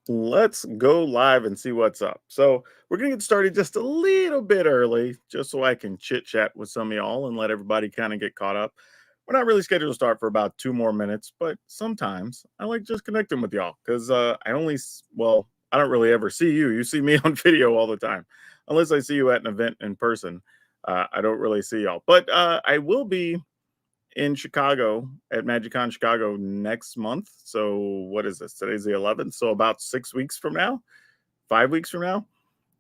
Let's go live and see what's up. So, we're going to get started just a little bit early, just so I can chit chat with some of y'all and let everybody kind of get caught up. We're not really scheduled to start for about 2 more minutes, but sometimes I like just connecting with y'all because I don't really ever see you. You see me on video all the time, unless I see you at an event in person. I don't really see y'all, but I will be in Chicago at MagicCon Chicago next month. So what is this? Today's the 11th. So about 6 weeks from now, 5 weeks from now.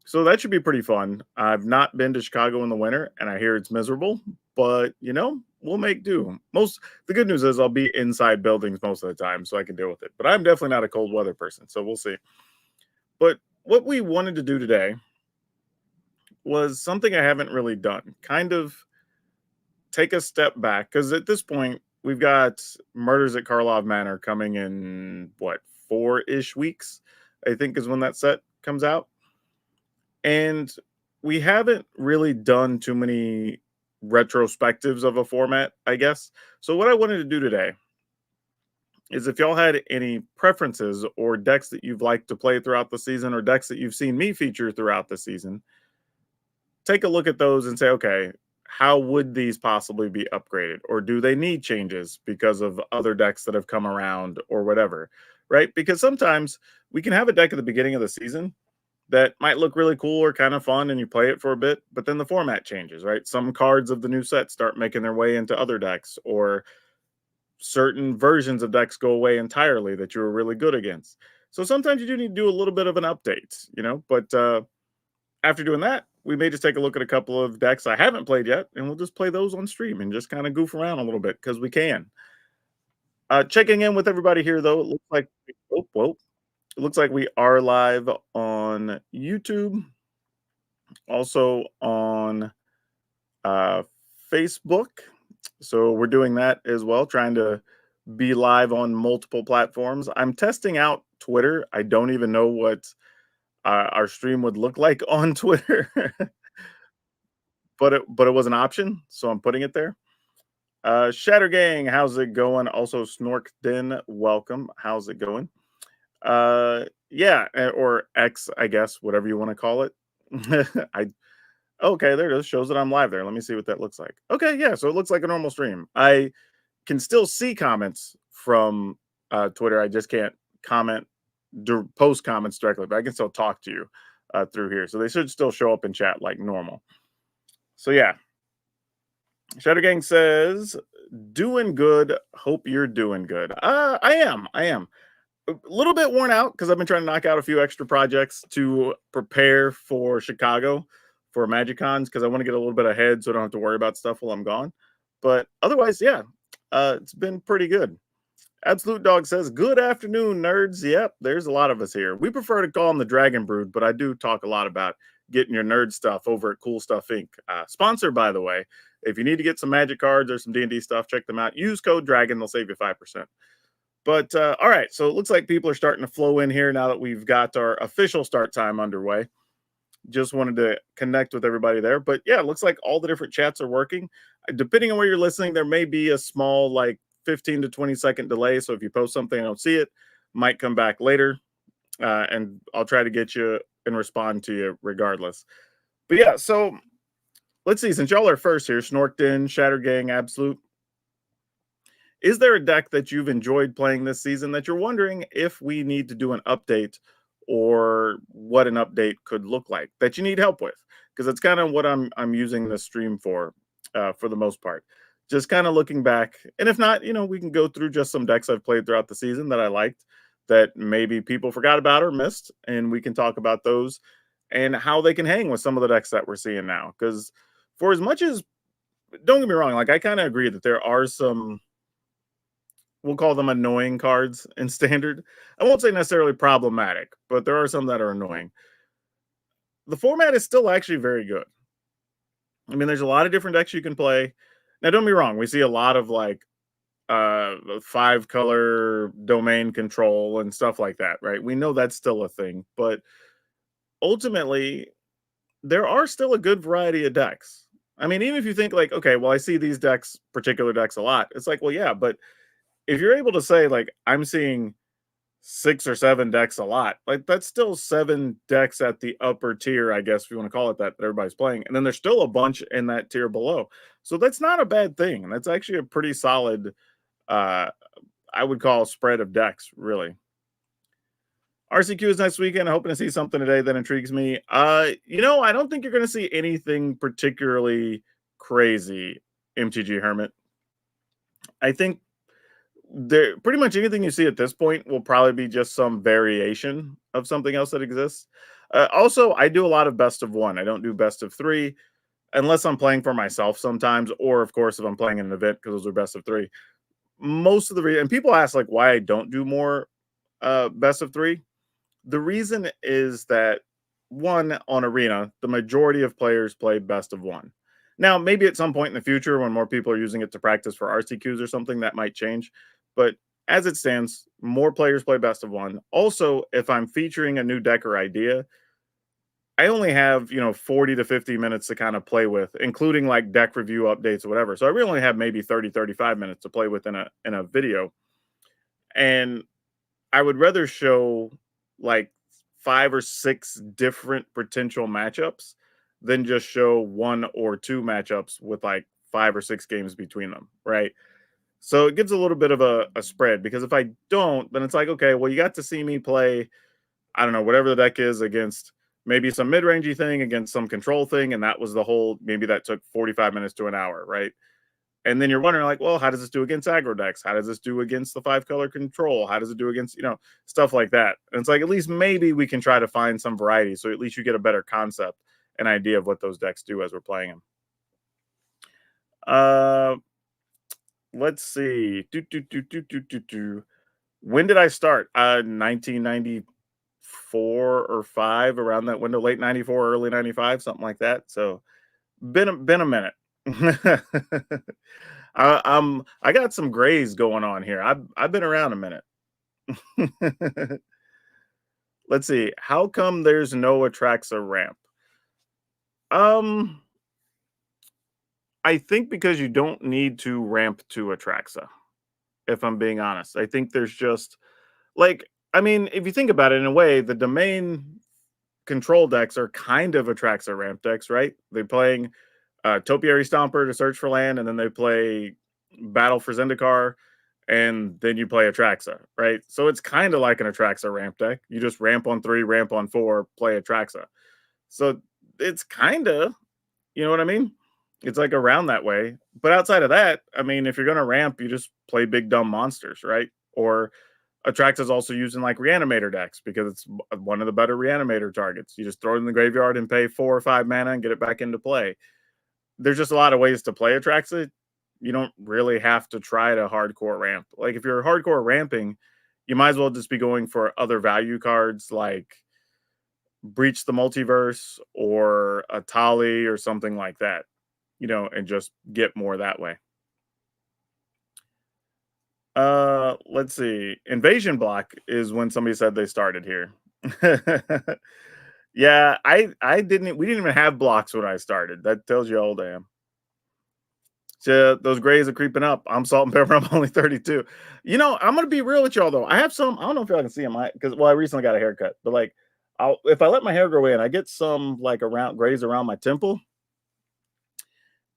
So that should be pretty fun. I've not been to Chicago in the winter, and I hear it's miserable. But we'll make do. The good news is I'll be inside buildings most of the time, so I can deal with it. But I'm definitely not a cold weather person, so we'll see. But what we wanted to do today was something I haven't really done. Kind of take a step back because at this point we've got Murders at Karlov Manor coming in what 4-ish weeks, I think is when that set comes out, and we haven't really done too many retrospectives of a format, I guess. So what I wanted to do today is if y'all had any preferences or decks that you've liked to play throughout the season or decks that you've seen me feature throughout the season, take a look at those and say, okay, how would these possibly be upgraded? Or do they need changes because of other decks that have come around or whatever? Right? Because sometimes we can have a deck at the beginning of the season that might look really cool or kind of fun and you play it for a bit, but then the format changes, right? Some cards of the new set start making their way into other decks, or certain versions of decks go away entirely that you were really good against. So sometimes you do need to do a little bit of an update. But after doing that, we may just take a look at a couple of decks I haven't played yet, and we'll just play those on stream and just kind of goof around a little bit because we can. Checking in with everybody here, though, it looks like it looks like we are live on YouTube, also on uh, Facebook. So we're doing that as well, trying to be live on multiple platforms. I'm testing out Twitter. I don't even know what our stream would look like on Twitter, but it was an option, so I'm putting it there. Shatter Gang, how's it going? Also, Snork Den, welcome. How's it going? Yeah, or X, I guess, whatever you want to call it. I Okay, there it is. Shows that I'm live there. Let me see what that looks like. Okay, yeah, so it looks like a normal stream. I can still see comments from Twitter. I just can't comment, post comments directly, but I can still talk to you through here. So they should still show up in chat like normal. So yeah, Shadow Gang says, "Doing good. Hope you're doing good." I am. I am a little bit worn out because I've been trying to knock out a few extra projects to prepare for Chicago for MagicCons because I want to get a little bit ahead so I don't have to worry about stuff while I'm gone. But otherwise, yeah, it's been pretty good. Absolute Dog says, "Good afternoon, nerds." Yep, there's a lot of us here. We prefer to call them the Dragon Brood, but I do talk a lot about getting your nerd stuff over at Cool Stuff Inc. Sponsor, by the way. If you need to get some Magic cards or some D&D stuff, check them out. Use code Dragon; they'll save you 5%. But all right, so it looks like people are starting to flow in here now that we've got our official start time underway. Just wanted to connect with everybody there. But yeah, it looks like all the different chats are working. Depending on where you're listening, there may be a small, like 15 to 20-second delay. So if you post something, I don't see it, might come back later. And I'll try to get you and respond to you regardless. But yeah, so let's see. Since y'all are first here, Snorked in, Shatter Gang, Absolute. Is there a deck that you've enjoyed playing this season that you're wondering if we need to do an update or what an update could look like that you need help with? Because that's kind of what I'm using this stream for the most part. Just kind of looking back, and if not, we can go through just some decks I've played throughout the season that I liked that maybe people forgot about or missed, and we can talk about those and how they can hang with some of the decks that we're seeing now. Because for as much as, don't get me wrong, like I kind of agree that there are some, we'll call them annoying cards in standard. I won't say necessarily problematic, but there are some that are annoying. The format is still actually very good. I mean, there's a lot of different decks you can play. Now, don't be wrong, we see a lot of like 5-color domain control and stuff like that, right? We know that's still a thing, but ultimately, there are still a good variety of decks. I mean, even if you think like, okay, well, I see these particular decks a lot. It's like, well, yeah, but if you're able to say like I'm seeing 6 or 7 decks a lot. Like, that's still 7 decks at the upper tier, I guess, if you wanna call it that everybody's playing, and then there's still a bunch in that tier below. So that's not a bad thing, and that's actually a pretty solid, uh, I would call spread of decks, really. RCQ is next weekend. Hoping to see something today that intrigues me. I don't think you're gonna see anything particularly crazy, MTG Hermit. I think there pretty much anything you see at this point will probably be just some variation of something else that exists. Also, I do a lot of best of one. I don't do best of three unless I'm playing for myself sometimes, or of course if I'm playing in an event because those are best of three. Most of and people ask like why I don't do more best of three. The reason is that one on Arena, the majority of players play best of one. Now, maybe at some point in the future, when more people are using it to practice for RCQs or something, that might change. But as it stands, more players play best of one. Also, if I'm featuring a new deck or idea, I only have 40 to 50 minutes to kind of play with, including like deck review updates or whatever. So I really only have maybe 30, 35 minutes to play with in a video. And I would rather show like 5 or 6 different potential matchups than just show 1 or 2 matchups with like 5 or 6 games between them, right? So it gives a little bit of a spread because if I don't, then it's like, okay, well, you got to see me play, I don't know, whatever the deck is against maybe some mid-rangey thing against some control thing, and that was the whole, maybe that took 45 minutes to an hour, right? And then you're wondering, like, well, how does this do against aggro decks? How does this do against the 5 color control? How does it do against, stuff like that? And it's like, at least maybe we can try to find some variety. So at least you get a better concept, an idea of what those decks do as we're playing them. Uh, let's see. When did I start? 1994 or 5, around that window, late 94, early 95, something like that. So been a minute. I got some grays going on here. I've been around a minute. Let's see. How come there's no Atraxa ramp? Um, I think because you don't need to ramp to Atraxa, if I'm being honest. I think there's just like, I mean, if you think about it in a way, the domain control decks are kind of Atraxa ramp decks, right? They're playing Topiary Stomper to search for land, and then they play Battle for Zendikar, and then you play Atraxa, right? So it's kind of like an Atraxa ramp deck. You just ramp on 3, ramp on 4, play Atraxa. So it's kind of, you know what I mean? It's like around that way. But outside of that, I mean, if you're going to ramp, you just play big dumb monsters, right? Or Atraxa is also used in like reanimator decks because it's one of the better reanimator targets. You just throw it in the graveyard and pay 4 or 5 mana and get it back into play. There's just a lot of ways to play Atraxa. You don't really have to try to hardcore ramp. Like if you're hardcore ramping, you might as well just be going for other value cards like Breach the Multiverse or a Tali or something like that, and just get more that way. Let's see. Invasion block is when somebody said they started here. Yeah, I didn't we didn't even have blocks when I started. That tells you how old I am. So those grays are creeping up. I'm salt and pepper. I'm only 32. I'm gonna be real with y'all though. I have some. I don't know if y'all can see them. Because I recently got a haircut, but like, if I let my hair grow in, I get some like around grays around my temple,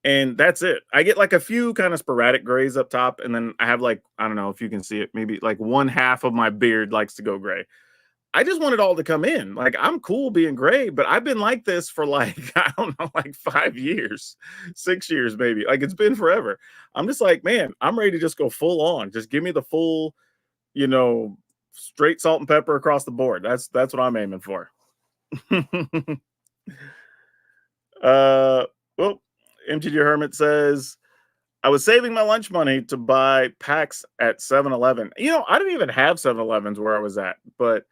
and that's it. I get like a few kind of sporadic grays up top, and then I have like, I don't know if you can see it. Maybe like one half of my beard likes to go gray. I just want it all to come in. Like I'm cool being gray, but I've been like this for like I don't know, like 5 years, 6 years maybe. Like it's been forever. I'm just like, man, I'm ready to just go full on. Just give me the full, you know, straight salt and pepper across the board. That's what I'm aiming for. uh, well, MTG Hermit says I was saving my lunch money to buy packs at 7-Eleven. I didn't even have 7-Elevens where I was at, but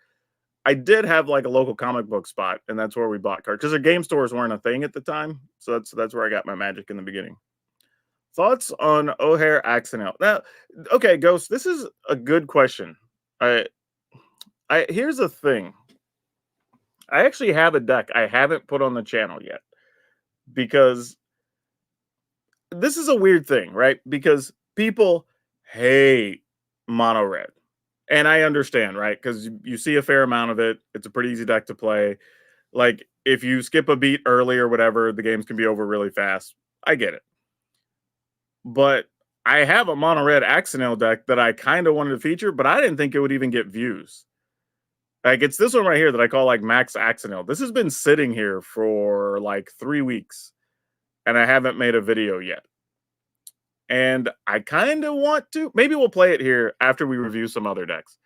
I did have like a local comic book spot, and that's where we bought cards because the game stores weren't a thing at the time. So that's where I got my magic in the beginning. Thoughts on O'Hare Axonel? Now, okay, Ghost, this is a good question. I here's the thing. I actually have a deck I haven't put on the channel yet because this is a weird thing, right? Because people hate mono red. And I understand, right? Because you see a fair amount of it. It's a pretty easy deck to play. Like, if you skip a beat early or whatever, the games can be over really fast. I get it. But I have a mono red Axonil deck that I kind of wanted to feature, but I didn't think it would even get views. Like, it's this one right here that I call like Max Axonil. This has been sitting here for like 3 weeks, and I haven't made a video yet. And I kind of want to. Maybe we'll play it here after we review some other decks.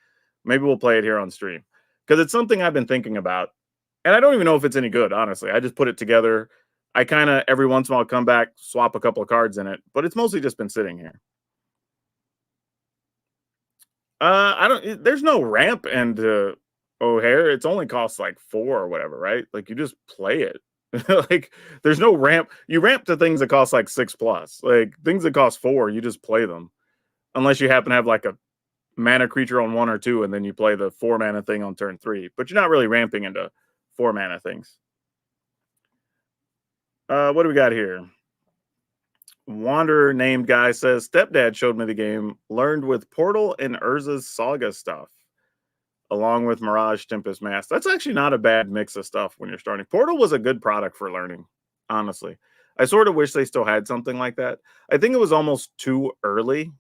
Maybe we'll play it here on stream because it's something I've been thinking about. And I don't even know if it's any good, honestly. I just put it together. I kind of every once in a while come back, swap a couple of cards in it, but it's mostly just been sitting here. I don't. There's no ramp and O'Hare. It's only costs like 4 or whatever, right? Like you just play it. Like there's no ramp. You ramp to things that cost like 6 plus. Like things that cost 4, you just play them. Unless you happen to have like a mana creature on 1 or 2, and then you play the 4 mana thing on turn 3. But you're not really ramping into 4 mana things. What do we got here? Wanderer named guy says stepdad showed me the game, learned with Portal and Urza's Saga stuff, along with Mirage Tempest Mask. That's actually not a bad mix of stuff when you're starting. Portal was a good product for learning, honestly. I sort of wish they still had something like that. I think it was almost too early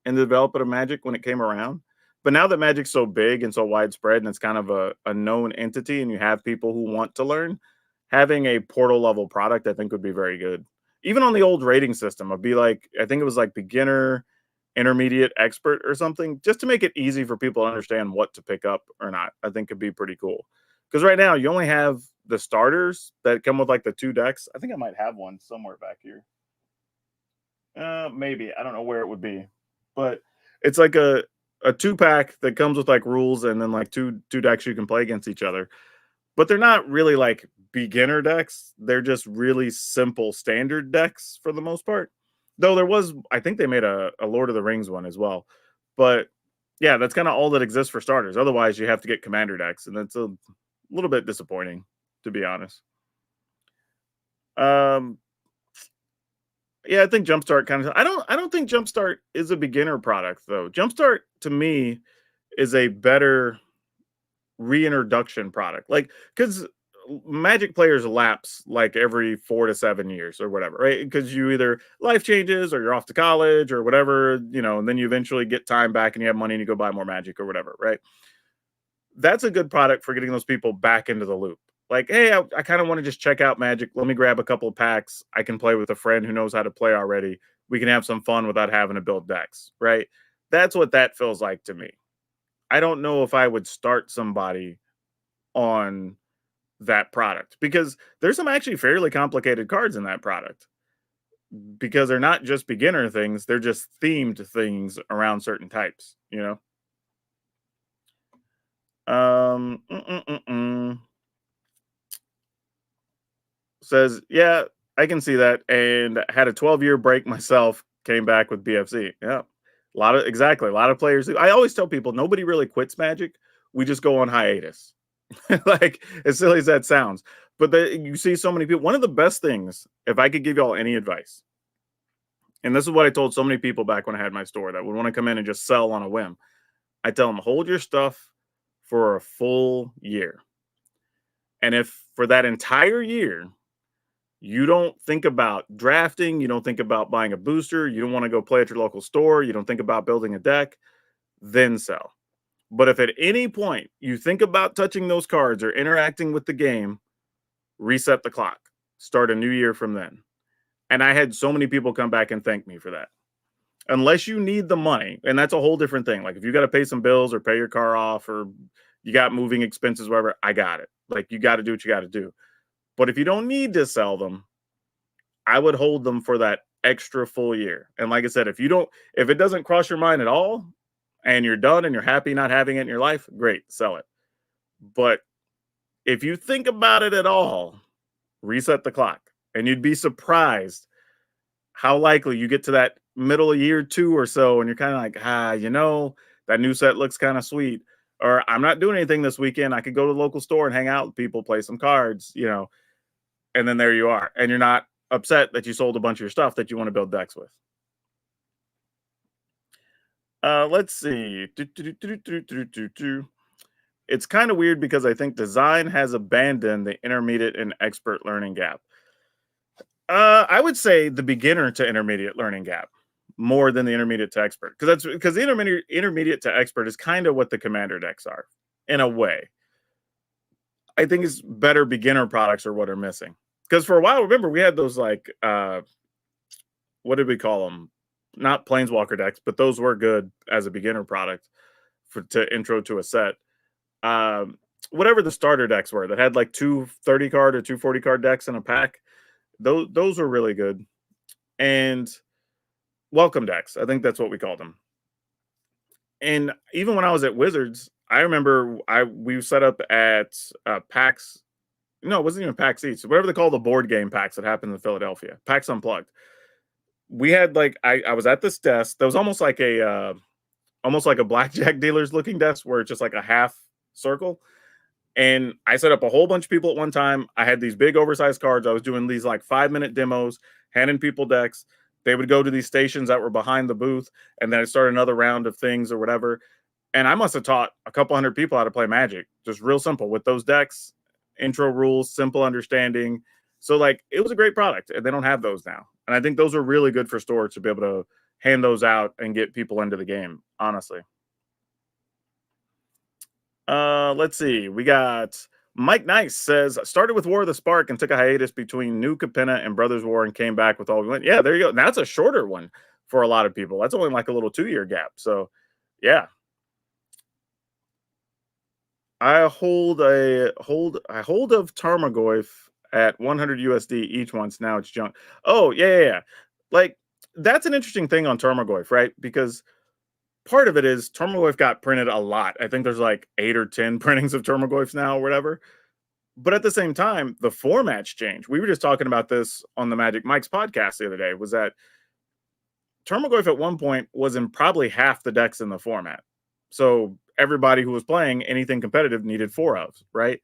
in the development of Magic when it came around. But now that Magic's so big and so widespread and it's kind of a known entity and you have people who want to learn, having a portal level product I think would be very good. Even on the old rating system, it'd be like I think it was like beginner, intermediate, expert or something, just to make it easy for people to understand what to pick up or not. I think could be pretty cool. Because right now you only have the starters that come with like the 2 decks. I think I might have one somewhere back here. Maybe I don't know where it would be, but it's like a 2 pack that comes with like rules and then like two decks you can play against each other. But they're not really like beginner decks. They're just really simple standard decks for the most part. Though there was, I think they made a Lord of the Rings one as well. But yeah, that's kind of all that exists for starters. Otherwise, you have to get commander decks, and that's a little bit disappointing, to be honest. Um, yeah, I think Jumpstart kind of. I don't think Jumpstart is a beginner product though. Jumpstart to me is a better reintroduction product. Like because Magic players lapse like every 4 to 7 years or whatever, right? Because you either life changes or you're off to college or whatever, and then you eventually get time back and you have money and you go buy more Magic or whatever, right? That's a good product for getting those people back into the loop. Like, hey, I kind of want to just check out Magic. Let me grab a couple of packs. I can play with a friend who knows how to play already. We can have some fun without having to build decks, right? That's what that feels like to me. I don't know if I would start somebody on that product because there's some actually fairly complicated cards in that product because they're not just beginner things, they're just themed things around certain types. Um, mm, mm, mm, mm. Says, yeah, I can see that. And had a 12-year break myself, came back with BFC. Yeah. A lot of players. I always tell people nobody really quits Magic. We just go on hiatus. Like as silly as that sounds. But you see so many people. One of the best things, if I could give y'all any advice, and this is what I told so many people back when I had my store that would want to come in and just sell on a whim. I tell them, hold your stuff for a full year. And if for that entire year you don't think about drafting, you don't think about buying a booster, you don't want to go play at your local store, you don't think about building a deck, then sell. But if at any point you think about touching those cards or interacting with the game, reset the clock. Start a new year from then. And I had so many people come back and thank me for that. Unless you need the money, and that's a whole different thing. Like if you got to pay some bills or pay your car off or you got moving expenses, whatever, I got it. Like you got to do what you got to do. But if you don't need to sell them, I would hold them for that extra full year. And like I said, if it doesn't cross your mind at all and you're done and you're happy not having it in your life, great, sell it. But if you think about it at all, reset the clock. And you'd be surprised how likely you get to that middle of year 2 or so and you're kind of like, that new set looks kind of sweet. Or I'm not doing anything this weekend. I could go to the local store and hang out with people, play some cards, and then there you are. And you're not upset that you sold a bunch of your stuff that you want to build decks with. Let's see. It's kind of weird because I think design has abandoned the intermediate and expert learning gap. I would say the beginner to intermediate learning gap more than the intermediate to expert, because that's because the intermediate to expert is kind of what the commander decks are in a way. I think it's better beginner products are what are missing. Because for a while, remember we had those like what did we call them? Not planeswalker decks, but those were good as a beginner product for to intro to a set. Um, Whatever the starter decks were that had like two 30 card or two 40 card decks in a pack, those were really good. And welcome decks, I think that's what we called them. And even when I was at Wizards, I remember we set up at PAX. No, it wasn't even PAX East. Whatever they call the board game PAX that happened in Philadelphia, PAX Unplugged. We had like I was at this desk that was almost like a blackjack dealer's looking desk where it's just like a half circle. And I set up a whole bunch of people at one time. I had these big oversized cards. I was doing these like 5-minute demos, handing people decks. They would go to these stations that were behind the booth, and then I'd start another round of things or whatever. And I must have taught a couple hundred people how to play Magic, just real simple with those decks, intro rules, simple understanding. So like it was a great product, and they don't have those now. And I think those are really good for stores to be able to hand those out and get people into the game. Honestly. Let's see. We got Mike Nice says started with War of the Spark and took a hiatus between New Capenna and Brothers War and came back with all we went. Yeah, there you go. Now that's a shorter one for a lot of people. That's only like a little 2-year gap. So yeah. I hold of Tarmogoyf at 100 USD each once. Now it's junk. Oh yeah. Like that's an interesting thing on Tarmogoyf, right? Because part of it is Tarmogoyf got printed a lot. I think there's like 8 or 10 printings of Tarmogoyfs now or whatever. But at the same time, the formats change. We were just talking about this on the Magic Mike's podcast the other day. Was that Tarmogoyf at one point was in probably half the decks in the format. So everybody who was playing anything competitive needed 4 of, right?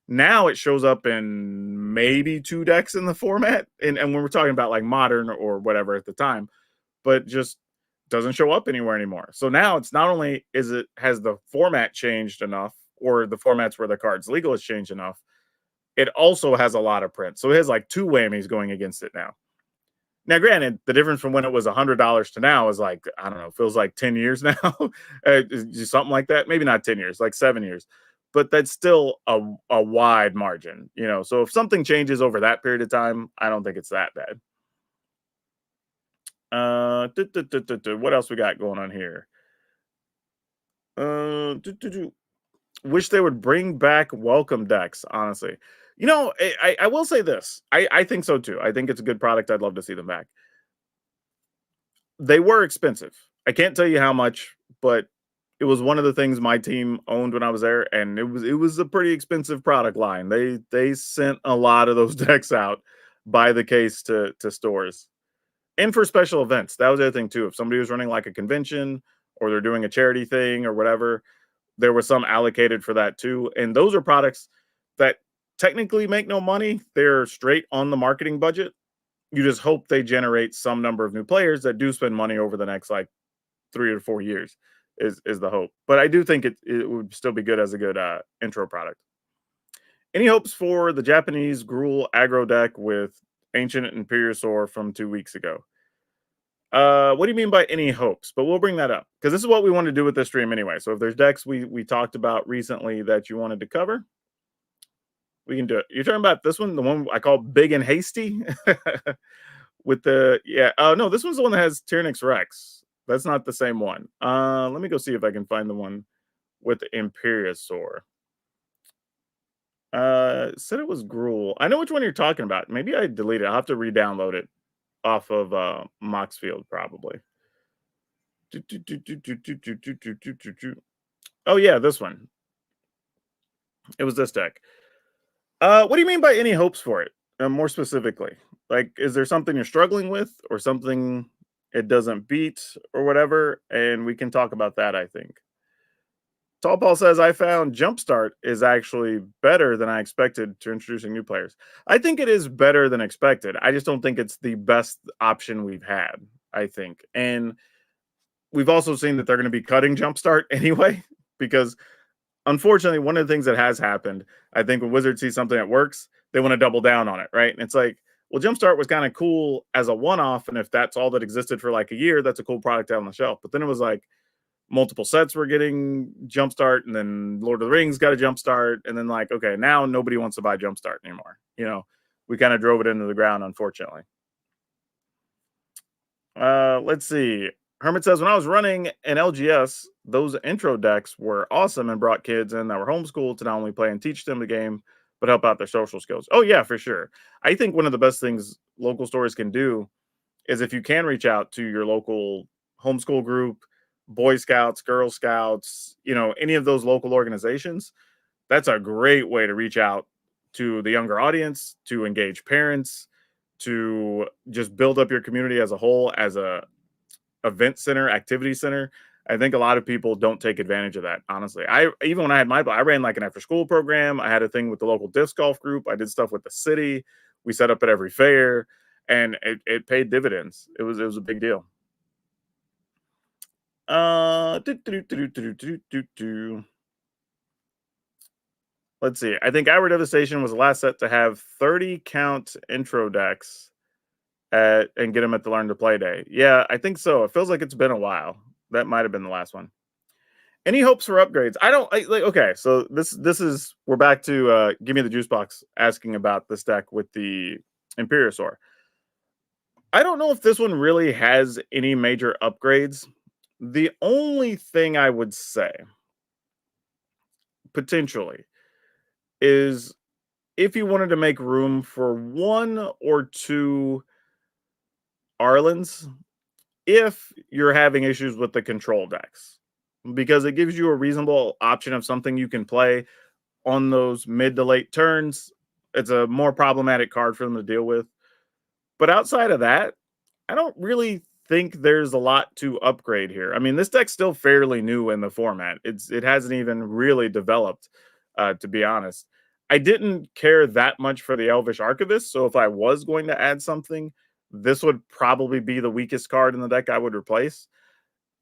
Now it shows up in maybe 2 decks in the format. And when we're talking about like modern or whatever at the time, but just doesn't show up anywhere anymore. So now it's not only is it has the format changed enough, or the formats where the card's legal has changed enough, it also has a lot of prints. So it has like 2 whammies going against it now. Now, granted, the difference from when it was $100 to now is like, I don't know, feels like 10 years now, something like that. Maybe not 10 years, like 7 years, but that's still a wide margin, you know. So if something changes over that period of time, I don't think it's that bad. What else we got going on here? Wish they would bring back welcome decks. Honestly, you know, I will say this. I think so too. I think it's a good product. I'd love to see them back. They were expensive. I can't tell you how much, but it was one of the things my team owned when I was there, and it was a pretty expensive product line. They sent a lot of those decks out by the case to stores. And for special events, that was the other thing too. If somebody was running like a convention or they're doing a charity thing or whatever, there was some allocated for that too. And those are products that technically make no money. They're straight on the marketing budget. You just hope they generate some number of new players that do spend money over the next like 3 or 4 years is the hope. But I do think it would still be good as a good intro product. Any hopes for the Japanese Gruul aggro deck with Ancient Imperiosaur from 2 weeks ago? What do you mean by any hopes? But we'll bring that up because this is what we want to do with this stream anyway. So if there's decks we talked about recently that you wanted to cover, we can do it. You're talking about this one, the one I call Big and Hasty, with the yeah. Oh no, this one's the one that has Tyrannix Rex. That's not the same one. Let me go see if I can find the one with the Imperiosaur. Said it was Gruul. I know which one you're talking about. Maybe I deleted it. I'll have to re-download it off of Moxfield probably. Oh yeah, this one. It was this deck. What do you mean by any hopes for it? More specifically, like, is there something you're struggling with, or something it doesn't beat, or whatever? And we can talk about that. I think. Tall Paul says I found Jumpstart is actually better than I expected to introducing new players. I think it is better than expected. I just don't think it's the best option we've had. I think, and we've also seen that they're going to be cutting Jumpstart anyway, because unfortunately, one of the things that has happened, I think when Wizards see something that works, they want to double down on it, right? And it's like, well, Jumpstart was kind of cool as a one-off, and if that's all that existed for like a year, that's a cool product to have on the shelf. But then it was like multiple sets were getting Jumpstart, and then Lord of the Rings got a Jumpstart, and then like, okay, now nobody wants to buy Jumpstart anymore. We kind of drove it into the ground, unfortunately. Let's see. Hermit says, when I was running an LGS, those intro decks were awesome and brought kids in that were homeschooled to not only play and teach them the game, but help out their social skills. Oh, yeah, for sure. I think one of the best things local stores can do is if you can reach out to your local homeschool group, Boy Scouts, Girl Scouts, any of those local organizations, that's a great way to reach out to the younger audience, to engage parents, to just build up your community as a whole, as a event center, activity center. I think a lot of people don't take advantage of that. Honestly, I even when I had I ran like an after school program. I had a thing with the local disc golf group. I did stuff with the city. We set up at every fair, and it paid dividends. It was a big deal. Do, do, do, do, do, do, do, do. Let's see. I think Hour Devastation was the last set to have 30 count intro decks and get them at the Learn to Play Day. Yeah, I think so. It feels like it's been a while. That might have been the last one. Any hopes for upgrades? I don't like. Okay, so this is we're back to give me the juice box asking about this deck with the Imperiosaur. I don't know if this one really has any major upgrades. The only thing I would say potentially is if you wanted to make room for one or two Arlens, if you're having issues with the control decks, because it gives you a reasonable option of something you can play on those mid to late turns. It's a more problematic card for them to deal with. But outside of that, I don't really think there's a lot to upgrade here. I mean, this deck's still fairly new in the format. It hasn't even really developed, to be honest. I didn't care that much for the Elvish Archivist, so if I was going to add something, this would probably be the weakest card in the deck I would replace.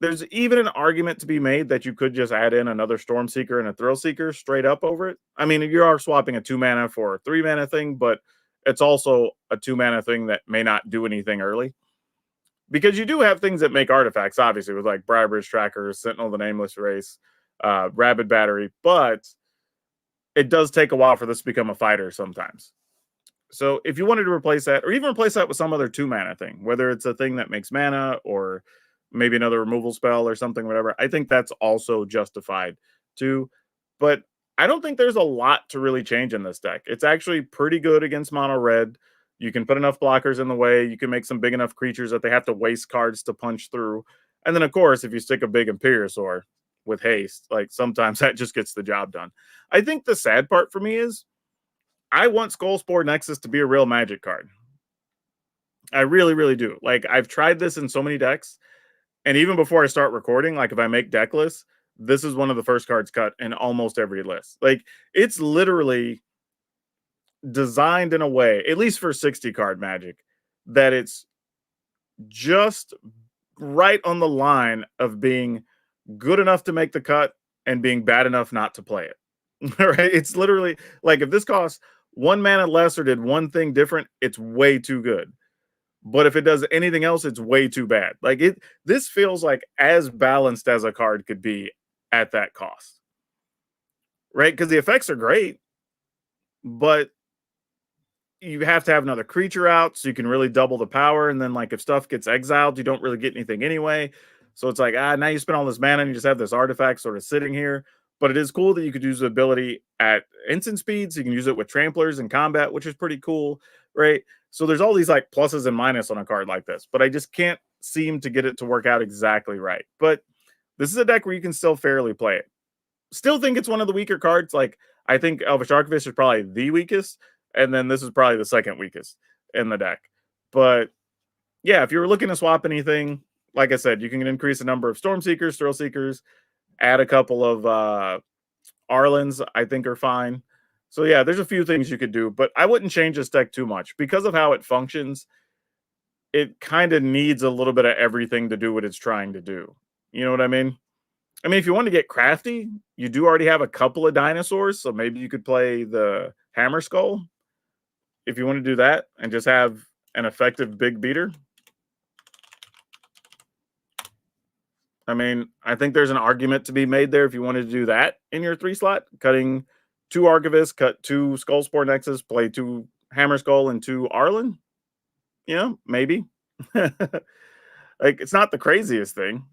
There's even an argument to be made that you could just add in another Storm Seeker and a Thrill Seeker straight up over it. I mean, you are swapping a 2 mana for a 3 mana thing, but it's also a 2 mana thing that may not do anything early. Because you do have things that make artifacts, obviously, with like Briarbridge Tracker, Sentinel of the Nameless Race, Rabid Battery, but it does take a while for this to become a fighter sometimes. So if you wanted to replace that, or even replace that with some other 2 mana thing, whether it's a thing that makes mana or maybe another removal spell or something, whatever, I think that's also justified too. But I don't think there's a lot to really change in this deck. It's actually pretty good against mono red. You can put enough blockers in the way. You can make some big enough creatures that they have to waste cards to punch through. And then, of course, if you stick a big Imperiosaur with haste, like sometimes that just gets the job done. I think the sad part for me is I want Skullspore Nexus to be a real Magic card. I really, really do. Like, I've tried this in so many decks, and even before I start recording, like if I make deck lists, this is one of the first cards cut in almost every list. Like, it's literally designed in a way, at least for 60 card Magic, that it's just right on the line of being good enough to make the cut and being bad enough not to play it. Right? It's literally like if this costs 1 mana less or did one thing different, it's way too good. But if it does anything else, it's way too bad. Like this feels like as balanced as a card could be at that cost. Right? Because the effects are great, but you have to have another creature out so you can really double the power. And then, like, if stuff gets exiled, you don't really get anything anyway. So it's like, now you spend all this mana and you just have this artifact sort of sitting here. But it is cool that you could use the ability at instant speed. So you can use it with tramplers in combat, which is pretty cool, right? So there's all these like pluses and minuses on a card like this, but I just can't seem to get it to work out exactly right. But this is a deck where you can still fairly play it. Still think it's one of the weaker cards. Like, I think Elvish Archivist is probably the weakest, and then this is probably the second weakest in the deck. But yeah, if you were looking to swap anything, like I said, you can increase the number of Storm Seekers, Thrill Seekers, add a couple of Arlens, I think are fine. So yeah, there's a few things you could do, but I wouldn't change this deck too much because of how it functions. It kind of needs a little bit of everything to do what it's trying to do. You know what I mean? I mean, if you want to get crafty, you do already have a couple of dinosaurs, so maybe you could play the Hammer Skull if you want to do that and just have an effective big beater. I mean, I think there's an argument to be made there if you wanted to do that in your 3 slot, cutting 2 Archivist, cut 2 Skullspore Nexus, play 2 Hammer Skull and 2 Arlen. You know, maybe. Like, it's not the craziest thing.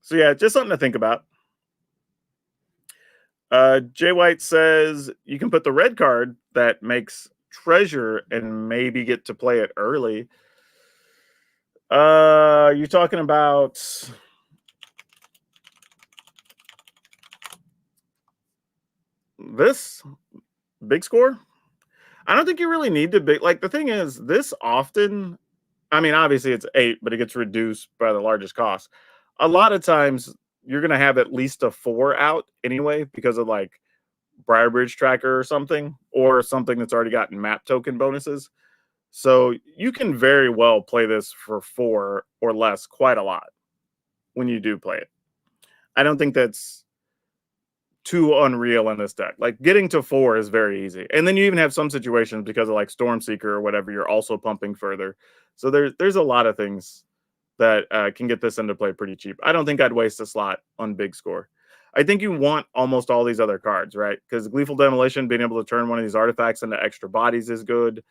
So yeah, just something to think about. Jay White says you can put the red card that makes treasure and maybe get to play it early. You talking about this big score? I don't think you really need to big like the thing is this often. I mean, obviously it's 8, but it gets reduced by the largest cost. A lot of times you're gonna have at least a 4 out anyway because of like Briarbridge tracker or something that's already gotten map token bonuses. So you can very well play this for 4 or less quite a lot when you do play it. I don't think that's too unreal in this deck. Like getting to 4 is very easy. And then you even have some situations because of like Stormseeker or whatever, you're also pumping further. So there's a lot of things that can get this into play pretty cheap. I don't think I'd waste a slot on big score. I think you want almost all these other cards, right? Because Gleeful Demolition, being able to turn one of these artifacts into extra bodies is good.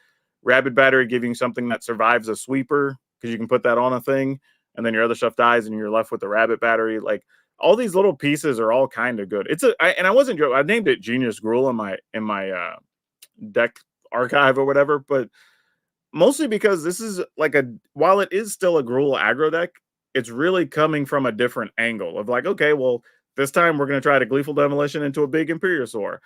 Rabid Battery giving you something that survives a sweeper because you can put that on a thing, and then your other stuff dies, and you're left with the Rabbit Battery. Like all these little pieces are all kind of good. And I wasn't joking. I named it Genius Gruul in my deck archive or whatever, but mostly because this is like while it is still a Gruul aggro deck, it's really coming from a different angle of like, okay, well, this time we're going to try to Gleeful Demolition into a big Imperiosaur.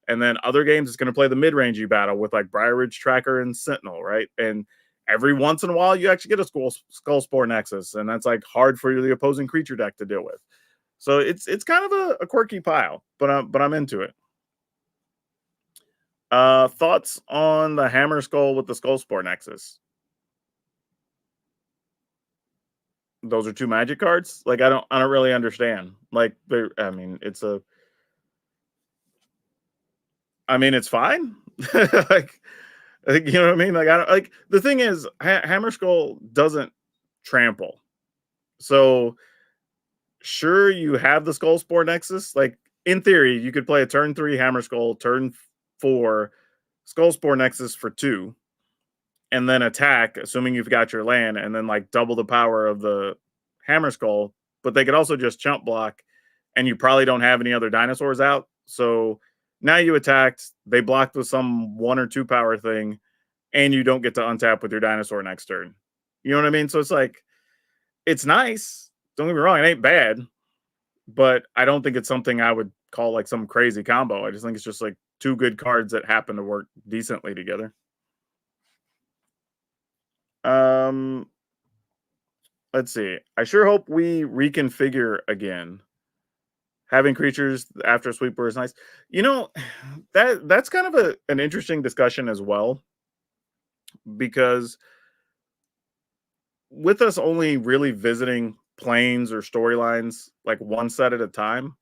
And then other games, it's going to play the mid-rangey battle with like Briarridge Tracker and Sentinel, right? And every once in a while, you actually get a Skullspore Nexus, and that's like hard for the opposing creature deck to deal with. So it's kind of a quirky pile, but I'm into it. Thoughts on the Hammer Skull with the Skullspore Nexus? Those are 2 magic cards? Like I don't really understand. Like I mean, it's fine. like you know what I mean? Like I don't like the thing is Hammer Skull doesn't trample. So sure you have the Skullspore Nexus. Like in theory, you could play a turn 3 Hammer Skull, turn 4 Skullspore Nexus for 2, and then attack, assuming you've got your land, and then like double the power of the Hammer Skull. But they could also just chump block, and you probably don't have any other dinosaurs out. So now you attacked, they blocked with some 1 or 2 power thing, and you don't get to untap with your dinosaur next turn. You know what I mean? So it's like, it's nice. Don't get me wrong, it ain't bad, but I don't think it's something I would call like some crazy combo. I just think it's just like 2 good cards that happen to work decently together. Let's see. I sure hope we reconfigure again. Having creatures after sweeper is nice. You know, that's kind of an interesting discussion as well, because with us only really visiting planes or storylines like one set at a time,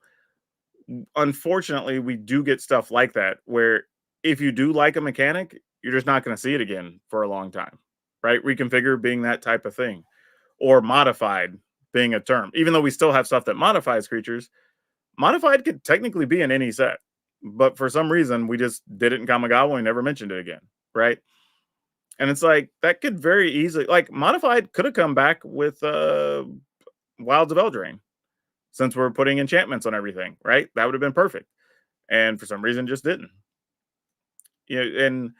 unfortunately, we do get stuff like that where if you do like a mechanic, you're just not going to see it again for a long time, right? Reconfigure being that type of thing, or modified being a term. Even though we still have stuff that modifies creatures, modified could technically be in any set, but for some reason we just did it in Kamigawa and never mentioned it again, right? And it's like that could very easily, like modified could have come back with Wilds of Eldraine, since we're putting enchantments on everything, right? That would have been perfect, and for some reason just didn't. Yeah, and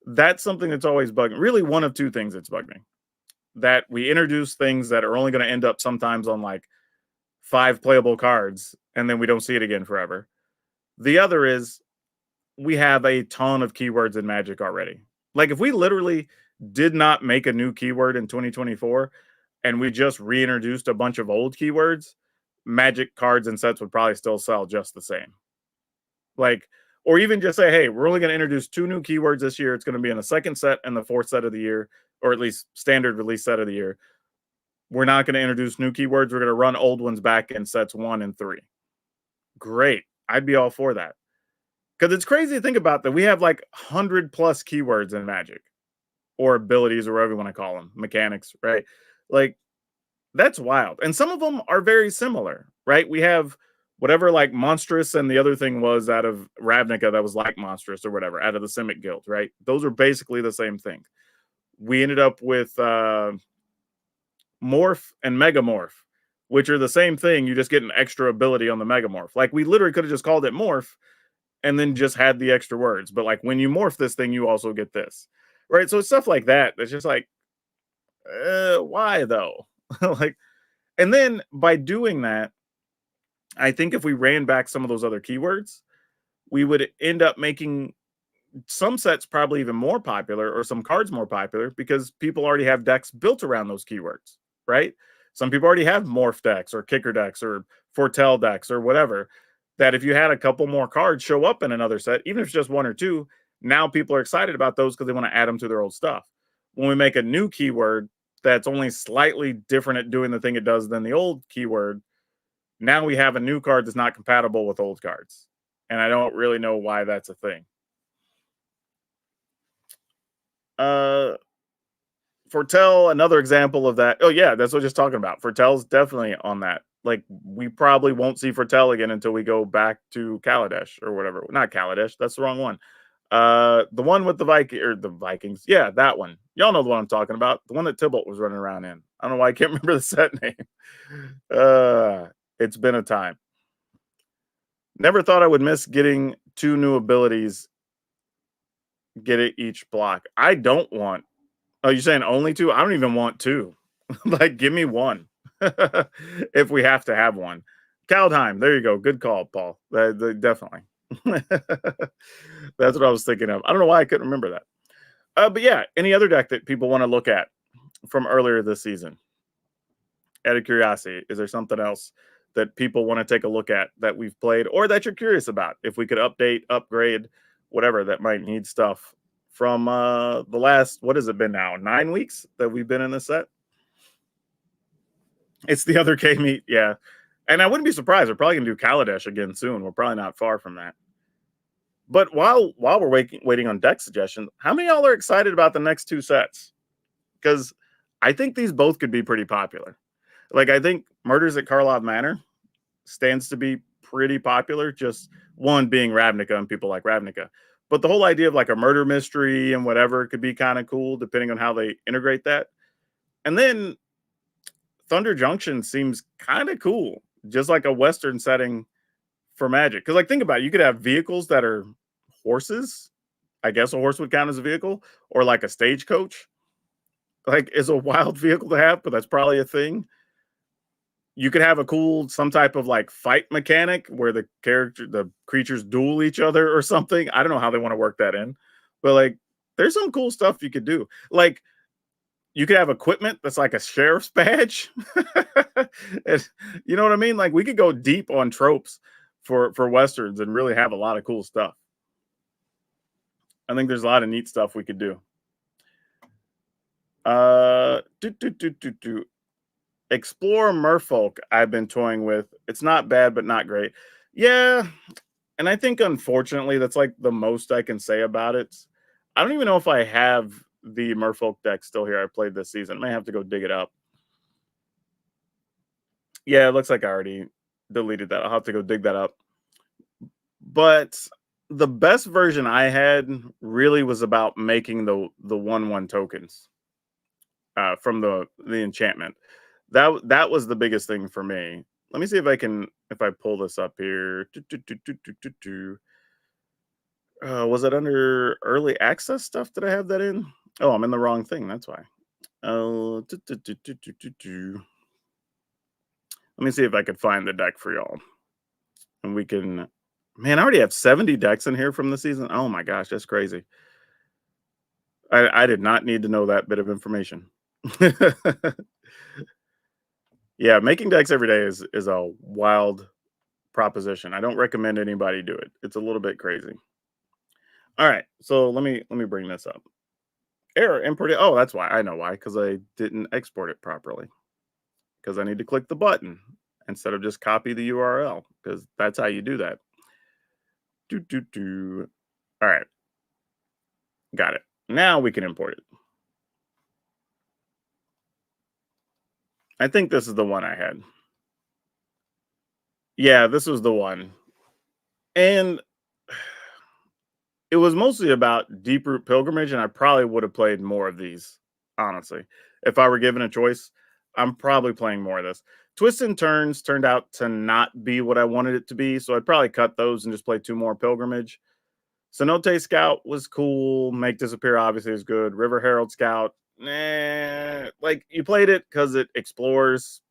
that's something that's always bugging. Really, one of 2 things that's bugging me: that we introduce things that are only going to end up sometimes on like 5 playable cards, and then we don't see it again forever. The other is we have a ton of keywords in Magic already. Like if we literally did not make a new keyword in 2024 and we just reintroduced a bunch of old keywords, Magic cards and sets would probably still sell just the same. Like, or even just say, hey, we're only going to introduce 2 new keywords this year. It's going to be in the second set and the 4th set of the year, or at least standard release set of the year. We're not going to introduce new keywords. We're going to run old ones back in sets 1 and 3. Great. I'd be all for that. Because it's crazy to think about that we have like 100 plus keywords in Magic or abilities or whatever you want to call them, mechanics, right? Like that's wild. And some of them are very similar, right? We have whatever like monstrous and the other thing was out of Ravnica that was like monstrous or whatever out of the Simic Guild, right? Those are basically the same thing. We ended up with Morph and Megamorph, which are the same thing. You just get an extra ability on the Megamorph. Like we literally could have just called it Morph and then just had the extra words. But like when you morph this thing, you also get this, right? So it's stuff like that. That's just like, why though? Like, and then by doing that, I think if we ran back some of those other keywords, we would end up making some sets probably even more popular or some cards more popular because people already have decks built around those keywords, right? Some people already have morph decks or kicker decks or foretell decks or whatever. That if you had a couple more cards show up in another set, even if it's just one or two, now people are excited about those because they want to add them to their old stuff. When we make a new keyword that's only slightly different at doing the thing it does than the old keyword, now we have a new card that's not compatible with old cards. And I don't really know why that's a thing. Uh, Foretell, another example of that. Oh yeah, that's what I was just talking about. Foretell's definitely on that. Like we probably won't see Foretell again until we go back to Kaladesh or whatever. Not Kaladesh, that's the wrong one. The one with the Viking or the Vikings. Yeah, that one. Y'all know the one I'm talking about. The one that Tybalt was running around in. I don't know why I can't remember the set name. It's been a time. Never thought I would miss getting 2 new abilities. Get it each block. I don't want. Oh, you're saying only 2? I don't even want 2. Like, give me 1 if we have to have one. Kaldheim, there you go. Good call, Paul. Definitely. That's what I was thinking of. I don't know why I couldn't remember that. But yeah, any other deck that people want to look at from earlier this season? Out of curiosity, is there something else that people want to take a look at that we've played or that you're curious about? If we could update, upgrade, whatever that might need stuff from the last, what has it been now? 9 weeks that we've been in this set? It's the other K meet, yeah. And I wouldn't be surprised. We're probably gonna do Kaladesh again soon. We're probably not far from that. But while we're waiting on deck suggestions, how many of y'all are excited about the next 2 sets? Because I think these both could be pretty popular. Like I think Murders at Karlov Manor stands to be pretty popular. Just one being Ravnica and people like Ravnica. But the whole idea of like a murder mystery and whatever could be kind of cool depending on how they integrate that. And then Thunder Junction seems kind of cool, just like a Western setting for Magic. Because, like, think about it, you could have vehicles that are horses. I guess a horse would count as a vehicle, or like a stagecoach. Like, is a wild vehicle to have, but that's probably a thing. You could have a cool, some type of like fight mechanic where the creatures duel each other or something. I don't know how they want to work that in, but like, there's some cool stuff you could do. Like, you could have equipment that's like a sheriff's badge. You know what I mean? Like we could go deep on tropes for westerns and really have a lot of cool stuff. I think there's a lot of neat stuff we could do. Do, do, do, do, do. Explore Merfolk I've been toying with. It's not bad, but not great. Yeah. And I think unfortunately that's like the most I can say about it. I don't even know if I have the Merfolk deck still here I played this season. I may have to go dig it up. Yeah, it looks like I already deleted that. I'll have to go dig that up. But the best version I had really was about making the 1/1 tokens from the enchantment. That was the biggest thing for me. Let me see if I pull this up here. Was it under early access stuff? Did I have that in? Oh, I'm in the wrong thing. That's why. Oh, let me see if I could find the deck for y'all. And we can, man, I already have 70 decks in here from the season. Oh my gosh, that's crazy. I did not need to know that bit of information. Yeah, making decks every day is a wild proposition. I don't recommend anybody do it. It's a little bit crazy. All right, so let me bring this up. Error import. Oh, that's why. I know why, because I didn't export it properly. because I need to click the button instead of just copy the URL because that's how you do that. Do, do, do. All right. Got it. Now we can import it. I think this is the one I had. Yeah, this was the one. And it was mostly about Deep Root Pilgrimage, and I probably would have played more of these, honestly. If I were given a choice, I'm probably playing more of this. Twists and Turns turned out to not be what I wanted it to be, so I'd probably cut those and just play 2 more Pilgrimage. Cenote Scout was cool. Make Disappear obviously is good. River Herald Scout, like you played it because it explores,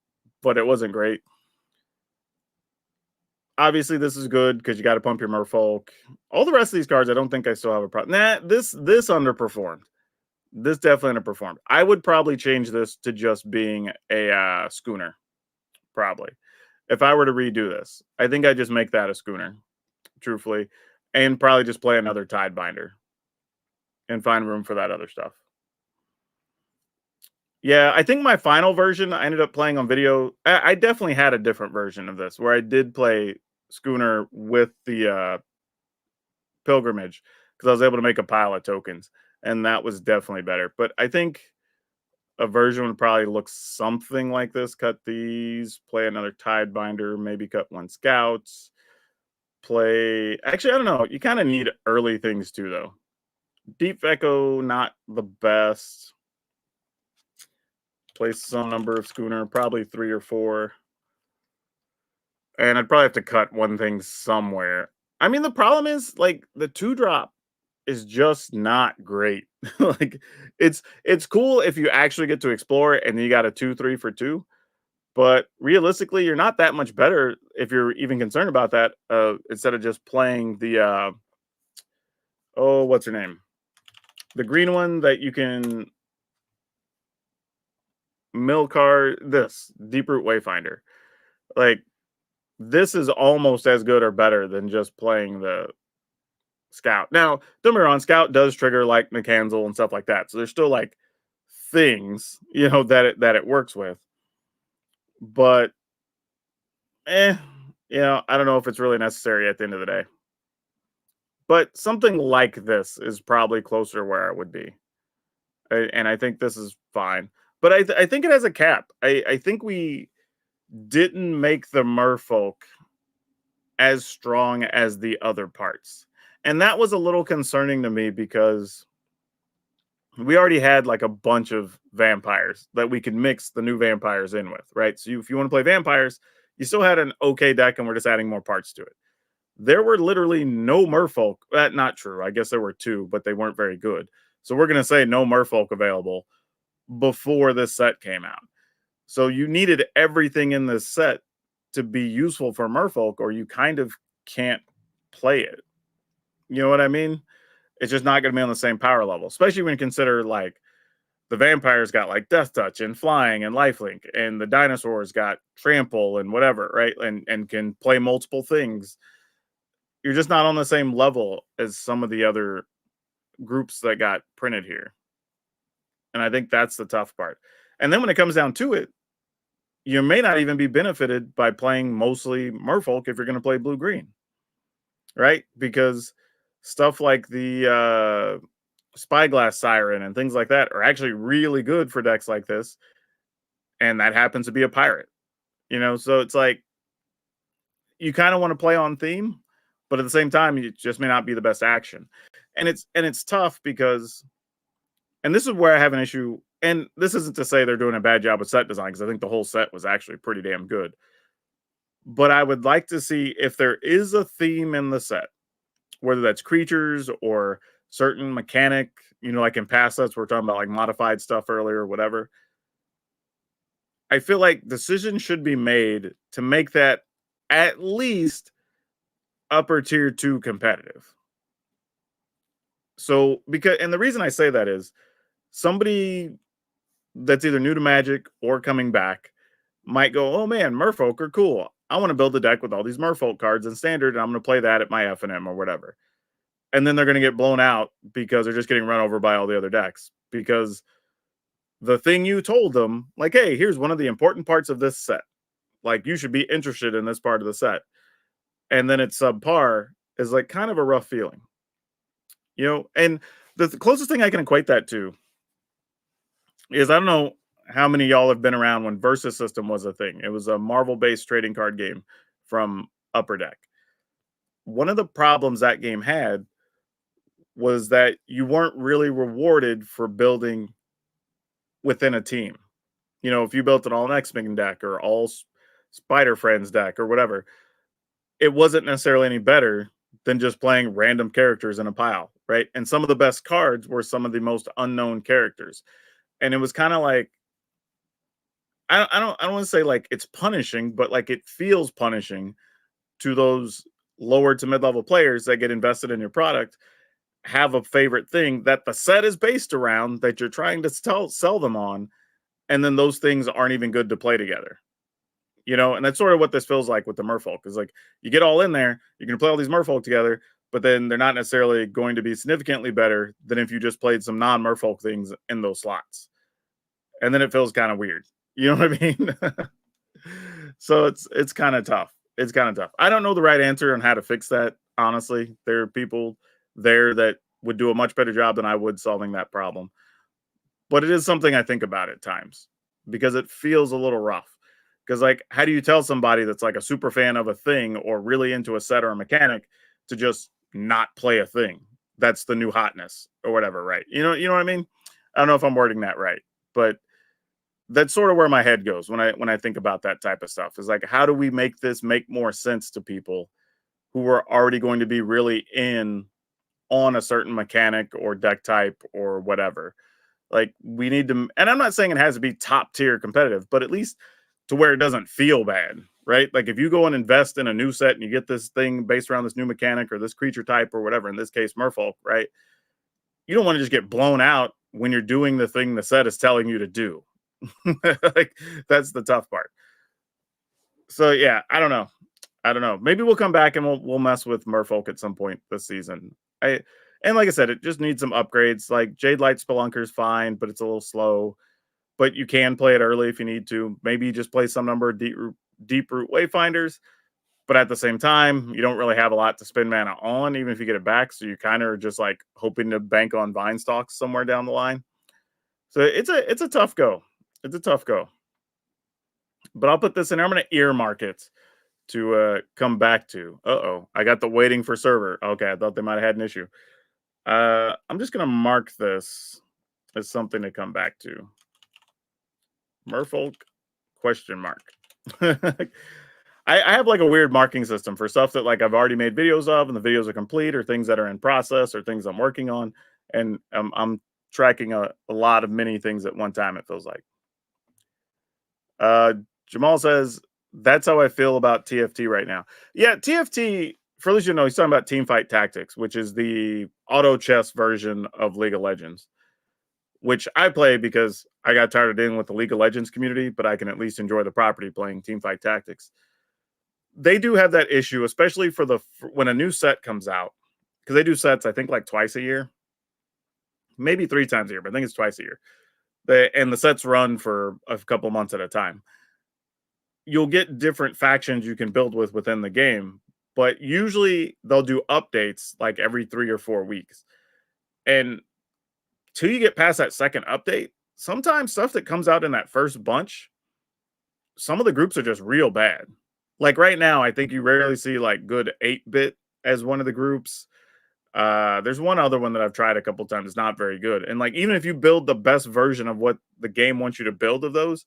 but it wasn't great. Obviously, this is good because you got to pump your Merfolk. All the rest of these cards, I don't think I still have a problem. This underperformed. This definitely underperformed. I would probably change this to just being a schooner, probably. If I were to redo this, I think I'd just make that a schooner, truthfully, and probably just play another Tidebinder and find room for that other stuff. Yeah, I think my final version I ended up playing on video. I definitely had a different version of this where I did play Schooner with the Pilgrimage because I was able to make a pile of tokens, and that was definitely better. But I think a version would probably look something like this. Cut these, play another Tidebinder, maybe cut 1 Scouts, play. Actually, I don't know. You kind of need early things too, though. Deep Echo, not the best. Place some number of Schooner, probably 3 or 4. And I'd probably have to cut one thing somewhere. I mean, the problem is like the 2-drop is just not great. Like it's cool if you actually get to explore it and then you got a 2/3 for 2. But realistically, you're not that much better if you're even concerned about that. Instead of just playing the oh, what's her name? The green one that you can mill card. This Deeproot Wayfinder. Like this is almost as good or better than just playing the Scout. Now, don't be wrong, Scout does trigger like McCancel and stuff like that. So there's still like things, that it works with. But eh, I don't know if it's really necessary at the end of the day. But something like this is probably closer where I would be. And I think this is fine. But I think it has a cap. I think we didn't make the merfolk as strong as the other parts. And that was a little concerning to me because we already had like a bunch of vampires that we could mix the new vampires in with, right? So if you want to play vampires, you still had an okay deck and we're just adding more parts to it. There were literally no merfolk. Not true. I guess there were 2, but they weren't very good. So we're going to say no merfolk available before this set came out. So you needed everything in this set to be useful for merfolk or you kind of can't play it. You know what I mean? It's just not going to be on the same power level, especially when you consider like the vampires got like death touch and flying and lifelink, and the dinosaurs got trample and whatever, right? And can play multiple things. You're just not on the same level as some of the other groups that got printed here. And I think that's the tough part. And then when it comes down to it, you may not even be benefited by playing mostly merfolk if you're going to play blue green, right? Because stuff like the Spyglass Siren and things like that are actually really good for decks like this. And that happens to be a pirate, so it's like you kind of want to play on theme, but at the same time, it just may not be the best action. And it's tough because, and this is where I have an issue. And this isn't to say they're doing a bad job with set design, because I think the whole set was actually pretty damn good. But I would like to see if there is a theme in the set, whether that's creatures or certain mechanic, like in past sets, we're talking about like modified stuff earlier or whatever. I feel like decisions should be made to make that at least upper tier 2 competitive. So, and the reason I say that is somebody that's either new to Magic or coming back might go, oh man, merfolk are cool. I want to build a deck with all these merfolk cards in standard, and I'm going to play that at my FNM or whatever. And then they're going to get blown out because they're just getting run over by all the other decks. Because the thing you told them, like, hey, here's one of the important parts of this set. Like, you should be interested in this part of the set. And then it's subpar is like kind of a rough feeling, you know? And the closest thing I can equate that to is I don't know how many of y'all have been around when Versus System was a thing. It was a Marvel based trading card game from Upper Deck. One of the problems that game had was that you weren't really rewarded for building within a team. You know, if you built an all X-Men deck or all Spider Friends deck or whatever, it wasn't necessarily any better than just playing random characters in a pile, right? And some of the best cards were some of the most unknown characters. And it was kind of like I don't want to say like it's punishing, but like it feels punishing to those lower to mid-level players that get invested in your product, have a favorite thing that the set is based around that you're trying to sell them on, and then those things aren't even good to play together. You know, and that's sort of what this feels like with the Merfolk. Is like you get all in there, you can play all these Merfolk together, but then they're not necessarily going to be significantly better than if you just played some non-Merfolk things in those slots. And then it feels kind of weird. You know what I mean? So it's kind of tough. It's kind of tough. I don't know the right answer on how to fix that. Honestly, there are people there that would do a much better job than I would solving that problem. But it is something I think about at times because it feels a little rough. Because like, how do you tell somebody that's like a super fan of a thing or really into a set or a mechanic to just not play a thing? That's the new hotness or whatever, right? You know what I mean? I don't know if I'm wording that right, but that's sort of where my head goes when I think about that type of stuff. Is like, how do we make this make more sense to people who are already going to be really in on a certain mechanic or deck type or whatever? Like we need to, and I'm not saying it has to be top tier competitive, but at least to where it doesn't feel bad, right? Like if you go and invest in a new set and you get this thing based around this new mechanic or this creature type or whatever, in this case, Merfolk, right? You don't want to just get blown out when you're doing the thing the set is telling you to do. Like that's the tough part. So yeah, I don't know. I don't know. Maybe we'll come back and we'll mess with Merfolk at some point this season. I and like I said, it just needs some upgrades. Like Jade Light Spelunker's fine, but it's a little slow. But you can play it early if you need to. Maybe you just play some number of deep root wayfinders. But at the same time, you don't really have a lot to spend mana on, even if you get it back. So you kind of are just like hoping to bank on vine stalks somewhere down the line. So it's a tough go. It's a tough go. But I'll put this in. I'm going to earmark it to come back to. Uh-oh. I got the waiting for server. Okay, I thought they might have had an issue. I'm just going to mark this as something to come back to. Merfolk question mark. I have like a weird marking system for stuff that like I've already made videos of and the videos are complete, or things that are in process, or things I'm working on. And I'm tracking a lot of many things at one time, it feels like. Jamal says, that's how I feel about TFT right now. Yeah, TFT, for at least you know, he's talking about Team Fight Tactics, which is the auto chess version of League of Legends, which I play because I got tired of dealing with the League of Legends community, but I can at least enjoy the property playing Team Fight Tactics. They do have that issue, especially for when a new set comes out, because they do sets, I think, like twice a year, maybe 3 times a year, but I think it's twice a year. And the sets run for a couple months at a time. You'll get different factions you can build within the game, but usually they'll do updates like every 3 or 4 weeks. And till you get past that second update, sometimes stuff that comes out in that first bunch, some of the groups are just real bad. Like right now, I think you rarely see like good 8-bit as one of the groups. There's one other one that I've tried a couple times. It's not very good. And like even if you build the best version of what the game wants you to build of those,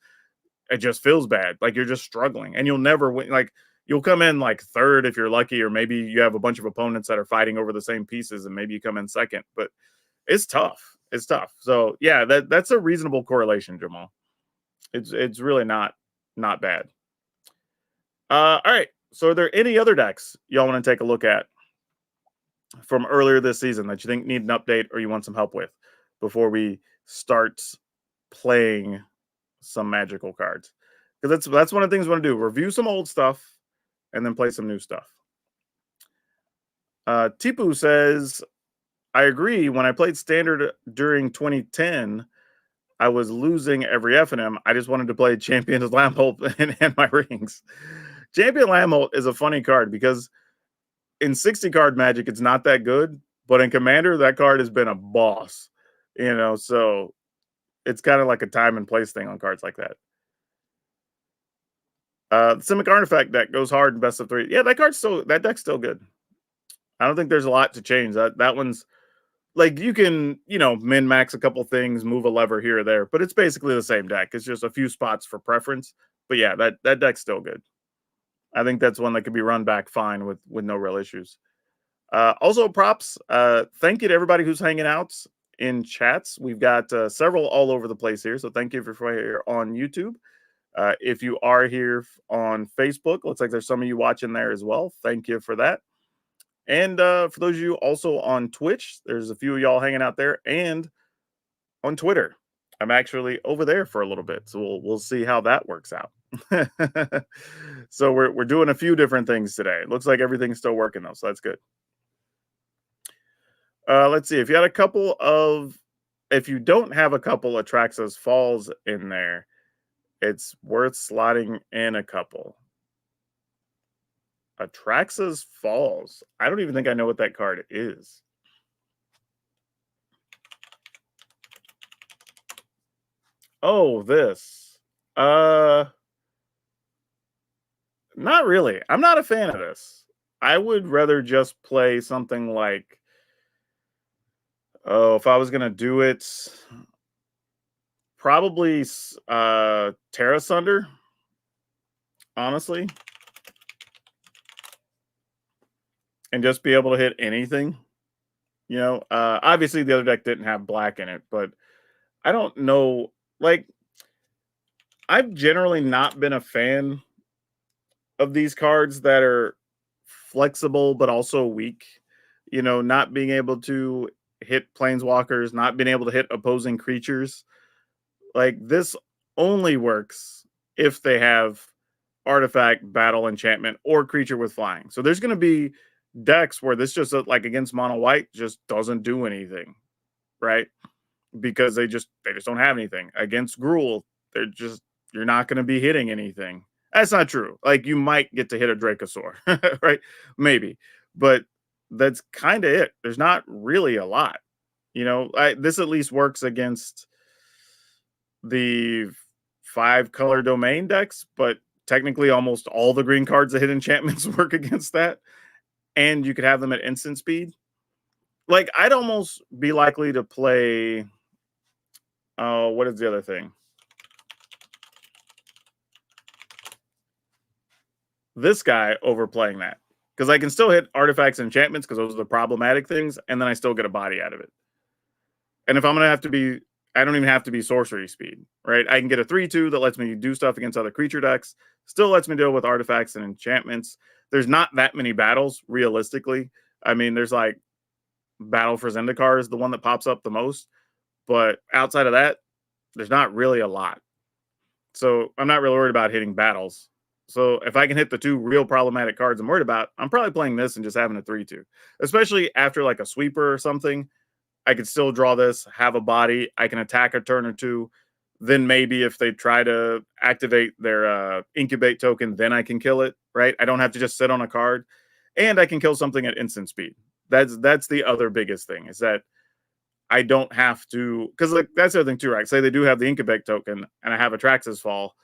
it just feels bad. Like you're just struggling, and you'll never win. Like you'll come in like third if you're lucky, or maybe you have a bunch of opponents that are fighting over the same pieces, and maybe you come in second. But it's tough. It's tough. So yeah, that's a reasonable correlation, Jamal. It's really not bad. All right. So are there any other decks y'all want to take a look at from earlier this season that you think need an update or you want some help with before we start playing some magical cards? Because that's one of the things we want to do. Review some old stuff and then play some new stuff. Tipu says, I agree. When I played standard during 2010, I was losing every FNM. I just wanted to play Champion Lamholt and my rings. Champion Lamholt is a funny card because in 60 card Magic, it's not that good, but in Commander, that card has been a boss. So it's kind of like a time and place thing on cards like that. The Simic Artifact deck goes hard in best of 3. Yeah, that deck's still good. I don't think there's a lot to change. That one's like you can, min max a couple things, move a lever here or there, but it's basically the same deck. It's just a few spots for preference. But yeah, that deck's still good. I think that's one that could be run back fine with no real issues. Also, props. Thank you to everybody who's hanging out in chats. We've got several all over the place here, so thank you for here on YouTube. If you are here on Facebook, looks like there's some of you watching there as well. Thank you for that. And for those of you also on Twitch, there's a few of y'all hanging out there, and on Twitter. I'm actually over there for a little bit, so we'll see how that works out. So we're doing a few different things today. It looks like everything's still working though, so that's good. Let's see if you don't have a couple of Traxxas Falls in there, it's worth slotting in a couple. Atraxa's Falls. I don't even think I know what that card is. Oh, this. Not really. I'm not a fan of this. I would rather just play something like, if I was going to do it, probably Terra Sunder, honestly. And just be able to hit anything. Obviously the other deck didn't have black in it, but I don't know. Like, I've generally not been a fan of these cards that are flexible but also weak. Not being able to hit planeswalkers, not being able to hit opposing creatures. Like, this only works if they have artifact, battle, enchantment, or creature with flying. So there's going to be decks where this just like against mono white just doesn't do anything, right? Because they just don't have anything. Against Gruul, you're not going to be hitting anything. That's not true. Like, you might get to hit a Dracosaur, right? Maybe, but that's kind of it. There's not really a lot. This at least works against the 5-color domain decks, but technically almost all the green cards that hit enchantments work against that. And you could have them at instant speed. Like, I'd almost be likely to play. What is the other thing? This guy over playing that. Because I can still hit artifacts and enchantments because those are the problematic things, and then I still get a body out of it. And if I'm going to have to be, I don't even have to be sorcery speed, right? I can get a 3/2 that lets me do stuff against other creature decks, still lets me deal with artifacts and enchantments. There's not that many battles, realistically. I mean, there's like Battle for Zendikar is the one that pops up the most. But outside of that, there's not really a lot. So I'm not really worried about hitting battles. So if I can hit the 2 real problematic cards I'm worried about, I'm probably playing this and just having a 3/2. Especially after like a sweeper or something, I could still draw this, have a body, I can attack a turn or 2. Then maybe if they try to activate their incubate token, then I can kill it, right? I don't have to just sit on a card. And I can kill something at instant speed. That's the other biggest thing, is that I don't have to, because like that's the other thing too, right? Say they do have the incubate token and I have a Traxxas Fall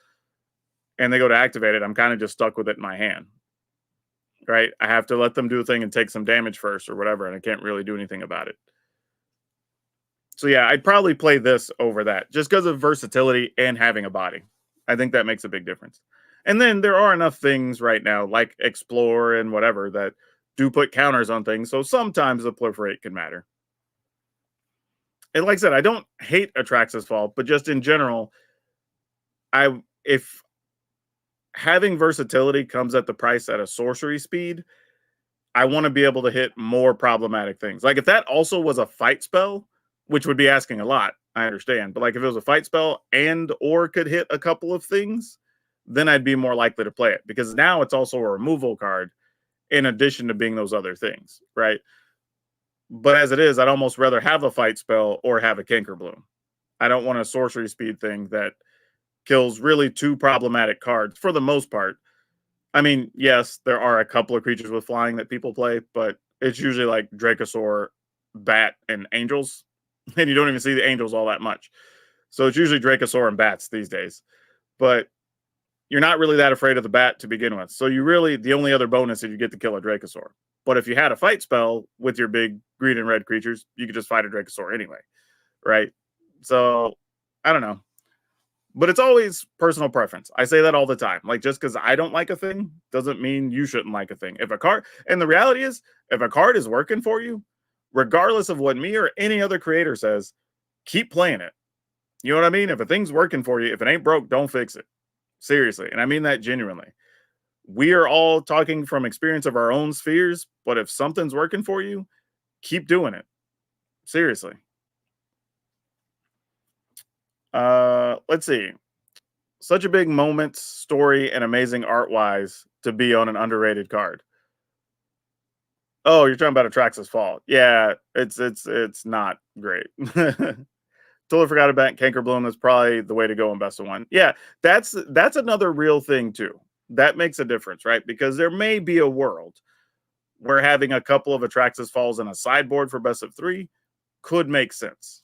and they go to activate it, I'm kind of just stuck with it in my hand, right? I have to let them do a thing and take some damage first or whatever, and I can't really do anything about it. So yeah, I'd probably play this over that just because of versatility and having a body. I think that makes a big difference. And then there are enough things right now, like Explore and whatever, that do put counters on things. So sometimes the proliferate can matter. And like I said, I don't hate Atraxas Fall, but just in general, if having versatility comes at the price at a sorcery speed, I want to be able to hit more problematic things. Like if that also was a fight spell, which would be asking a lot, I understand. But like if it was a fight spell and or could hit a couple of things, then I'd be more likely to play it, because now it's also a removal card in addition to being those other things, right? But as it is, I'd almost rather have a fight spell or have a Canker Bloom. I don't want a sorcery speed thing that kills really two problematic cards for the most part. I mean, yes, there are a couple of creatures with flying that people play, but it's usually like Dracosaur, Bat, and Angels. And you don't even see the Angels all that much. So it's usually Dracosaur and Bats these days. But you're not really that afraid of the Bat to begin with. So you really, the only other bonus is you get to kill a Dracosaur. But if you had a fight spell with your big green and red creatures, you could just fight a Dracosaur anyway, right? So I don't know. But it's always personal preference. I say that all the time. Like, just because I don't like a thing doesn't mean you shouldn't like a thing. If a card, and the reality is, if a card is working for you, regardless of what me or any other creator says, keep playing it. You know what I mean? If a thing's working for you, if it ain't broke, don't fix it. Seriously. And I mean that genuinely. We are all talking from experience of our own spheres, but if something's working for you, keep doing it. Seriously. Let's see. Such a big moment, story, and amazing art wise to be on an underrated card. Oh, you're talking about Atraxas Fall. Yeah, it's not great. Totally forgot about Canker Bloom. That's probably the way to go in best of one. Yeah, that's another real thing too. That makes a difference, right? Because there may be a world where having a couple of Atraxas Falls in a sideboard for best of three could make sense,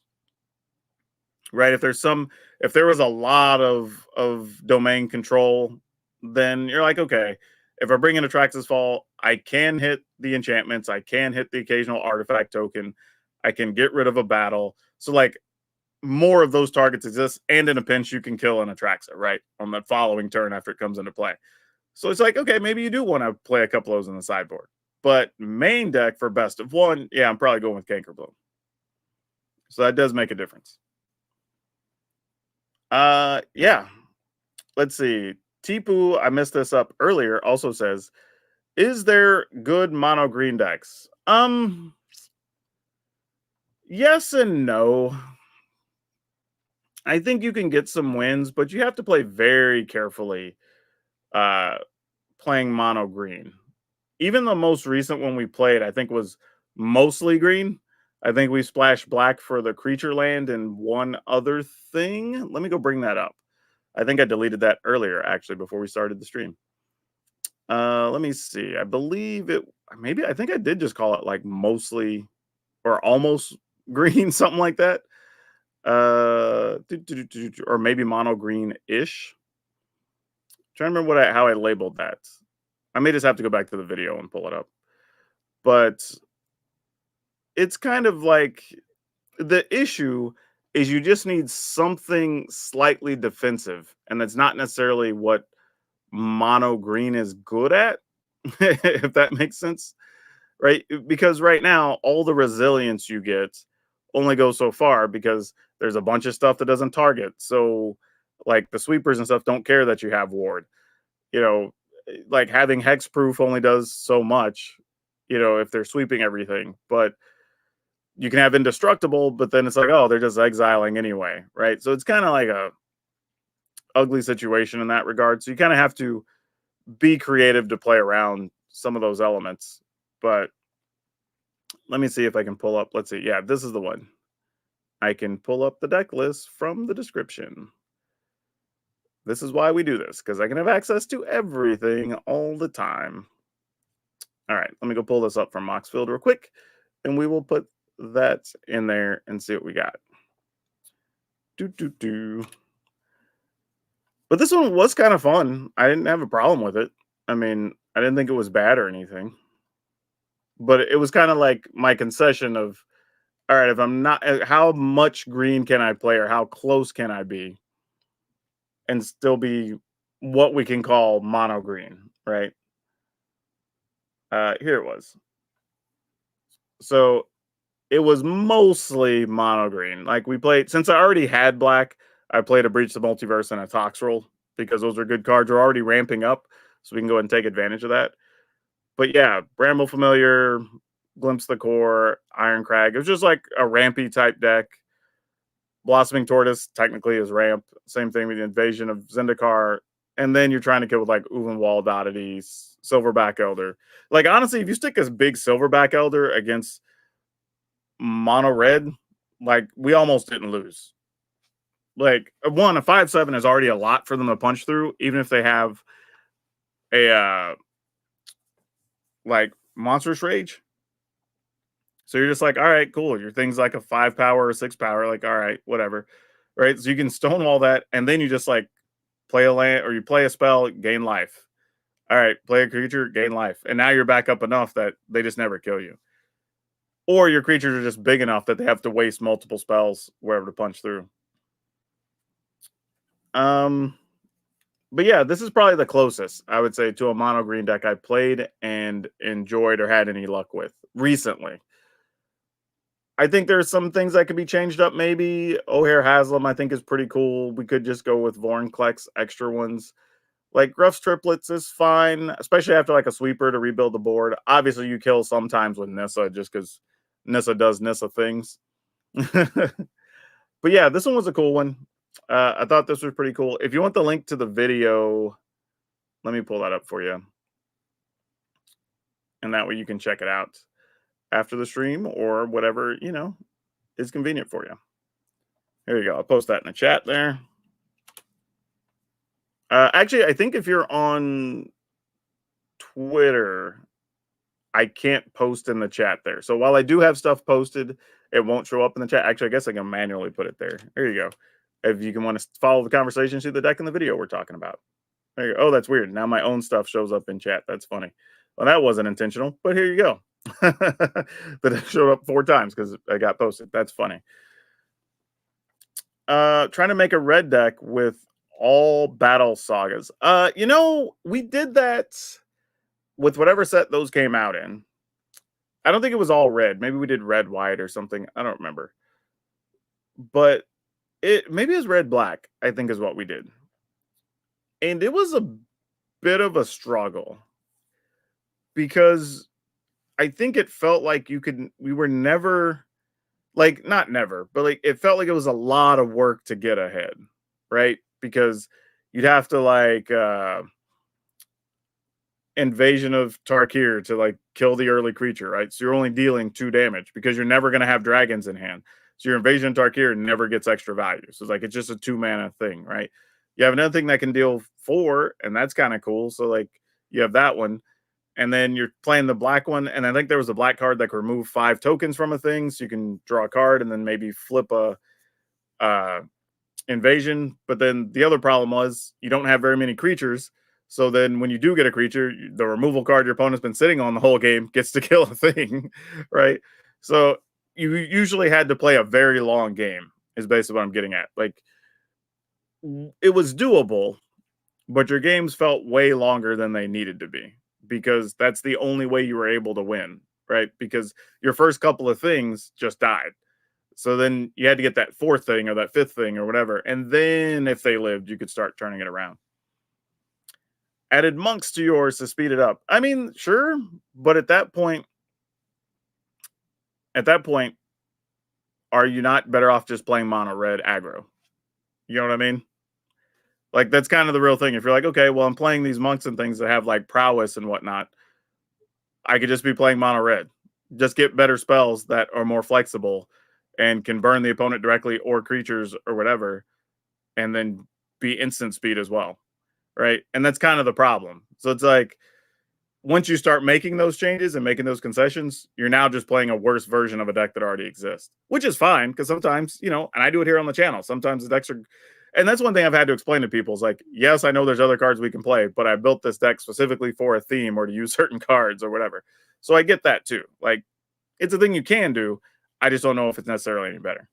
right? If there was a lot of domain control, then you're like, okay, if I bring in Atraxas Fall, I can hit the enchantments, I can hit the occasional artifact token, I can get rid of a battle. So like more of those targets exist, and in a pinch you can kill an Atraxa, right? On the following turn after it comes into play. So it's like, okay, maybe you do want to play a couple of those in the sideboard. But main deck for best of one, yeah, I'm probably going with Cankerbloom. So that does make a difference. Yeah. Let's see. Tipu, I messed this up earlier, also says, is there good mono green decks? Yes and no. I think you can get some wins, but you have to play very carefully uh playing mono green. Even the most recent one we played, I think was mostly green. I think we splashed black for the creature land and one other thing. Let me go bring that up. I think I deleted that earlier, actually, before we started the stream. Let me see. I believe it. Maybe I think I did just call it like mostly or almost green, something like that. Or maybe mono green ish. Trying to remember how I labeled that. I may just have to go back to the video and pull it up. But it's kind of like the issue is you just need something slightly defensive, and that's not necessarily what mono green is good at, if that makes sense, right? Because right now, all the resilience you get only goes so far because there's a bunch of stuff that doesn't target. So, like the sweepers and stuff don't care that you have ward. You know, like having hexproof only does so much, if they're sweeping everything. But you can have indestructible, but then it's like, oh, they're just exiling anyway, right? So it's kind of like a ugly situation in that regard. So you kind of have to be creative to play around some of those elements. But let me see if I can pull up. Let's see. Yeah, this is the one. I can pull up the deck list from the description. This is why we do this, because I can have access to everything all the time. All right, let me go pull this up from Moxfield real quick, and we will put that in there and see what we got. But this one was kind of fun. I didn't have a problem with it. I mean, I didn't think it was bad or anything. But it was kind of like my concession of, all right, if I'm not, how much green can I play or how close can I be and still be what we can call mono green, right? Here it was. So it was mostly mono green. Like we played, since I already had black, I played a Breach the Multiverse and a Toxrill because those are good cards. We're already ramping up, so we can go ahead and take advantage of that. But yeah, Bramble Familiar, Glimpse the Core, Iron Crag. It was just like a rampy type deck. Blossoming Tortoise technically is ramp. Same thing with the Invasion of Zendikar. And then you're trying to kill with like Uvenwald Oddities, Silverback Elder. Like honestly, if you stick this big Silverback Elder against mono red, like we almost didn't lose. Like a 5/7 is already a lot for them to punch through, even if they have a like monstrous rage. So you're just like, all right, cool. Your thing's like a 5 power or 6 power, like, all right, whatever. Right. So you can stonewall that, and then you just like play a land or you play a spell, gain life. All right, play a creature, gain life. And now you're back up enough that they just never kill you. Or your creatures are just big enough that they have to waste multiple spells wherever to punch through. Um, but yeah, this is probably the closest I would say to a mono green deck I played and enjoyed or had any luck with recently. I think there's some things that could be changed up. Maybe O'Hare Haslam, I think, is pretty cool. We could just go with Vorinclex extra ones. Like Gruff's triplets is fine, especially after like a sweeper to rebuild the board. Obviously, you kill sometimes with Nissa just because Nissa does Nissa things. But yeah, this one was a cool one. I thought this was pretty cool. If you want the link to the video, let me pull that up for you. And that way you can check it out after the stream or whatever, is convenient for you. Here you go. I'll post that in the chat there. Actually, I think if you're on Twitter, I can't post in the chat there. So while I do have stuff posted, it won't show up in the chat. Actually, I guess I can manually put it there. There you go. If you can want to follow the conversation, see the deck in the video we're talking about. There you go. Oh, that's weird. Now my own stuff shows up in chat. That's funny. Well, that wasn't intentional, but here you go. That it showed up 4 times because I got posted. That's funny. Trying to make a red deck with all battle sagas. We did that with whatever set those came out in. I don't think it was all red. Maybe we did red white or something. I don't remember. But maybe it was red black, I think is what we did. And it was a bit of a struggle because I think it felt like we were never, like, not never, but like it felt like it was a lot of work to get ahead, right? Because you'd have to like Invasion of Tarkir to like kill the early creature, right? So you're only dealing 2 damage because you're never going to have dragons in hand. So your Invasion of Tarkir never gets extra value. So it's like it's just a 2 mana thing, right? You have another thing that can deal 4, and that's kind of cool. So like you have that one, and then you're playing the black one, and I think there was a black card that could remove 5 tokens from a thing, so you can draw a card and then maybe flip a invasion. But then the other problem was you don't have very many creatures. So then when you do get a creature, the removal card your opponent's been sitting on the whole game gets to kill a thing, right? So you usually had to play a very long game is basically what I'm getting at. Like it was doable, but your games felt way longer than they needed to be because that's the only way you were able to win, right? Because your first couple of things just died. So then you had to get that 4th thing or that 5th thing or whatever. And then if they lived, you could start turning it around. Added monks to yours to speed it up. I mean, sure, but at that point, are you not better off just playing mono red aggro? You know what I mean? Like that's kind of the real thing. If you're like, okay, well, I'm playing these monks and things that have like prowess and whatnot, I could just be playing mono red. Just get better spells that are more flexible and can burn the opponent directly or creatures or whatever, and then be instant speed as well. Right. And that's kind of the problem. So it's like once you start making those changes and making those concessions, you're now just playing a worse version of a deck that already exists, which is fine because sometimes, and I do it here on the channel. Sometimes the decks are, and that's one thing I've had to explain to people is like, yes, I know there's other cards we can play, but I built this deck specifically for a theme or to use certain cards or whatever. So I get that too. Like, it's a thing you can do. I just don't know if it's necessarily any better.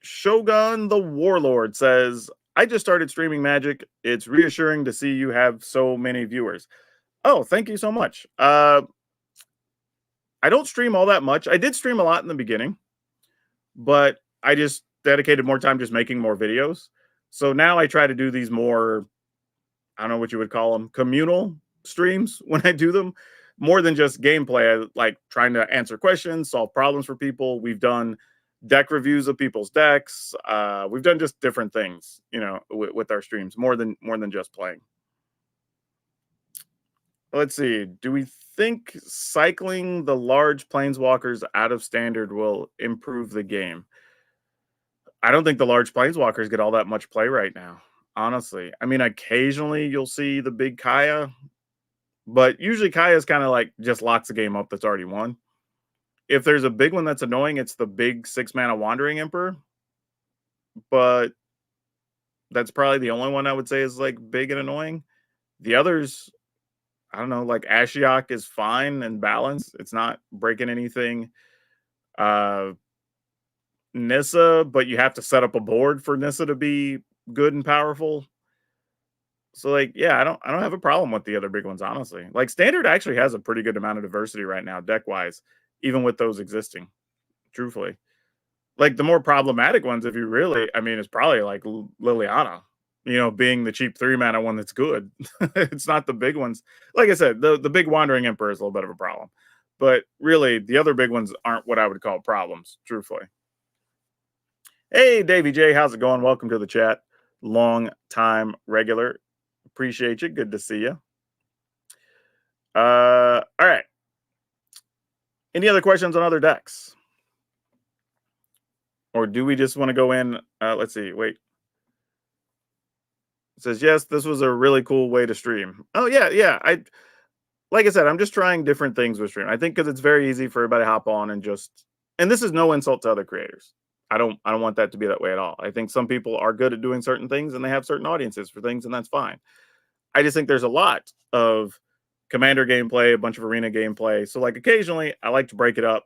Shogun the Warlord says, I just started streaming Magic. It's reassuring to see you have so many viewers. Oh, thank you so much. I don't stream all that much. I did stream a lot in the beginning, but I just dedicated more time just making more videos. So now I try to do these more, I don't know what you would call them, communal streams when I do them, more than just gameplay. I like trying to answer questions, solve problems for people. We've done deck reviews of people's decks. We've done just different things, with our streams, more than just playing. Let's see. Do we think cycling the large planeswalkers out of standard will improve the game? I don't think the large planeswalkers get all that much play right now, honestly. I mean, occasionally you'll see the big Kaya, but usually Kaya's kind of like just locks the game up that's already won. If there's a big one that's annoying, it's the big 6 mana Wandering Emperor, but that's probably the only one I would say is like big and annoying. The others, I don't know, like Ashiok is fine and balanced. It's not breaking anything. Uh Nissa, but you have to set up a board for Nissa to be good and powerful. So like, yeah, I don't have a problem with the other big ones, honestly. Like standard actually has a pretty good amount of diversity right now, deck wise, even with those existing, truthfully. Like the more problematic ones, if you really, I mean, it's probably like Liliana, being the cheap 3 mana one that's good. It's not the big ones. Like I said, the big Wandering Emperor is a little bit of a problem. But really, the other big ones aren't what I would call problems, truthfully. Hey, Davey J, how's it going? Welcome to the chat. Long time regular. Appreciate you. Good to see you. All right. Any other questions on other decks? Or do we just want to go in? Let's see. Wait. It says, yes, this was a really cool way to stream. Oh, yeah, yeah. Like I said, I'm just trying different things with stream. I think because it's very easy for everybody to hop on and this is no insult to other creators. I don't want that to be that way at all. I think some people are good at doing certain things and they have certain audiences for things, and that's fine. I just think there's a lot of commander gameplay, a bunch of arena gameplay. So like occasionally I like to break it up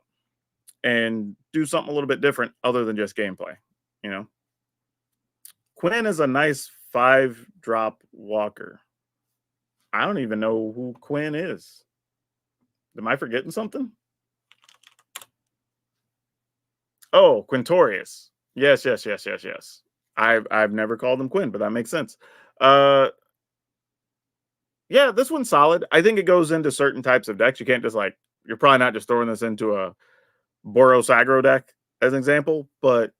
and do something a little bit different other than just gameplay, you know. Quinn is a nice 5-drop walker. I don't even know who Quinn is. Am I forgetting something? Oh, Quintorius. Yes. I've never called him Quinn, but that makes sense. Yeah, this one's solid. I think it goes into certain types of decks. You can't just you're probably not just throwing this into a Boros aggro deck as an example, but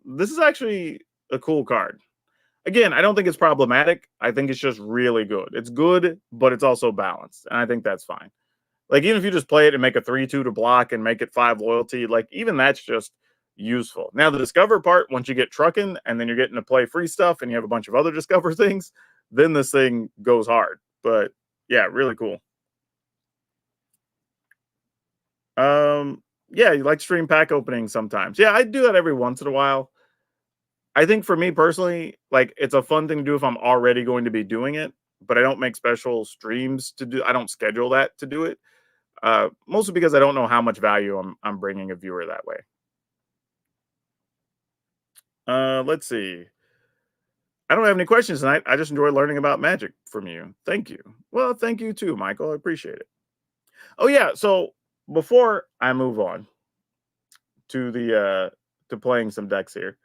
this is actually a cool card. Again, I don't think it's problematic. I think it's just really good. It's good, but it's also balanced, and I think that's fine. Like even if you just play it and make a 3/2 to block and make it 5 loyalty, like even that's just useful. Now the discover part, once you get trucking and then you're getting to play free stuff and you have a bunch of other discover things, then this thing goes hard. But yeah, really cool. Yeah, you like stream pack openings sometimes. Yeah, I do that every once in a while. I think for me personally, like it's a fun thing to do if I'm already going to be doing it, but I don't make special streams to do. I don't schedule that to do it. Mostly because I don't know how much value I'm bringing a viewer that way. Let's see. I don't have any questions tonight. I just enjoy learning about Magic from you. Thank you. Well, thank you too, Michael. I appreciate it. Oh yeah. So before I move on to the to playing some decks here,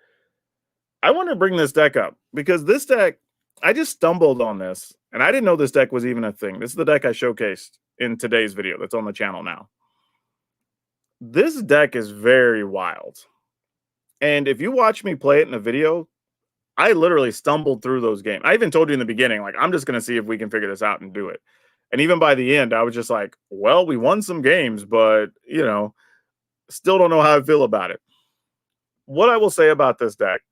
I want to bring this deck up because this deck, I just stumbled on this and I didn't know this deck was even a thing. This is the deck I showcased in today's video that's on the channel now. This deck is very wild. And if you watch me play it in a video, I literally stumbled through those games. I even told you in the beginning, like, I'm just going to see if we can figure this out and do it. And even by the end, I was just like, well, we won some games, but, still don't know how I feel about it. What I will say about this deck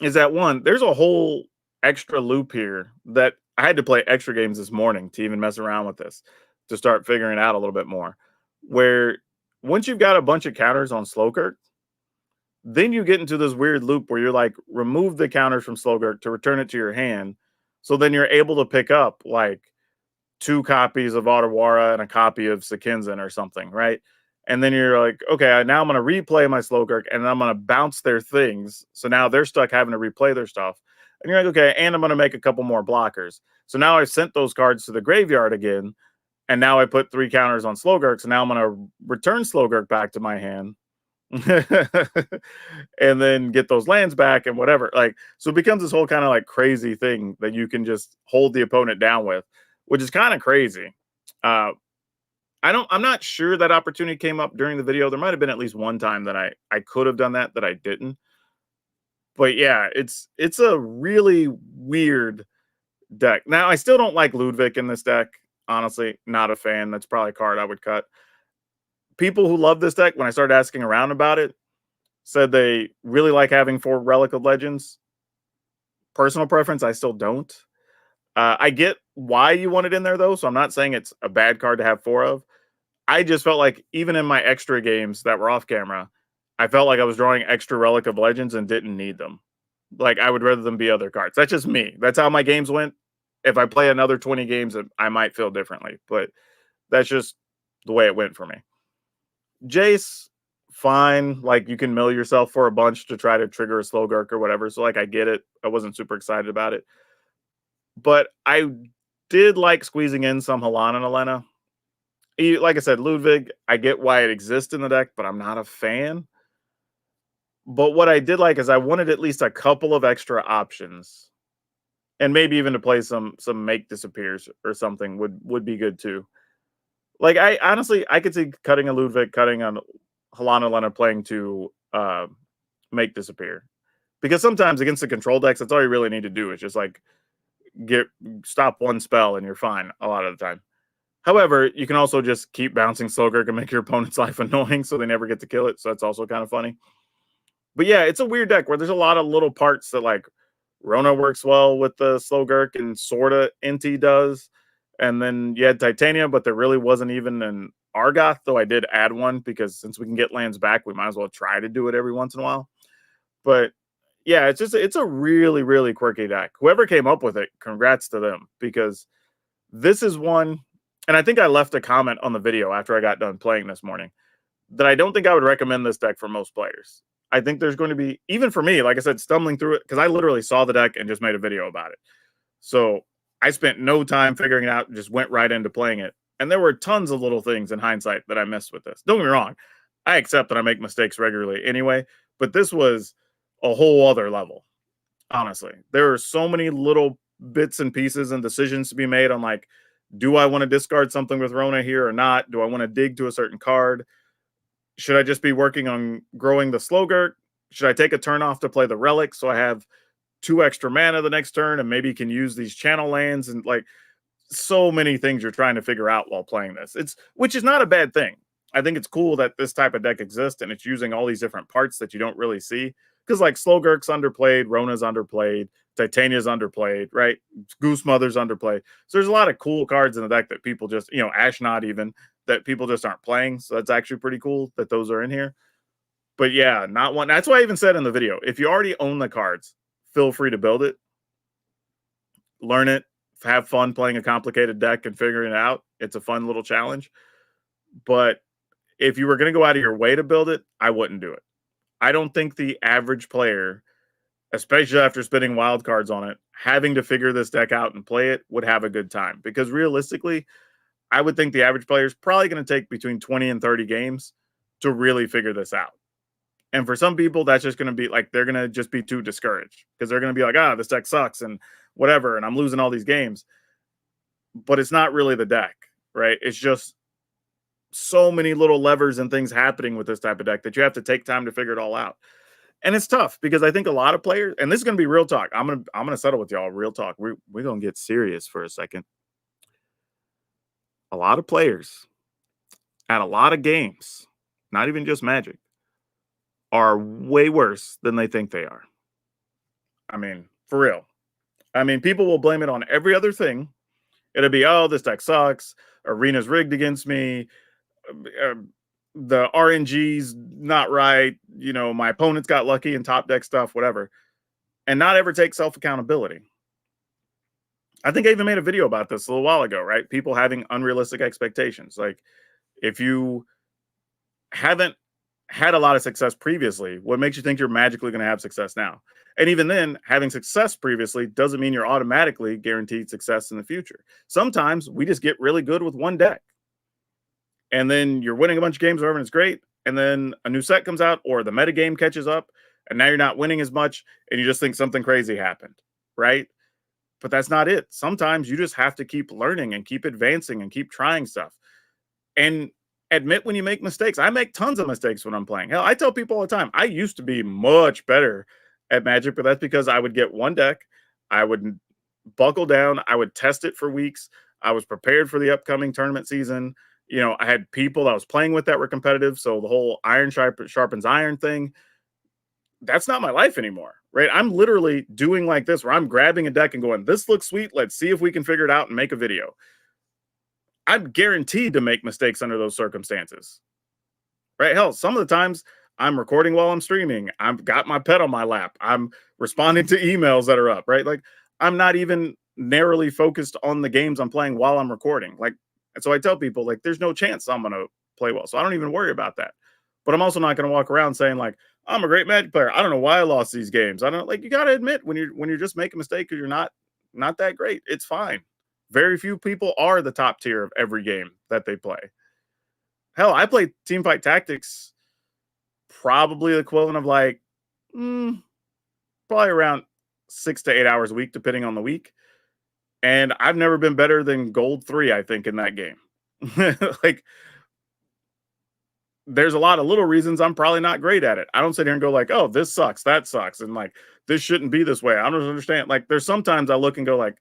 is that one, there's a whole extra loop here that I had to play extra games this morning to even mess around with this, to start figuring it out a little bit more. Where once you've got a bunch of counters on Slowkirk, then you get into this weird loop where you're like, remove the counters from Slowkirk to return it to your hand. So then you're able to pick up like 2 copies of Otawara and a copy of Sakinzan or something, right? And then you're like, okay, now I'm going to replay my Slowkirk and I'm going to bounce their things. So now they're stuck having to replay their stuff. And you're like, okay, and I'm going to make a couple more blockers. So now I've sent those cards to the graveyard again. And now I put 3 counters on Slowkirk. So now I'm going to return Slowkirk back to my hand. And then get those lands back and whatever. Like, so it becomes this whole kind of like crazy thing that you can just hold the opponent down with, which is kind of crazy. I'm not sure that opportunity came up during the video. There might have been at least one time that I could have done that I didn't. But yeah, it's a really weird deck. Now I still don't like Ludwig in this deck. Honestly, not a fan. That's probably a card I would cut. People who love this deck, when I started asking around about it, said they really like having 4 Relic of Legends. Personal preference, I still don't. I get why you want it in there though, so I'm not saying it's a bad card to have 4 of. I just felt like even in my extra games that were off camera, I felt like I was drawing extra Relic of Legends and didn't need them. Like, I would rather them be other cards. That's just me. That's how my games went. If I play another 20 games, I might feel differently, but that's just the way it went for me. Jace, fine. Like, you can mill yourself for a bunch to try to trigger a slow Gurk or whatever. So, like, I get it. I wasn't super excited about it. But I did like squeezing in some Halan and Elena. Like I said, Ludwig, I get why it exists in the deck, but I'm not a fan. But what I did like is I wanted at least a couple of extra options. And maybe even to play some make disappears or something would be good too. Like, I honestly I could see cutting a Ludwig, cutting on Halana Lena, playing to make disappear. Because sometimes against the control decks, that's all you really need to do is just like get stop one spell and you're fine a lot of the time. However, you can also just keep bouncing Slogurk and make your opponent's life annoying so they never get to kill it. So that's also kind of funny. But yeah, it's a weird deck where there's a lot of little parts that like Rona works well with the Slogurk and sorta Inti does. And then you had Titania, but there really wasn't even an Argoth, though I did add one because since we can get lands back, we might as well try to do it every once in a while. But yeah, it's a really, really quirky deck. Whoever came up with it, congrats to them, because this is one, and I think I left a comment on the video after I got done playing this morning, that I don't think I would recommend this deck for most players. I think there's going to be, even for me, like I said, stumbling through it, because I literally saw the deck and just made a video about it. So I spent no time figuring it out and just went right into playing it. And there were tons of little things in hindsight that I missed with this. Don't get me wrong. I accept that I make mistakes regularly anyway, but this was a whole other level. Honestly, there are so many little bits and pieces and decisions to be made on, like, do I want to discard something with Rona here or not? Do I want to dig to a certain card? Should I just be working on growing the Slogurk? Should I take a turn off to play the Relic so I have 2 extra mana the next turn and maybe can use these channel lands? And like, so many things you're trying to figure out while playing this. Which is not a bad thing. I think it's cool that this type of deck exists and it's using all these different parts that you don't really see. Because like Slogurk's underplayed, Rona's underplayed, Titania's underplayed, right? Goose Mother's underplayed. So there's a lot of cool cards in the deck that people just, Ashnod even, that people just aren't playing. So that's actually pretty cool that those are in here. But yeah, not one. That's why I even said in the video, if you already own the cards, feel free to build it, learn it, have fun playing a complicated deck and figuring it out. It's a fun little challenge. But if you were going to go out of your way to build it, I wouldn't do it. I don't think the average player, especially after spending wild cards on it, having to figure this deck out and play it, would have a good time. Because realistically, I would think the average player is probably going to take between 20 and 30 games to really figure this out. And for some people, that's just going to be like, they're going to just be too discouraged because they're going to be like, this deck sucks and whatever, and I'm losing all these games. But it's not really the deck, right? It's just so many little levers and things happening with this type of deck that you have to take time to figure it all out. And it's tough because I think a lot of players, and this is going to be real talk. I'm gonna settle with y'all real talk. We're going to get serious for a second. A lot of players at a lot of games, not even just Magic, are way worse than they think they are. I mean, for real. I mean, people will blame it on every other thing. It'll be, this deck sucks. Arena's rigged against me. The RNG's not right. My opponent's got lucky in top deck stuff, whatever. And not ever take self-accountability. I think I even made a video about this a little while ago, right? People having unrealistic expectations. Like, if you haven't had a lot of success previously, what makes you think you're magically going to have success now? And even then, having success previously doesn't mean you're automatically guaranteed success in the future. Sometimes we just get really good with one deck. And then you're winning a bunch of games over and it's great. And then a new set comes out or the meta game catches up and now you're not winning as much and you just think something crazy happened, right? But that's not it. Sometimes you just have to keep learning and keep advancing and keep trying stuff. And admit when you make mistakes. I make tons of mistakes when I'm playing. Hell, I tell people all the time, I used to be much better at Magic, but that's because I would get one deck, I would buckle down, I would test it for weeks. I was prepared for the upcoming tournament season. I had people I was playing with that were competitive. So the whole iron sharpens iron thing, that's not my life anymore, right? I'm literally doing like this where I'm grabbing a deck and going, this looks sweet. Let's see if we can figure it out and make a video. I'm guaranteed to make mistakes under those circumstances, right? Hell, some of the times I'm recording while I'm streaming. I've got my pet on my lap. I'm responding to emails that are up, right? Like I'm not even narrowly focused on the games I'm playing while I'm recording. Like, and so I tell people, like, there's no chance I'm going to play well. So I don't even worry about that. But I'm also not going to walk around saying, like, I'm a great Magic player. I don't know why I lost these games. I don't like you got to admit when you're just making a mistake or you're not that great. It's fine. Very few people are the top tier of every game that they play. Hell, I play Teamfight Tactics probably the equivalent of like mm, probably around 6 to 8 hours a week, depending on the week. And I've never been better than gold 3, I think, in that game. Like, there's a lot of little reasons I'm probably not great at it. I don't sit here and go like, oh, this sucks, that sucks, and like this shouldn't be this way. I don't understand. Like, there's sometimes I look and go like,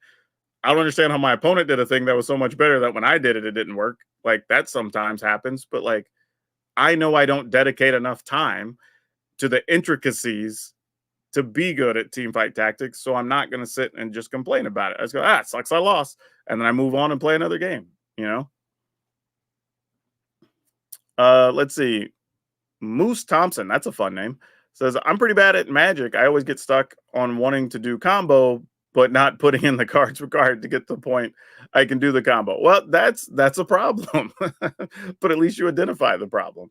I don't understand how my opponent did a thing that was so much better that when I did it, it didn't work. Like that sometimes happens, but like I know I don't dedicate enough time to the intricacies to be good at team fight tactics. So I'm not going to sit and just complain about it. I just go, it sucks. I lost. And then I move on and play another game, you know? Let's see. Moose Thompson. That's a fun name. Says, I'm pretty bad at Magic. I always get stuck on wanting to do combo, but not putting in the cards required to get to the point I can do the combo. Well, that's a problem. But at least you identify the problem.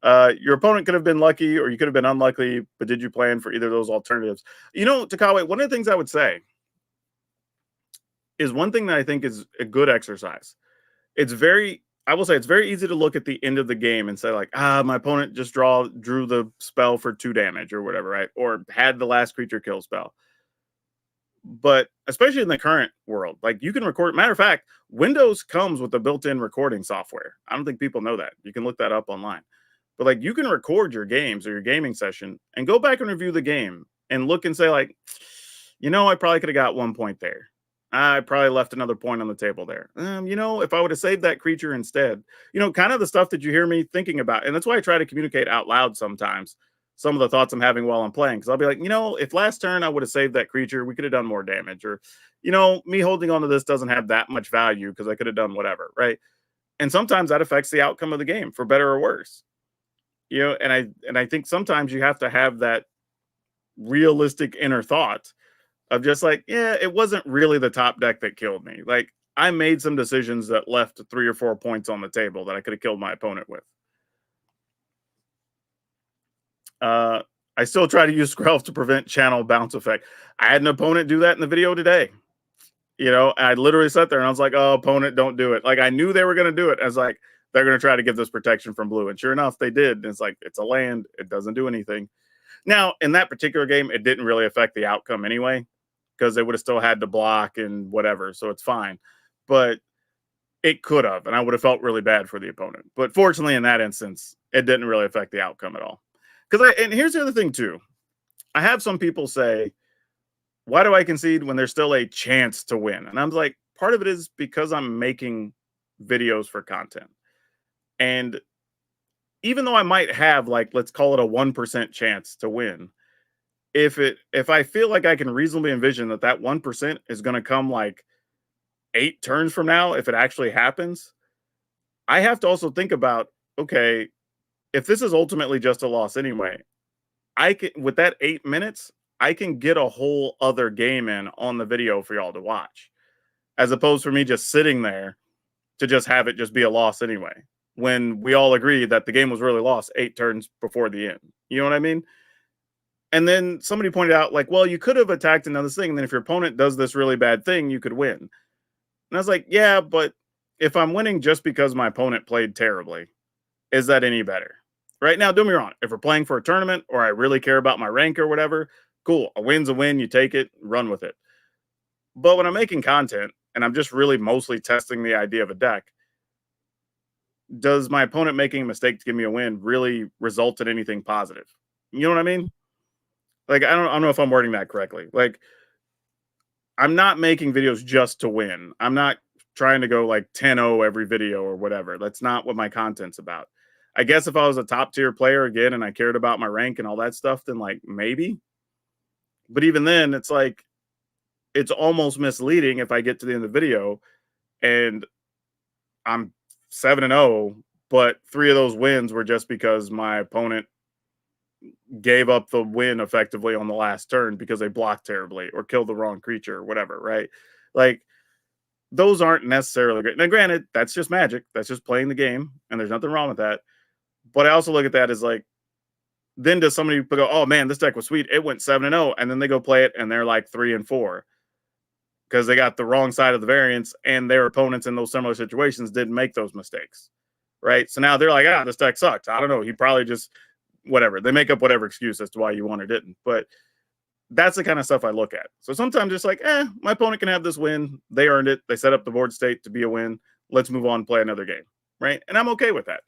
Your opponent could have been lucky or you could have been unlucky, but did you plan for either of those alternatives? You know, Takawe, one of the things I would say is one thing that I think is a good exercise. I will say it's very easy to look at the end of the game and say, like, my opponent just drew the spell for 2 damage or whatever, right? Or had the last creature kill spell. But especially in the current world, like you can record. Matter of fact, Windows comes with a built-in recording software. I don't think people know that. You can look that up online. But like you can record your games or your gaming session and go back and review the game and look and say, like, I probably could have got 1 point there. I probably left another point on the table there. If I would have saved that creature instead, kind of the stuff that you hear me thinking about. And that's why I try to communicate out loud sometimes some of the thoughts I'm having while I'm playing. Cause I'll be like, if last turn I would have saved that creature, we could have done more damage. Or, me holding on to this doesn't have that much value because I could have done whatever. Right. And sometimes that affects the outcome of the game for better or worse. And I think sometimes you have to have that realistic inner thought of just like, yeah, it wasn't really the top deck that killed me. Like I made some decisions that left 3 or 4 points on the table that I could have killed my opponent with. I still try to use Skrelf to prevent channel bounce effect. I had an opponent do that in the video today. I literally sat there and I was like, oh, opponent, don't do it. Like I knew they were going to do it. I was like, they're going to try to give this protection from blue. And sure enough, they did. And it's like, it's a land. It doesn't do anything. Now, in that particular game, it didn't really affect the outcome anyway, because they would have still had to block and whatever. So it's fine. But it could have. And I would have felt really bad for the opponent. But fortunately, in that instance, it didn't really affect the outcome at all. And here's the other thing, too. I have some people say, why do I concede when there's still a chance to win? And I'm like, part of it is because I'm making videos for content. And even though I might have, like, let's call it a 1% chance to win, if I feel like I can reasonably envision that 1% is going to come like 8 turns from now, if it actually happens, I have to also think about, okay, if this is ultimately just a loss anyway, I can, with that 8 minutes, I can get a whole other game in on the video for y'all to watch, as opposed for me just sitting there to just have it just be a loss anyway, when we all agree that the game was really lost 8 turns before the end. You know what I mean? And then somebody pointed out, like, well, you could have attacked another thing, and then if your opponent does this really bad thing, you could win. And I was like, yeah, but if I'm winning just because my opponent played terribly, is that any better? Right now, don't get me wrong. If we're playing for a tournament or I really care about my rank or whatever, cool. A win's a win. You take it, run with it. But when I'm making content and I'm just really mostly testing the idea of a deck, does my opponent making a mistake to give me a win really result in anything positive? You know what I mean? Like, I don't know if I'm wording that correctly. Like, I'm not making videos just to win. I'm not trying to go like 10-0 every video or whatever. That's not what my content's about. I guess if I was a top tier player again and I cared about my rank and all that stuff, then like maybe. But even then, it's like it's almost misleading if I get to the end of the video and I'm 7-0, but 3 of those wins were just because my opponent gave up the win effectively on the last turn because they blocked terribly or killed the wrong creature or whatever, right? Like those aren't necessarily great. Now, granted, that's just Magic. That's just playing the game, and there's nothing wrong with that. But I also look at that as like, then does somebody go, "Oh man, this deck was sweet. It went 7-0," and then they go play it and they're like 3-4 because they got the wrong side of the variance, and their opponents in those similar situations didn't make those mistakes, right? So now they're like, "Ah, this deck sucks. I don't know. He probably just whatever." They make up whatever excuse as to why you won or didn't, but that's the kind of stuff I look at. So sometimes it's like, my opponent can have this win. They earned it. They set up the board state to be a win. Let's move on and play another game, right? And I'm okay with that.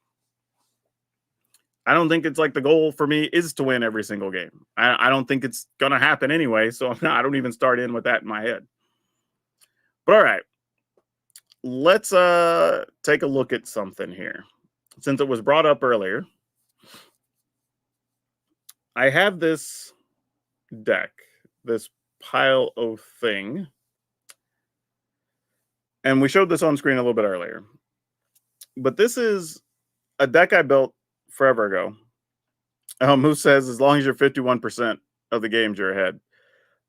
I don't think it's like the goal for me is to win every single game. I don't think it's going to happen anyway. So I don't even start in with that in my head. But all right, let's take a look at something here. Since it was brought up earlier, I have this deck, this pile of thing. And we showed this on screen a little bit earlier. But this is a deck I built forever ago. Moose says, as long as you're 51% of the games, you're ahead.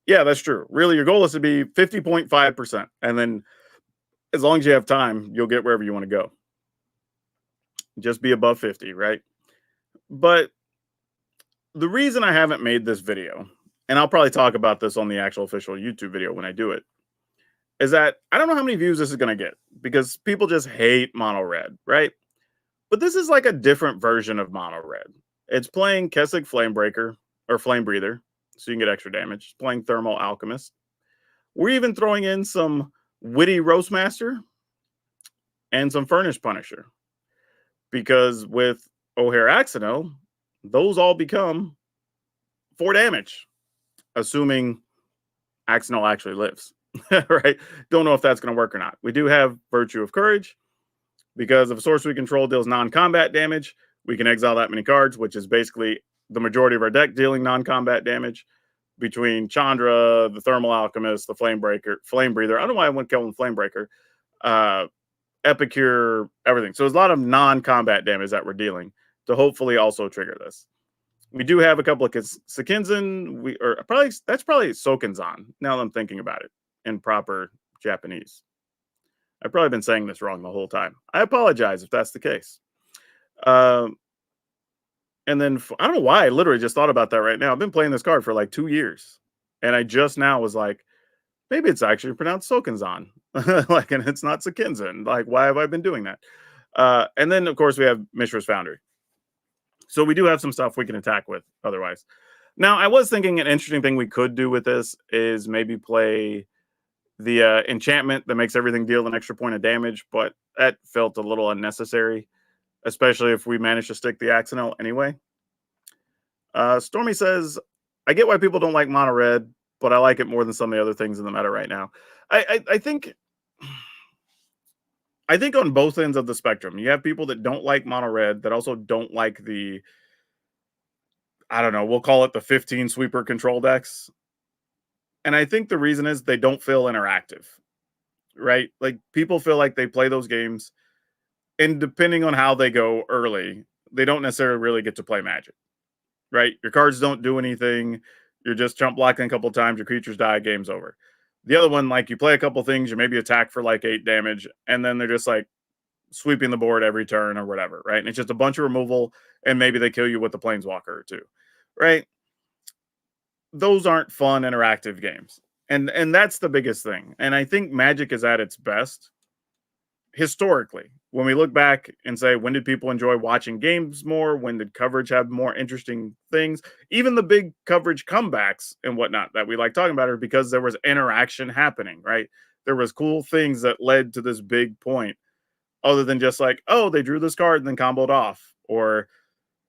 Yeah, that's true. Really, your goal is to be 50.5%. And then as long as you have time, you'll get wherever you want to go. Just be above 50, right? But the reason I haven't made this video, and I'll probably talk about this on the actual official YouTube video when I do it, is that I don't know how many views this is going to get because people just hate mono red, right? But this is like a different version of mono red. It's playing Kessig Flamebreaker or Flame Breather, so you can get extra damage. It's playing Thermal Alchemist. We're even throwing in some Witty Roastmaster and some Furnace Punisher. Because with O'Hare Axino, those all become 4 damage, assuming Axino actually lives. Right? Don't know if that's going to work or not. We do have Virtue of Courage. Because if a source we control deals non-combat damage, we can exile that many cards, which is basically the majority of our deck dealing non-combat damage between Chandra, the Thermal Alchemist, the Flame Breather. I don't know why I wouldn't call him Flamebreaker. Epicure, everything. So there's a lot of non-combat damage that we're dealing to hopefully also trigger this. We do have a couple of Sekinzan, that's probably Sokenzan, now that I'm thinking about it in proper Japanese. I've probably been saying this wrong the whole time. I apologize if that's the case. And then, I don't know why I literally just thought about that right now. I've been playing this card for like 2 years. And I just now was like, maybe it's actually pronounced Sokenzan. Like, and it's not Sekinzan. Like, why have I been doing that? And then, of course, we have Mishra's Foundry. So we do have some stuff we can attack with otherwise. Now, I was thinking an interesting thing we could do with this is maybe play the enchantment that makes everything deal an extra point of damage, but that felt a little unnecessary, especially if we manage to stick the Axino anyway. Stormy says, I get why people don't like mono red, but I like it more than some of the other things in the meta right now. I think on both ends of the spectrum, you have people that don't like mono red that also don't like the, I don't know, we'll call it the 15 sweeper control decks. And I think the reason is they don't feel interactive, right? Like people feel like they play those games, and depending on how they go early, they don't necessarily really get to play Magic, right? Your cards don't do anything. You're just chump blocking a couple times. Your creatures die. Game's over. The other one, like you play a couple things, you maybe attack for like 8 damage, and then they're just like sweeping the board every turn or whatever, right? And it's just a bunch of removal, and maybe they kill you with a Planeswalker or 2, right? Those aren't fun, interactive games. And that's the biggest thing. And I think Magic is at its best historically. When we look back and say, when did people enjoy watching games more? When did coverage have more interesting things? Even the big coverage comebacks and whatnot that we like talking about are because there was interaction happening, right? There was cool things that led to this big point other than just like, oh, they drew this card and then comboed off, or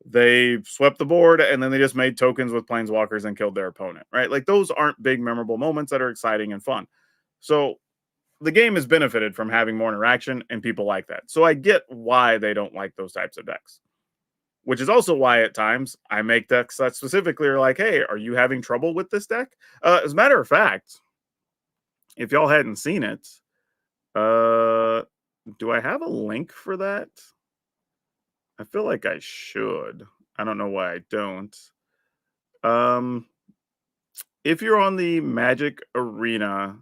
they swept the board and then they just made tokens with planeswalkers and killed their opponent, right? Like those aren't big memorable moments that are exciting and fun. So the game has benefited from having more interaction and people like that. So I get why they don't like those types of decks. which is also why at times I make decks that specifically are like, hey, are you having trouble with this deck? As a matter of fact, if y'all hadn't seen it, uh, do I have a link for that? I feel like I should. I don't know why I don't. Um, if you're on the Magic Arena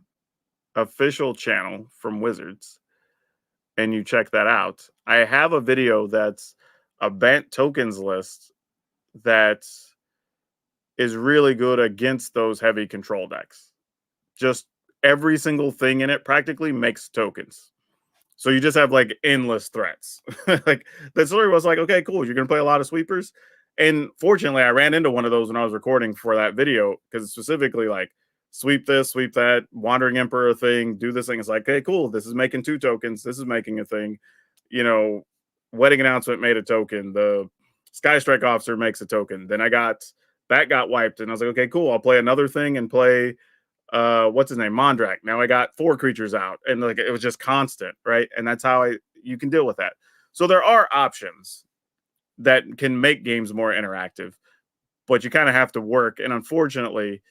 official channel from Wizards and you check that out, I have a video that's a Bant tokens list that is really good against those heavy control decks. Just every single thing in it practically makes tokens. So you just have like endless threats. Like the story was like, okay, cool. You're gonna play a lot of sweepers. And fortunately, I ran into one of those when I was recording for that video because it's specifically like sweep this, sweep that, wandering emperor thing, do this thing. It's like, okay, cool. This is making 2 tokens. This is making a thing. You know, wedding announcement made a token. The Sky Strike officer makes a token. Then I got that got wiped, and I was like, okay, cool. I'll play another thing and play what's his name, Mondrak. Now I got 4 creatures out, and like it was just constant, right? And that's how you can deal with that. So there are options that can make games more interactive, but you kind of have to work. And unfortunately,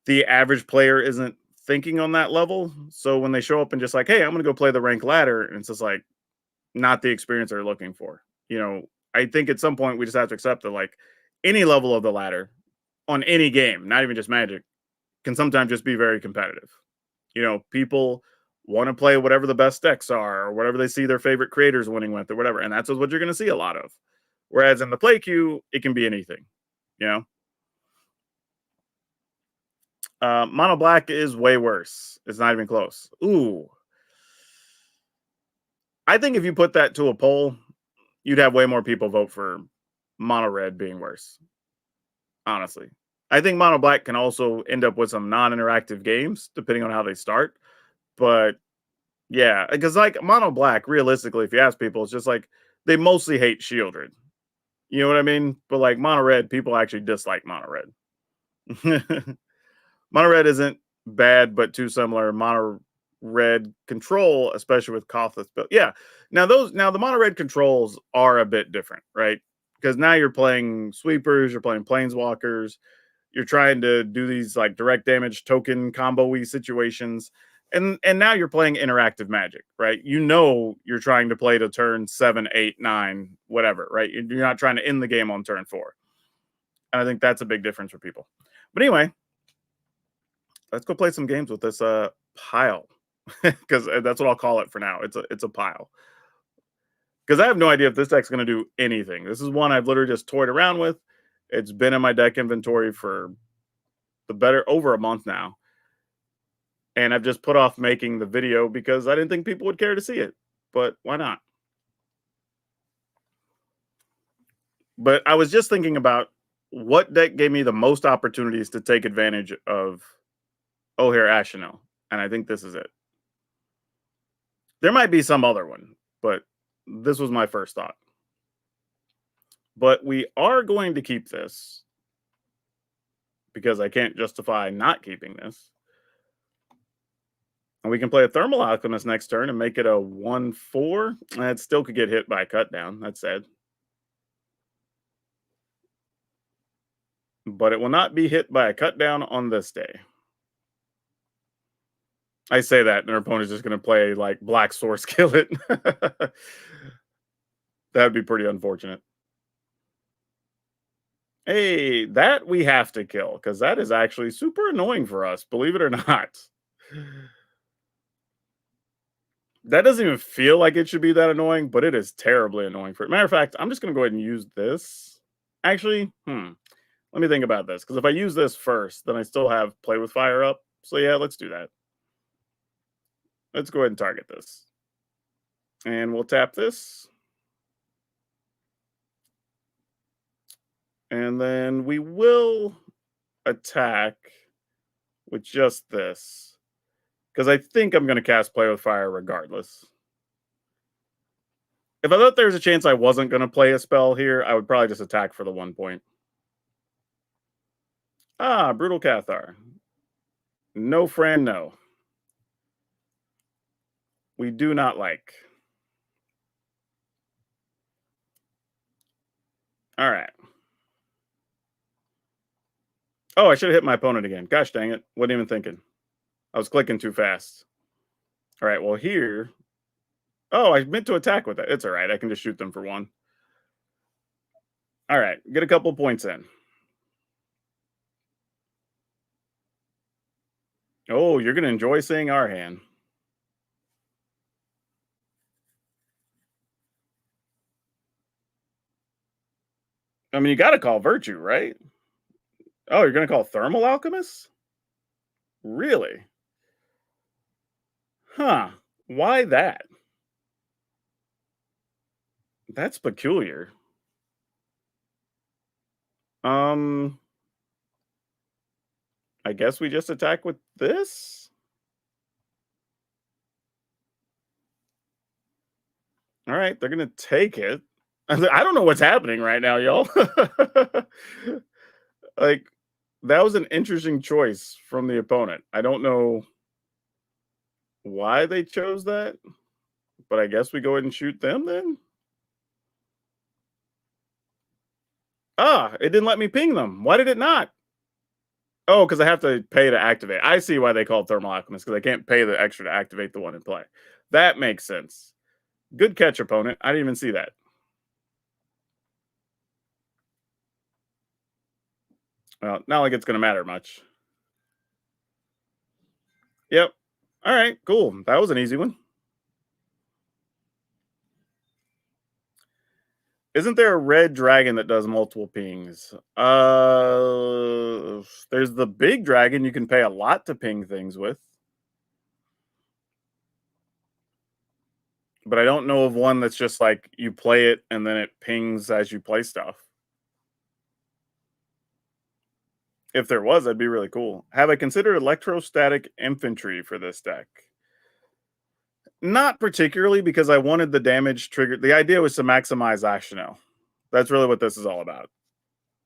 the average player isn't thinking on that level. So when they show up and just like, hey, I'm gonna go play the rank ladder, and it's just like not the experience they're looking for. You know, I think at some point we just have to accept that like any level of the ladder on any game, not even just Magic, can sometimes just be very competitive. You know, people want to play whatever the best decks are or whatever they see their favorite creators winning with or whatever. And that's what you're going to see a lot of. Whereas in the play queue, it can be anything, you know? Mono black is way worse. It's not even close. Ooh. I think if you put that to a poll, you'd have way more people vote for mono red being worse. Honestly. I think mono black can also end up with some non interactive games, depending on how they start. But yeah, because like mono black, realistically, if you ask people, it's just like they mostly hate Shieldred. You know what I mean? But like mono red, people actually dislike mono red. Mono red isn't bad, but too similar. Mono red control, especially with Kotha's build. Yeah. Now the mono red controls are a bit different, right? Because now you're playing sweepers, you're playing planeswalkers, you're trying to do these like direct damage token combo-y situations. And now you're playing interactive Magic, right? You know you're trying to play to turn 7, 8, 9, whatever, right? You're not trying to end the game on turn 4. And I think that's a big difference for people. But anyway, let's go play some games with this pile. Because that's what I'll call it for now. It's a pile. Because I have no idea if this deck's going to do anything. This is one I've literally just toyed around with. It's been in my deck inventory for the better over a month now. And I've just put off making the video because I didn't think people would care to see it. But why not? But I was just thinking about what deck gave me the most opportunities to take advantage of O'Hare Ashenel. And I think this is it. There might be some other one, but this was my first thought. But we are going to keep this because I can't justify not keeping this. And we can play a Thermal Alchemist next turn and make it a 1/4. It still could get hit by a cut down. That's sad. But it will not be hit by a cut down on this day. I say that, and our opponent's just going to play like Black Source Skillet. That would be pretty unfortunate. Hey, that we have to kill because that is actually super annoying for us, believe it or not. That doesn't even feel like it should be that annoying, but it is terribly annoying for it. Matter of fact, I'm just going to go ahead and use this. Actually, let me think about this because if I use this first, then I still have Play with Fire up. So yeah, let's do that. Let's go ahead and target this. And we'll tap this. And then we will attack with just this. Because I think I'm going to cast Play with Fire regardless. If I thought there was a chance I wasn't going to play a spell here, I would probably just attack for the 1 point. Ah, Brutal Cathar. No, Fran, no. We do not like. All right. Oh, I should have hit my opponent again. Gosh dang it. Wasn't even thinking. I was clicking too fast. All right. Well, here. Oh, I meant to attack with it. It's all right. I can just shoot them for one. All right. Get a couple points in. Oh, you're going to enjoy seeing our hand. I mean, you got to call Virtue, right? Oh, you're going to call Thermal Alchemist? Really? Huh. Why that? That's peculiar. Um, I guess we just attack with this? All right, they're going to take it. I don't know what's happening right now, y'all. Like, that was an interesting choice from the opponent. I don't know why they chose that, but I guess we go ahead and shoot them then. Ah, it didn't let me ping them. Why did it not? Oh, because I have to pay to activate. I see why they call it Thermal Alchemist, because I can't pay the extra to activate the one in play. That makes sense. Good catch, opponent. I didn't even see that. Well, not like it's going to matter much. Yep. All right, cool. That was an easy one. Isn't there a red dragon that does multiple pings? There's the big dragon you can pay a lot to ping things with. But I don't know of one that's just like you play it and then it pings as you play stuff. If there was, that'd be really cool. Have I considered electrostatic infantry for this deck? Not particularly, because I wanted the damage trigger. The idea was to maximize Ashnel. That's really what this is all about.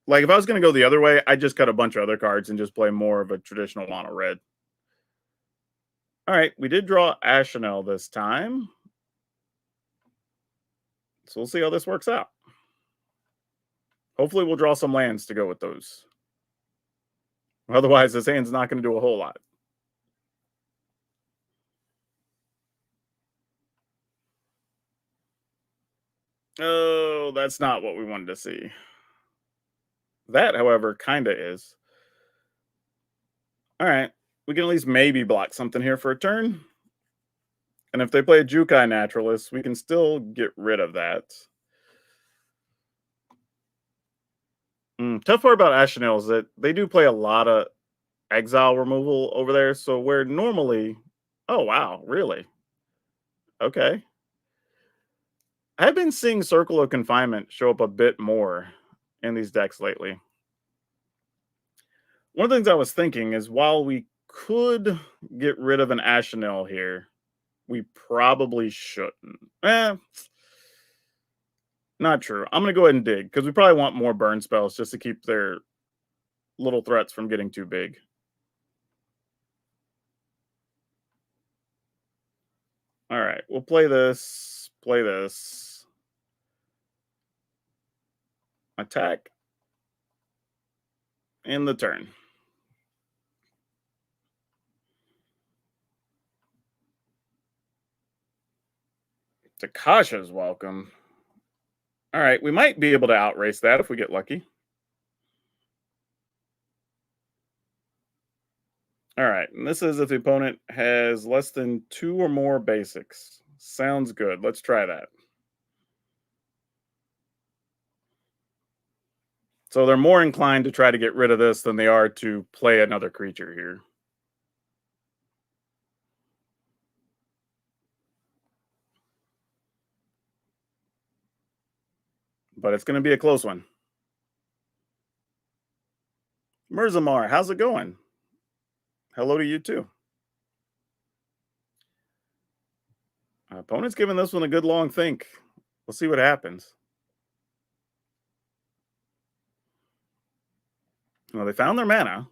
Like, if I was going to go the other way, I'd just cut a bunch of other cards and just play more of a traditional mono red. All right, we did draw Ashnel this time. So we'll see how this works out. Hopefully, we'll draw some lands to go with those. Otherwise, this hand's not going to do a whole lot. Oh, that's not what we wanted to see. That, however, kind of is. All right. We can at least maybe block something here for a turn. And if they play a Jukai Naturalist, we can still get rid of that. Tough part about Ashnel is that they do play a lot of exile removal over there. So where normally... Oh, wow. Really? Okay. I've been seeing Circle of Confinement show up a bit more in these decks lately. One of the things I was thinking is while we could get rid of an Ashnel here, we probably shouldn't. Not true. I'm going to go ahead and dig because we probably want more burn spells just to keep their little threats from getting too big. All right, we'll play this, attack, in the turn. Takasha's welcome. All right, we might be able to outrace that if we get lucky. All right, and this is if the opponent has less than 2 or more basics. Sounds good. Let's try that. So they're more inclined to try to get rid of this than they are to play another creature here. But it's going to be a close one. Mirzamar, how's it going? Hello to you too. Opponent's giving this one a good long think. We'll see what happens. Well, they found their mana.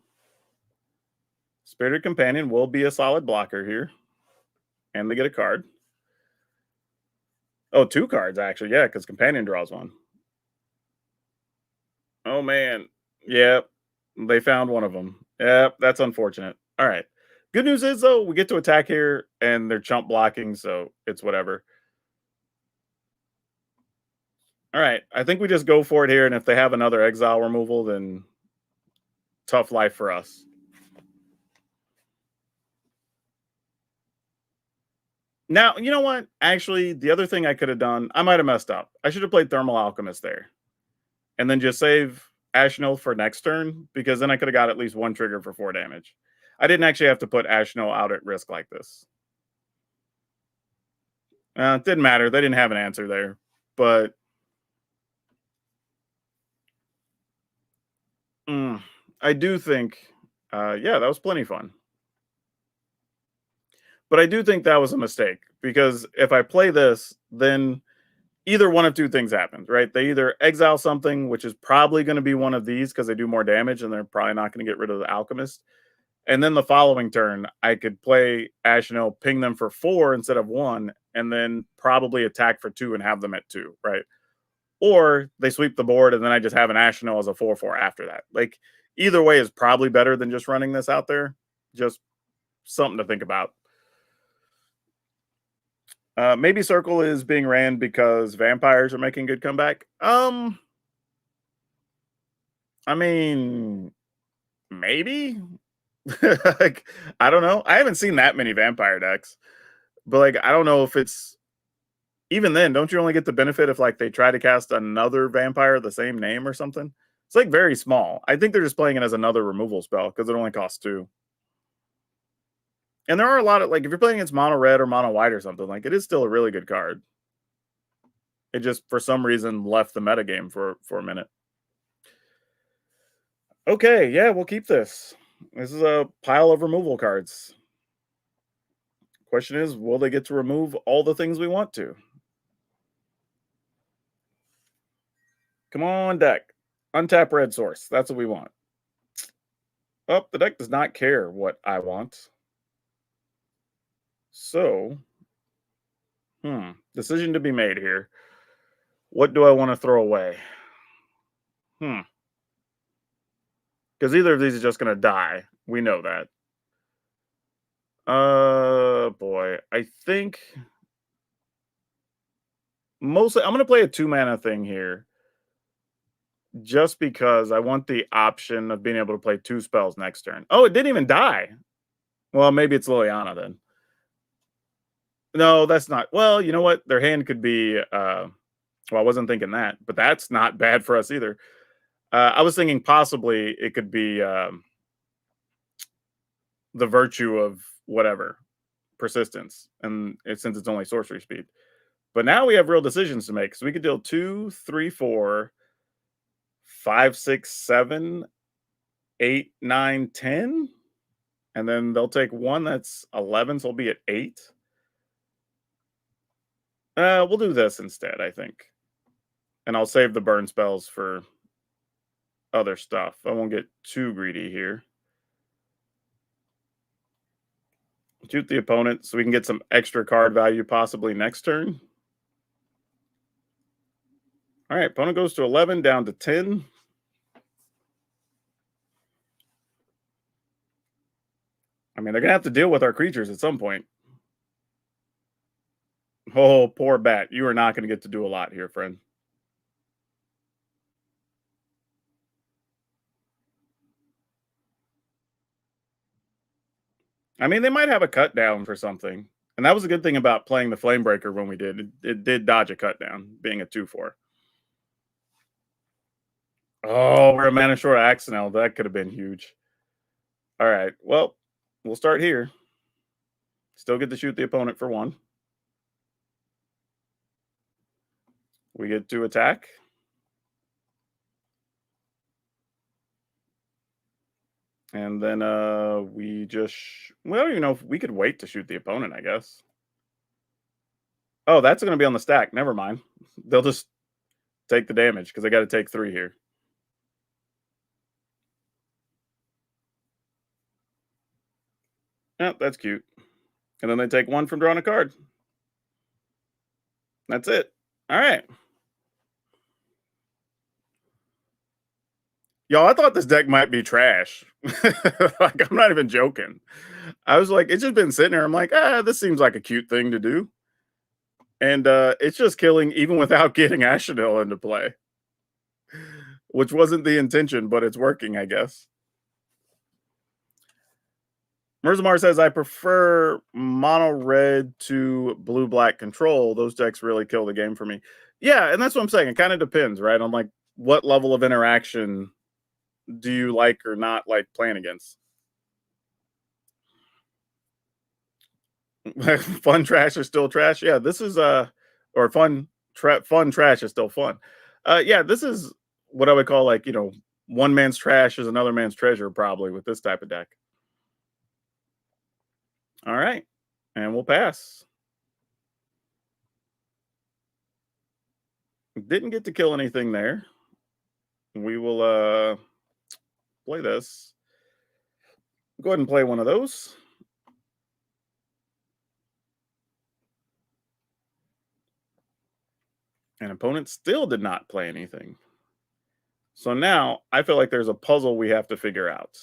Spirited Companion will be a solid blocker here. And they get a card. Oh, 2 cards, actually. Yeah, because Companion draws one. Oh man. Yep. They found one of them. Yep, that's unfortunate. All right. Good news is though, we get to attack here and they're chump blocking, so it's whatever. All right. I think we just go for it here, and if they have another exile removal, then tough life for us. Now, you know what? Actually, the other thing I could have done, I might have messed up. I should have played Thermal Alchemist there and then just save Ashnil for next turn because then I could have got at least one trigger for 4 damage. I didn't actually have to put Ashnil out at risk like this. It didn't matter. They didn't have an answer there. But I do think, yeah, that was plenty fun. But I do think that was a mistake because if I play this, then either one of two things happens, right? They either exile something, which is probably going to be one of these because they do more damage and they're probably not going to get rid of the alchemist. And then the following turn, I could play Ashnel, ping them for 4 instead of 1, and then probably attack for 2 and have them at 2, right? Or they sweep the board and then I just have an Ashnel as a 4/4 after that. Like either way is probably better than just running this out there. Just something to think about. Maybe Circle is being ran because vampires are making good comeback. I mean, maybe. Like, I don't know. I haven't seen that many vampire decks, but like, I don't know if it's even then. Don't you only get the benefit if like they try to cast another vampire the same name or something? It's like very small. I think they're just playing it as another removal spell because it only costs 2. And there are a lot of like if you're playing against mono red or mono white or something, like it is still a really good card. It just for some reason left the metagame for a minute. Okay, yeah, we'll keep this. This is a pile of removal cards. Question is, will they get to remove all the things we want to? Come on, deck. Untap red source. That's what we want. Oh, the deck does not care what I want. So, decision to be made here. What do I want to throw away? Because either of these is just going to die. We know that. Boy, I think mostly I'm going to play a 2 mana thing here just because I want the option of being able to play 2 spells next turn. Oh, it didn't even die. Well, maybe it's Liliana then. No, that's not. Well, you know what? Their hand could be. Well, I wasn't thinking that, but that's not bad for us either. I was thinking possibly it could be the virtue of whatever persistence, and since it's only sorcery speed. But now we have real decisions to make. So we could deal 2, 3, 4, 5, 6, 7, 8, 9, 10. And then they'll take 1 that's 11, so we'll be at 8. We'll do this instead, I think. And I'll save the burn spells for other stuff. I won't get too greedy here. Shoot the opponent so we can get some extra card value possibly next turn. All right, opponent goes to 11, down to 10. I mean, they're going to have to deal with our creatures at some point. Oh, poor bat. You are not going to get to do a lot here, friend. I mean, they might have a cut down for something. And that was a good thing about playing the Flamebreaker when we did. It did dodge a cut down, being a 2/4. Oh, we're a mana short Axonel. That could have been huge. All right. Well, we'll start here. Still get to shoot the opponent for 1. We get to attack. And then we just well, I don't even know if we could wait to shoot the opponent, I guess. Oh, that's going to be on the stack. Never mind. They'll just take the damage because they got to take 3 here. Yeah, that's cute. And then they take 1 from drawing a card. That's it. All right. Y'all, I thought this deck might be trash. Like, I'm not even joking. I was like, it's just been sitting there. I'm like, this seems like a cute thing to do. And it's just killing even without getting Ashenil into play, which wasn't the intention, but it's working, I guess. Mirzamar says, I prefer mono red to blue black control. Those decks really kill the game for me. Yeah, and that's what I'm saying. It kind of depends, right? On like what level of interaction do you like or not like playing against? Fun trash is still trash. Yeah, this is or fun trash is still fun. Yeah, this is what I would call like, one man's trash is another man's treasure, probably with this type of deck. All right. And we'll pass. Didn't get to kill anything there. We will play this. Go ahead and play one of those. And opponent still did not play anything. So now I feel like there's a puzzle we have to figure out.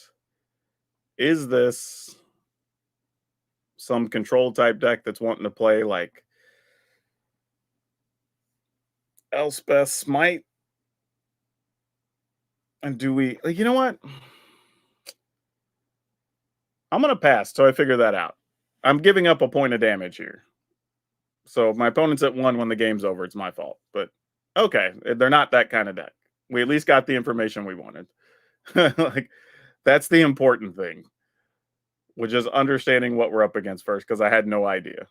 Is this some control type deck that's wanting to play like Elspeth Smite? And do we, you know what? I'm going to pass till I figure that out. I'm giving up a point of damage here. So if my opponent's at 1 when the game's over, it's my fault. But okay, they're not that kind of deck. We at least got the information we wanted. Like, that's the important thing, which is understanding what we're up against first, because I had no idea.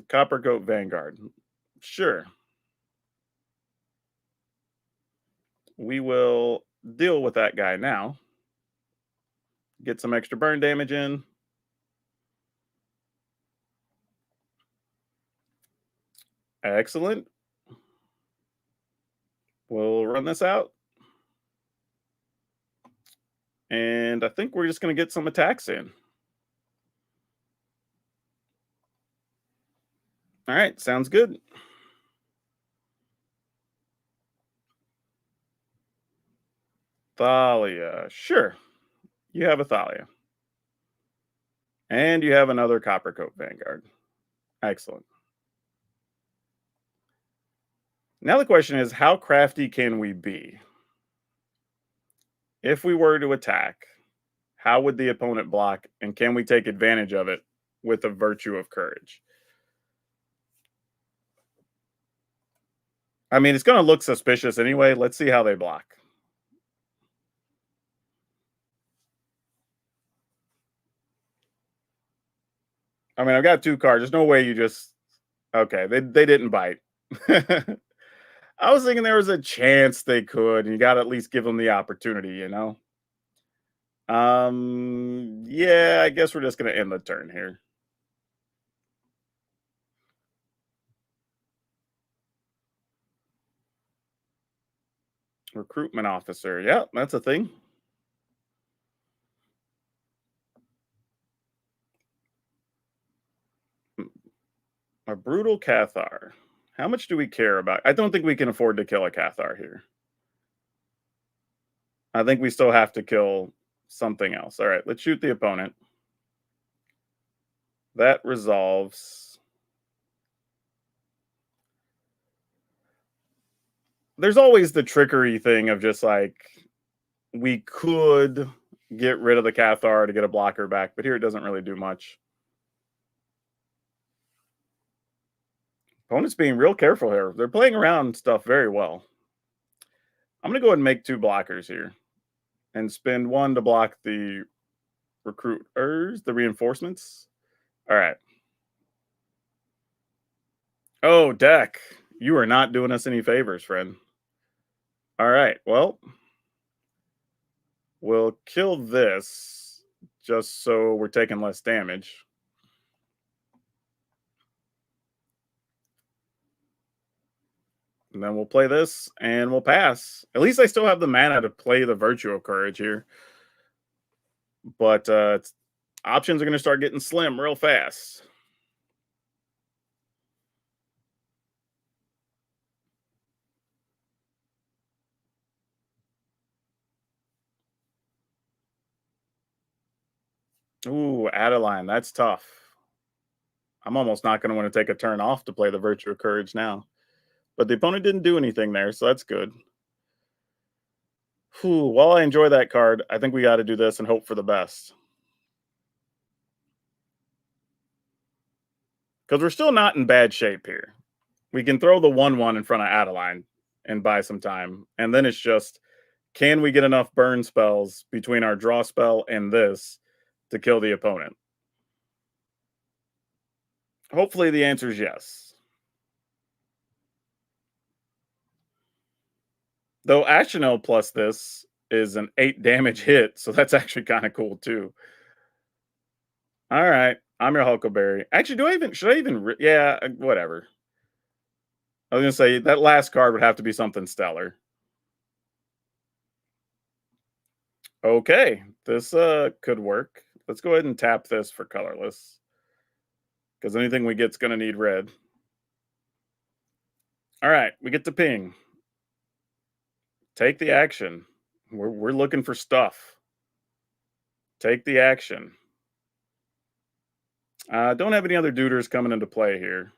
Coppercoat Vanguard. Sure. We will deal with that guy now. Get some extra burn damage in. Excellent. We'll run this out. And I think we're just going to get some attacks in. All right, sounds good. Thalia. Sure. You have a Thalia. And you have another Coppercoat Vanguard. Excellent. Now the question is, how crafty can we be? If we were to attack, how would the opponent block, and can we take advantage of it with a Virtue of Courage? I mean, it's going to look suspicious anyway. Let's see how they block. I mean, I've got 2 cards. There's no way you just... Okay, they didn't bite. I was thinking there was a chance they could, and you got to at least give them the opportunity, Yeah, I guess we're just going to end the turn here. Recruitment officer. Yeah, that's a thing. A brutal Cathar. How much do we care about? I don't think we can afford to kill a Cathar here. I think we still have to kill something else. All right, let's shoot the opponent. That resolves. There's always the trickery thing of just like, we could get rid of the Cathar to get a blocker back, but here it doesn't really do much. Opponent's being real careful here. They're playing around stuff very well. I'm going to go ahead and make 2 blockers here and spend 1 to block the recruiters, the reinforcements. All right. Oh, deck. You are not doing us any favors, friend. All right. Well, we'll kill this just so we're taking less damage. And then we'll play this and we'll pass. At least I still have the mana to play the Virtue of Courage here. But options are going to start getting slim real fast. Ooh, Adeline, that's tough. I'm almost not going to want to take a turn off to play the Virtue of Courage now. But the opponent didn't do anything there, so that's good. Whew, while I enjoy that card, I think we got to do this and hope for the best. Because we're still not in bad shape here. We can throw the 1/1 in front of Adeline and buy some time. And then it's just, can we get enough burn spells between our draw spell and this to kill the opponent? Hopefully the answer is yes. Though Ashenel plus this is an 8 damage hit, so that's actually kind of cool too. All right, I'm your Huckleberry. Actually, should I even? Yeah, whatever. I was gonna say that last card would have to be something stellar. Okay, this could work. Let's go ahead and tap this for colorless because anything we get's gonna need red. All right, we get to ping. Take the action. We're looking for stuff. Take the action. Don't have any other duders coming into play here.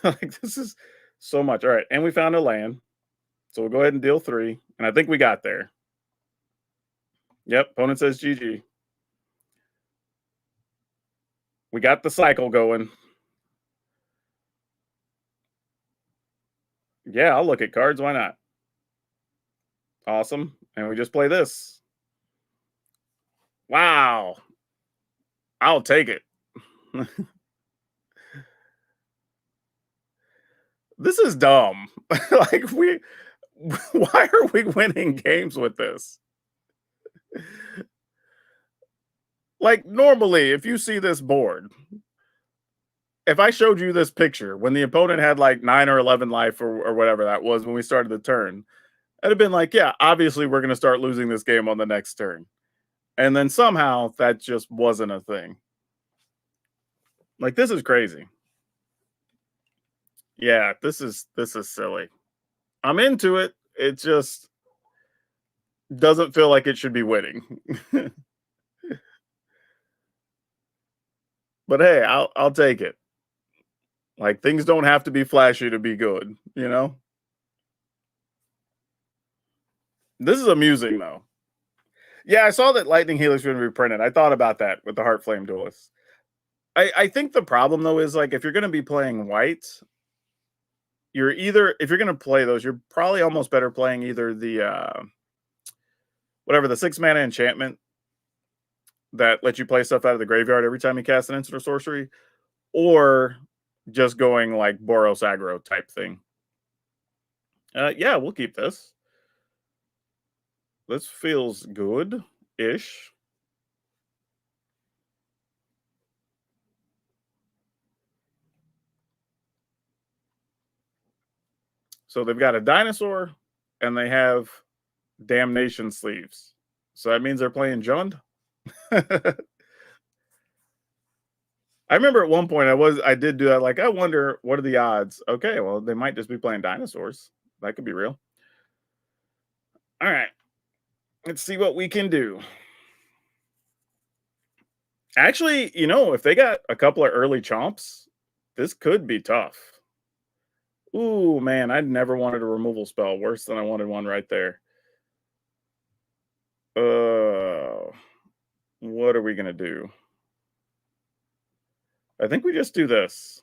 Like this is so much. All right, and we found a land, so we'll go ahead and deal 3. And I think we got there. Yep, opponent says GG. We got the cycle going. Yeah, I'll look at cards. Why not? Awesome. And we just play this. Wow. I'll take it. This is dumb. Like why are we winning games with this? Like normally, if you see this board, if I showed you this picture when the opponent had like 9 or 11 life or whatever that was when we started the turn, I'd have been like, yeah, obviously we're going to start losing this game on the next turn. And then somehow that just wasn't a thing. Like this is crazy. Yeah, this is silly. I'm into it. It just doesn't feel like it should be winning. But hey, I'll take it. Like things don't have to be flashy to be good, you know? This is amusing though. Yeah, I saw that Lightning Helix going to be reprinted. I thought about that with the Heart Flame Duelist. I think the problem though is like if you're going to be playing white, you're either if you're going to play those, you're probably almost better playing either the whatever the 6 mana enchantment that lets you play stuff out of the graveyard every time you cast an instant or sorcery, or just going like Boros aggro type thing. Yeah, we'll keep this. This feels good-ish. So they've got a dinosaur, and they have damnation sleeves. So that means they're playing Jund. I remember at one point I did do that. Like, I wonder what are the odds? Okay, well, they might just be playing dinosaurs. That could be real. All right. Let's see what we can do. Actually, if they got a couple of early chomps, this could be tough. Ooh, man, I never wanted a removal spell worse than I wanted one right there. What are we gonna do? I think we just do this.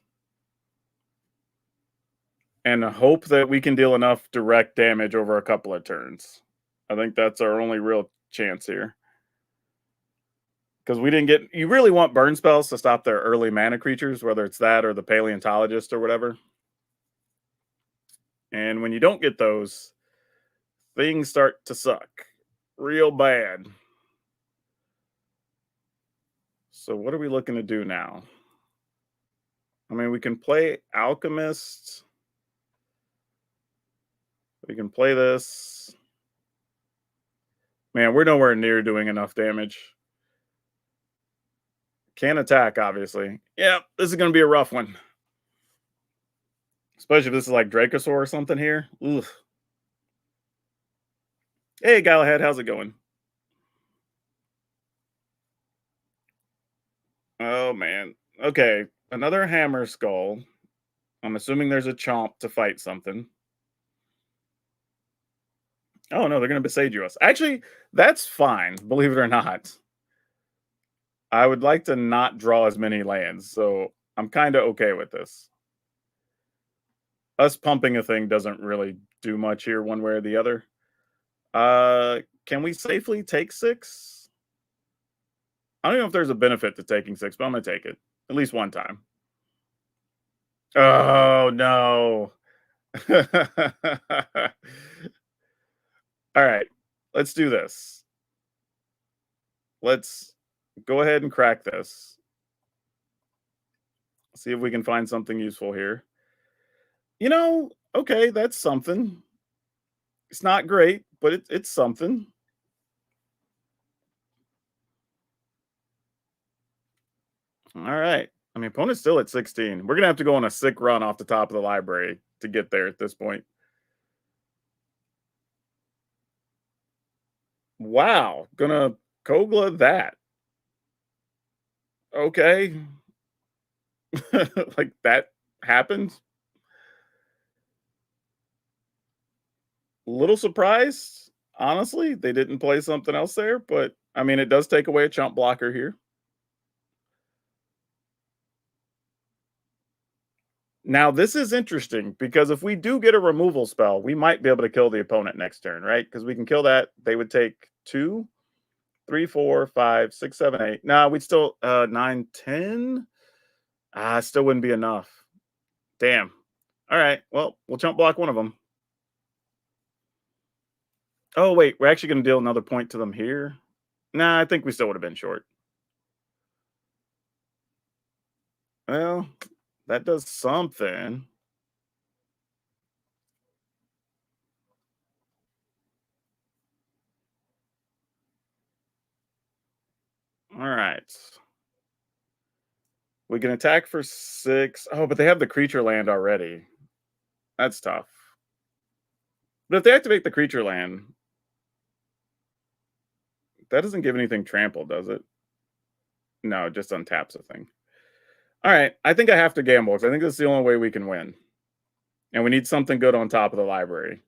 And hope that we can deal enough direct damage over a couple of turns. I think that's our only real chance here. Because we didn't get you really want burn spells to stop their early mana creatures, whether it's that or the paleontologist or whatever. And when you don't get those, things start to suck real bad. So what are we looking to do now? I mean, we can play Alchemist. We can play this. Man, we're nowhere near doing enough damage. Can't attack, obviously. Yeah, this is going to be a rough one. Especially if this is like Dracosaur or something here. Oof. Hey, Galahad, how's it going? Oh man. Okay, another hammer skull. I'm assuming there's a chomp to fight something. Oh no, they're gonna besage us. Actually, that's fine, believe it or not. I would like to not draw as many lands, so I'm kinda okay with this. Us pumping a thing doesn't really do much here one way or the other. Can we safely take 6? I don't know if there's a benefit to taking 6, but I'm gonna take it. At least one time. Oh, no. Alright, let's do this. Let's go ahead and crack this. See if we can find something useful here. Okay, that's something. It's not great, but it's something. Alright. I mean, opponent's still at 16. We're gonna have to go on a sick run off the top of the library to get there at this point. Wow, gonna Kogla that. Okay. Like, that happened? Little surprised, honestly, they didn't play something else there, but, I mean, it does take away a chump blocker here. Now, this is interesting because if we do get a removal spell, we might be able to kill the opponent next turn, right? Because we can kill that. They would take 2, 3, 4, 5, 6, 7, 8. No, we'd still 9, 10. Still wouldn't be enough. Damn. All right. Well, we'll chump block one of them. Oh, wait. We're actually going to deal another point to them here. Nah, I think we still would have been short. Well, that does something. All right. We can attack for 6. Oh, but they have the creature land already. That's tough. But if they activate the creature land, that doesn't give anything trampled, does it? No, it just untaps a thing. All right. I think I have to gamble because I think that's the only way we can win. And we need something good on top of the library.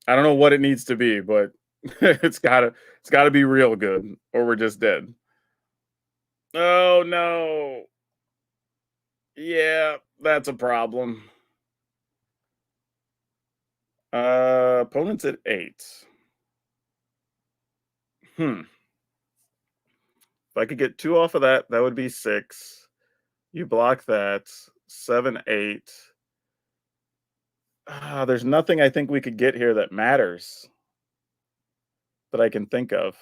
I don't know what it needs to be, but it's gotta be real good, or we're just dead. Oh no. Yeah, that's a problem. Opponent's at 8. Hmm. If I could get 2 off of that, that would be 6. You block that. 7, 8. There's nothing I think we could get here that matters that I can think of.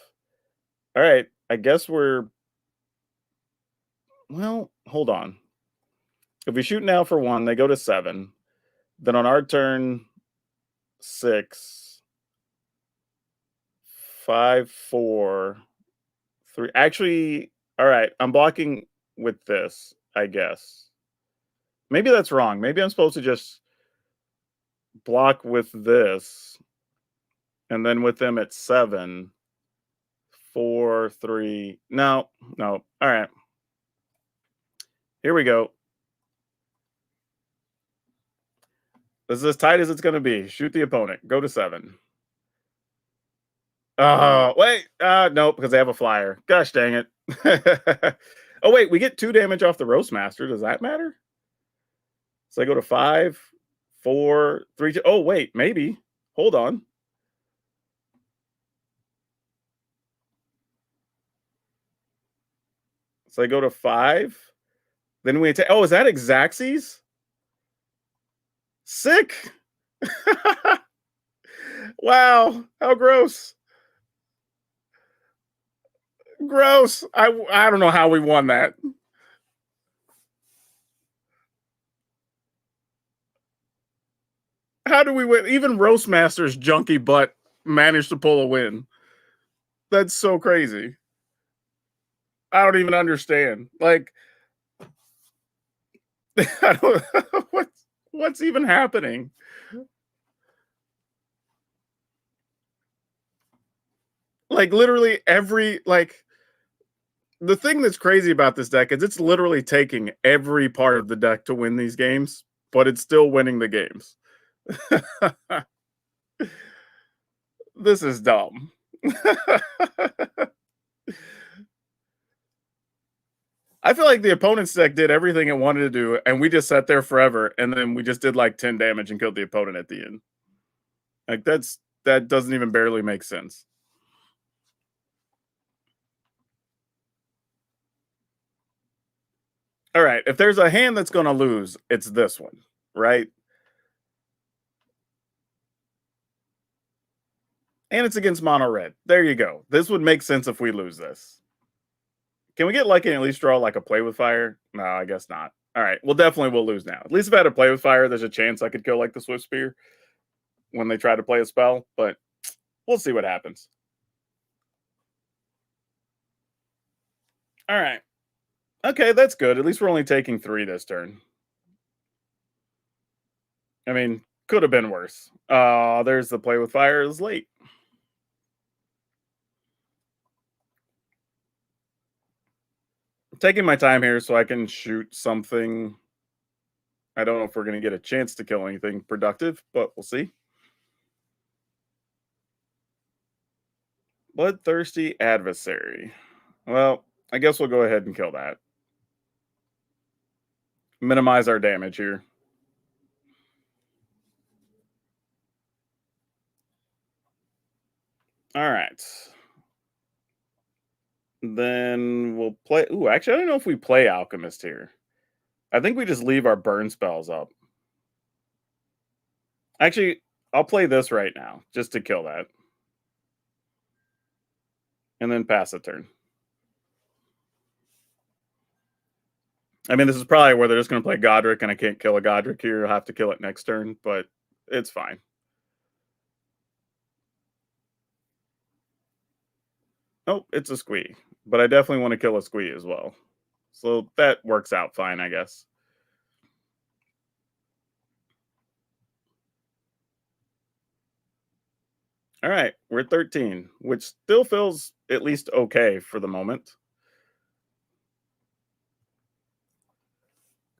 All right, I guess we're well, hold on. If we shoot now for 1, they go to 7. Then on our turn, 6, 5, 4, 3. Actually, all right, I'm blocking with this, I guess. Maybe that's wrong. Maybe I'm supposed to just block with this, and then with them at 7, 4, 3. No, no. All right. Here we go. This is as tight as it's going to be. Shoot the opponent. Go to 7. Oh, wait. Nope, because they have a flyer. Gosh dang it. Oh, wait. We get 2 damage off the Roast Master. Does that matter? So I go to 5, 4, 3. Oh, wait. Maybe. Hold on. So I go to 5. Then we attack. Oh, is that Xaxes? Sick. Wow. How gross. Gross. I don't know how we won that. How do we win? Even Roastmaster's junky butt managed to pull a win. That's so crazy. I don't even understand. Like, I don't what's even happening. Like literally every like The thing that's crazy about this deck is it's literally taking every part of the deck to win these games, but it's still winning the games. This is dumb. I feel like the opponent's deck did everything it wanted to do, and we just sat there forever, and then we just did like 10 damage and killed the opponent at the end. Like that doesn't even barely make sense. All right, if there's a hand that's going to lose, it's this one, right? And it's against mono red. There you go. This would make sense if we lose this. Can we get lucky and at least draw like a play with fire? No, I guess not. All right. Well, definitely we'll lose now. At least if I had a play with fire, there's a chance I could kill like the Swift Spear when they try to play a spell, but we'll see what happens. All right. Okay, that's good. At least we're only taking 3 this turn. I mean, could have been worse. There's the play with fire is late. I'm taking my time here so I can shoot something. I don't know if we're going to get a chance to kill anything productive, but we'll see. Bloodthirsty adversary. Well, I guess we'll go ahead and kill that. Minimize our damage here. All right. Then we'll play. Ooh, actually, I don't know if we play Alchemist here. I think we just leave our burn spells up. Actually, I'll play this right now just to kill that. And then pass a turn. I mean, this is probably where they're just going to play Godric, and I can't kill a Godric here. I'll have to kill it next turn, but it's fine. Oh, it's a Squee. But I definitely want to kill a Squee as well. So that works out fine, I guess. All right, we're at 13, which still feels at least okay for the moment.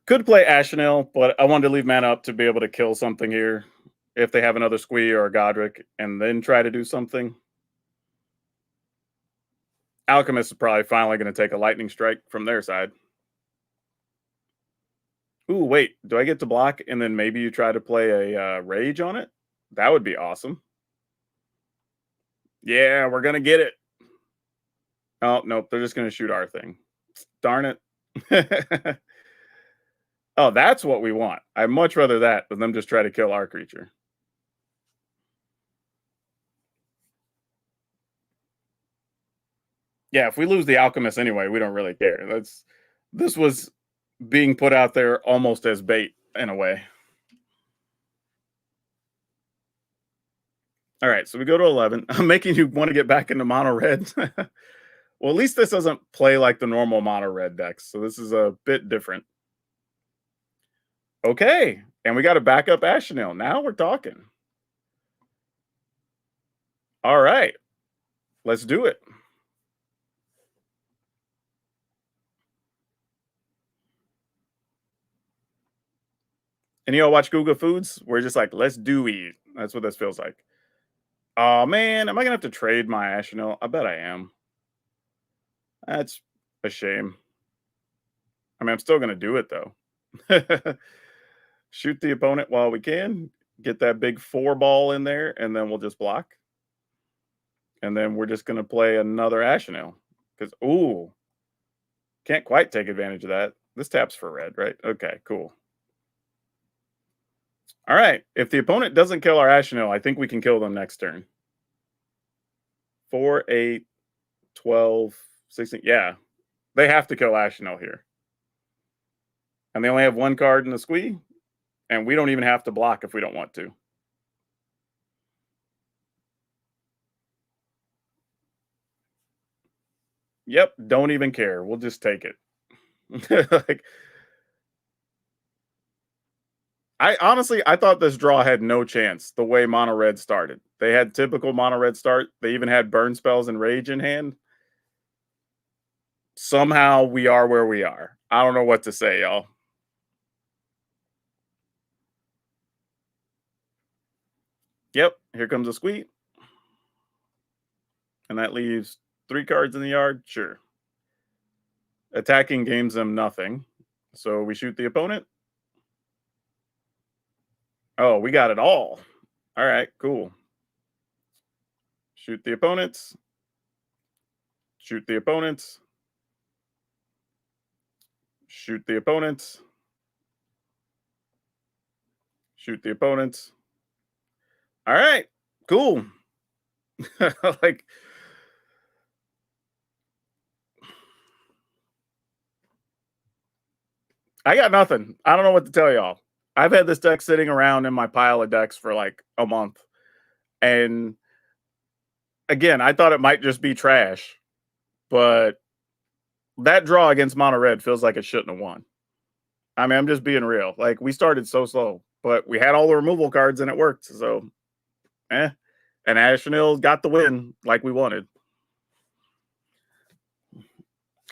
Could play Ashenale, but I wanted to leave mana up to be able to kill something here if they have another Squee or a Godric, and then try to do something. Alchemist is probably finally going to take a lightning strike from their side. Ooh, wait, do I get to block and then maybe you try to play a rage on it? That would be awesome. Yeah, we're going to get it. Oh, nope, they're just going to shoot our thing. Darn it. Oh, that's what we want. I'd much rather that than them just try to kill our creature. Yeah, if we lose the Alchemist anyway, we don't really care. This was being put out there almost as bait in a way. All right, so we go to 11. I'm making you want to get back into mono red. Well, at least this doesn't play like the normal mono red decks, so this is a bit different. Okay, and we got a backup Ashenale. Now we're talking. All right, let's do it. And you all watch Google Foods? We're just like, let's do eat. That's what this feels like. Oh man, am I gonna have to trade my Ashenale? I bet I am. That's a shame. I mean, I'm still gonna do it though. Shoot the opponent while we can. Get that big 4 ball in there, and then we'll just block. And then we're just gonna play another Ashenale. Because ooh, can't quite take advantage of that. This taps for red, right? Okay, cool. All right. If the opponent doesn't kill our Ashenale, I think we can kill them next turn. 4, 8, 12, 16. Yeah. They have to kill Ashenale here. And they only have 1 card in the Squee. And we don't even have to block if we don't want to. Yep. Don't even care. We'll just take it. Like, I thought this draw had no chance the way mono red started. They had typical mono red start. They even had burn spells and rage in hand. somehow we are where we are. I don't know what to say, y'all. Yep, here comes a squeak, and that leaves 3 cards in the yard. Sure. Attacking gains them nothing. So we shoot the opponent. Oh, we got it all. All right, cool. Shoot the opponents. Shoot the opponents. Shoot the opponents. Shoot the opponents. All right, cool. Like, I got nothing. I don't know what to tell y'all. I've had this deck sitting around in my pile of decks for like a month. And again, I thought it might just be trash, but that draw against mono red feels like it shouldn't have won. I mean, I'm just being real. Like, we started so slow, but we had all the removal cards and it worked. So, eh. And Ashnil got the win like we wanted.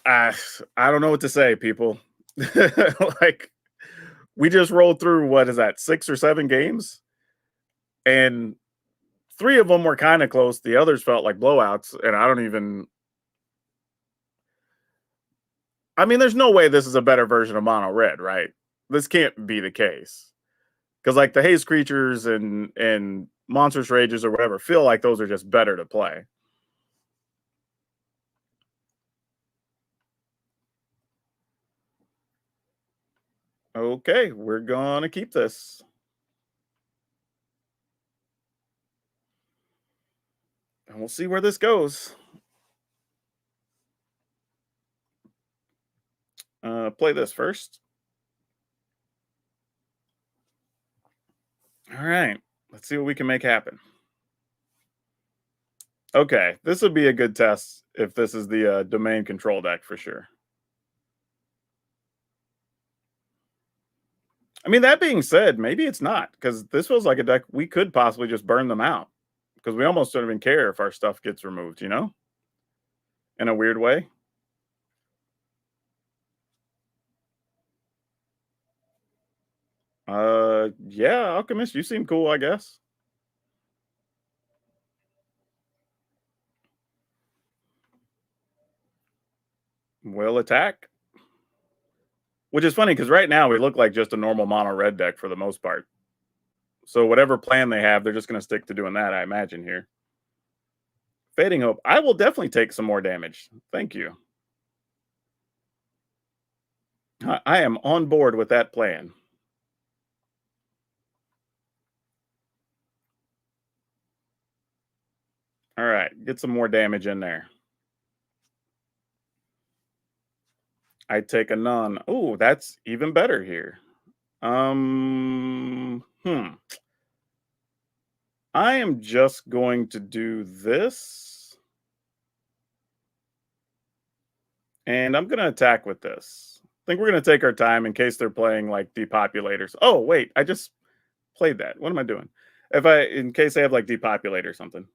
I don't know what to say, people. Like, we just rolled through, what is that, 6 or 7 games? And 3 of them were kind of close. The others felt like blowouts. And I mean, there's no way this is a better version of mono red, right? This can't be the case. Because like the haze creatures and monstrous rages or whatever feel like those are just better to play. Okay, we're gonna keep this. And we'll see where this goes. Play this first. All right, let's see what we can make happen. Okay, this would be a good test if this is the domain control deck for sure. I mean, that being said, maybe it's not, because this feels like a deck we could possibly just burn them out, because we almost don't even care if our stuff gets removed, you know, in a weird way. Yeah, Alchemist, you seem cool, I guess. Will attack. Which is funny because right now we look like just a normal mono red deck for the most part. So whatever plan they have, they're just going to stick to doing that, I imagine here. Fading Hope. I will definitely take some more damage. Thank you. I am on board with that plan. All right, get some more damage in there. I take a none. Oh, that's even better here. I am just going to do this. And I'm going to attack with this. I think we're going to take our time in case they're playing like depopulators. Oh, wait, I just played that. What am I doing? In case they have like depopulate or something.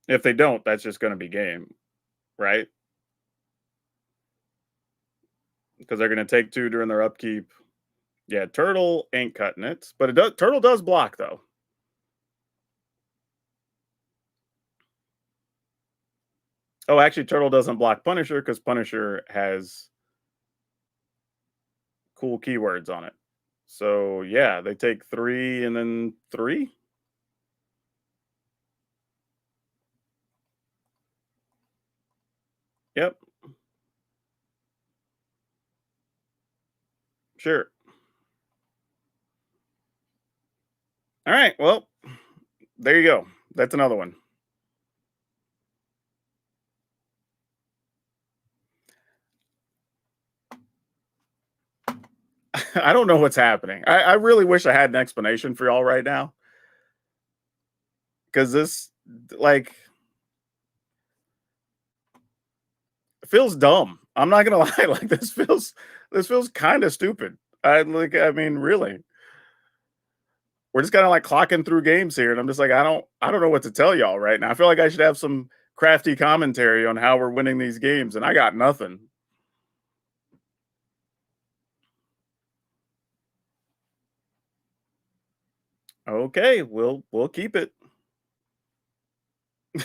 If they don't, that's just going to be game, right? Because they're going to take 2 during their upkeep. Yeah, Turtle ain't cutting it, but Turtle does block though. Oh, actually, Turtle doesn't block Punisher because Punisher has cool keywords on it. So yeah, they take 3 and then 3. Yep. Sure. All right. Well, there you go. That's another one. I don't know what's happening. I really wish I had an explanation for y'all right now. Because this, like, feels dumb. I'm not gonna lie. Like, this feels kind of stupid. I mean, really. We're just kind of like clocking through games here, and I'm just like, I don't know what to tell y'all right now. I feel like I should have some crafty commentary on how we're winning these games, and I got nothing. Okay, we'll keep it.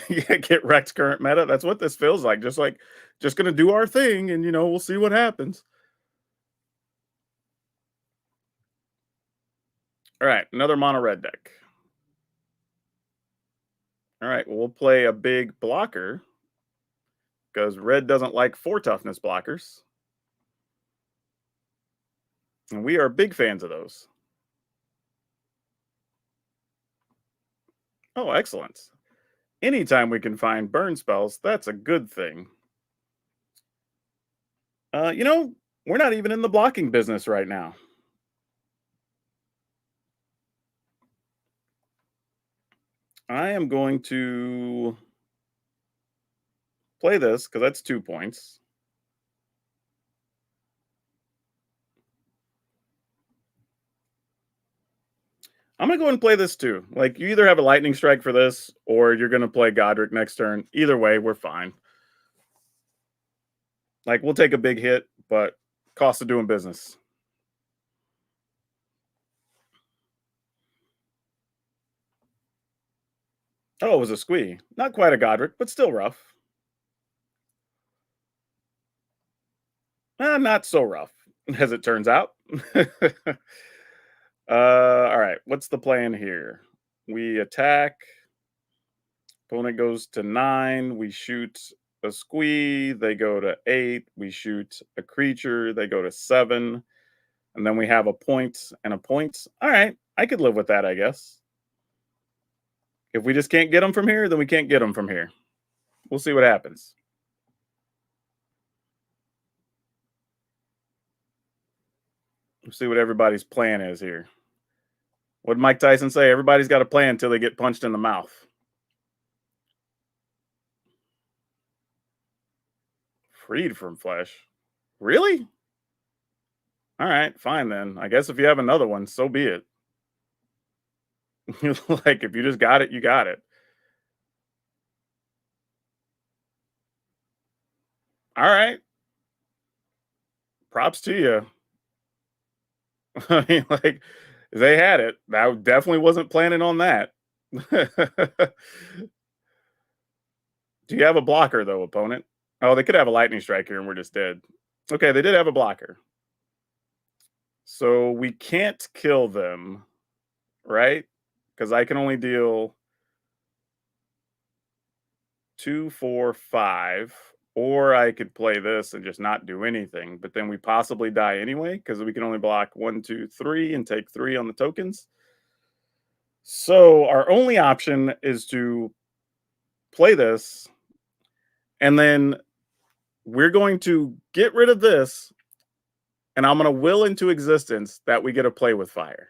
Yeah, get wrecked current meta. That's what this feels like. Just gonna do our thing, and we'll see what happens. All right, another mono red deck. All right, well, we'll play a big blocker because red doesn't like 4 toughness blockers, and we are big fans of those. Oh, excellent. Anytime we can find burn spells, that's a good thing. Uh, you know, we're not even in the blocking business right now. I am going to play this because that's 2 points. I'm gonna go ahead and play this too. Like, you either have a lightning strike for this, or you're gonna play Godric next turn. Either way, we're fine. Like, we'll take a big hit, but cost of doing business. Oh, it was a squee. Not quite a Godric, but still rough. Not so rough, as it turns out. All right. What's the plan here? We attack. Opponent goes to 9. We shoot a squee. They go to 8. We shoot a creature. They go to 7. And then we have a point and a point. All right. I could live with that, I guess. If we just can't get them from here, then we can't get them from here. We'll see what happens. We'll see what everybody's plan is here. What did Mike Tyson say? Everybody's got a plan until they get punched in the mouth. Freed from flesh. Really? All right, fine then. I guess if you have another one, so be it. Like, if you just got it, you got it. All right. Props to you. I mean, like, they had it. I definitely wasn't planning on that. Do you have a blocker though, opponent? Oh, they could have a lightning strike here and we're just dead. Okay, they did have a blocker. So we can't kill them, right? Because I can only deal 2, 4, 5, or I could play this and just not do anything, but then we possibly die anyway because we can only block 1, 2, 3 and take 3 on the tokens. So our only option is to play this, and then we're going to get rid of this, and I'm going to will into existence that we get to play with fire.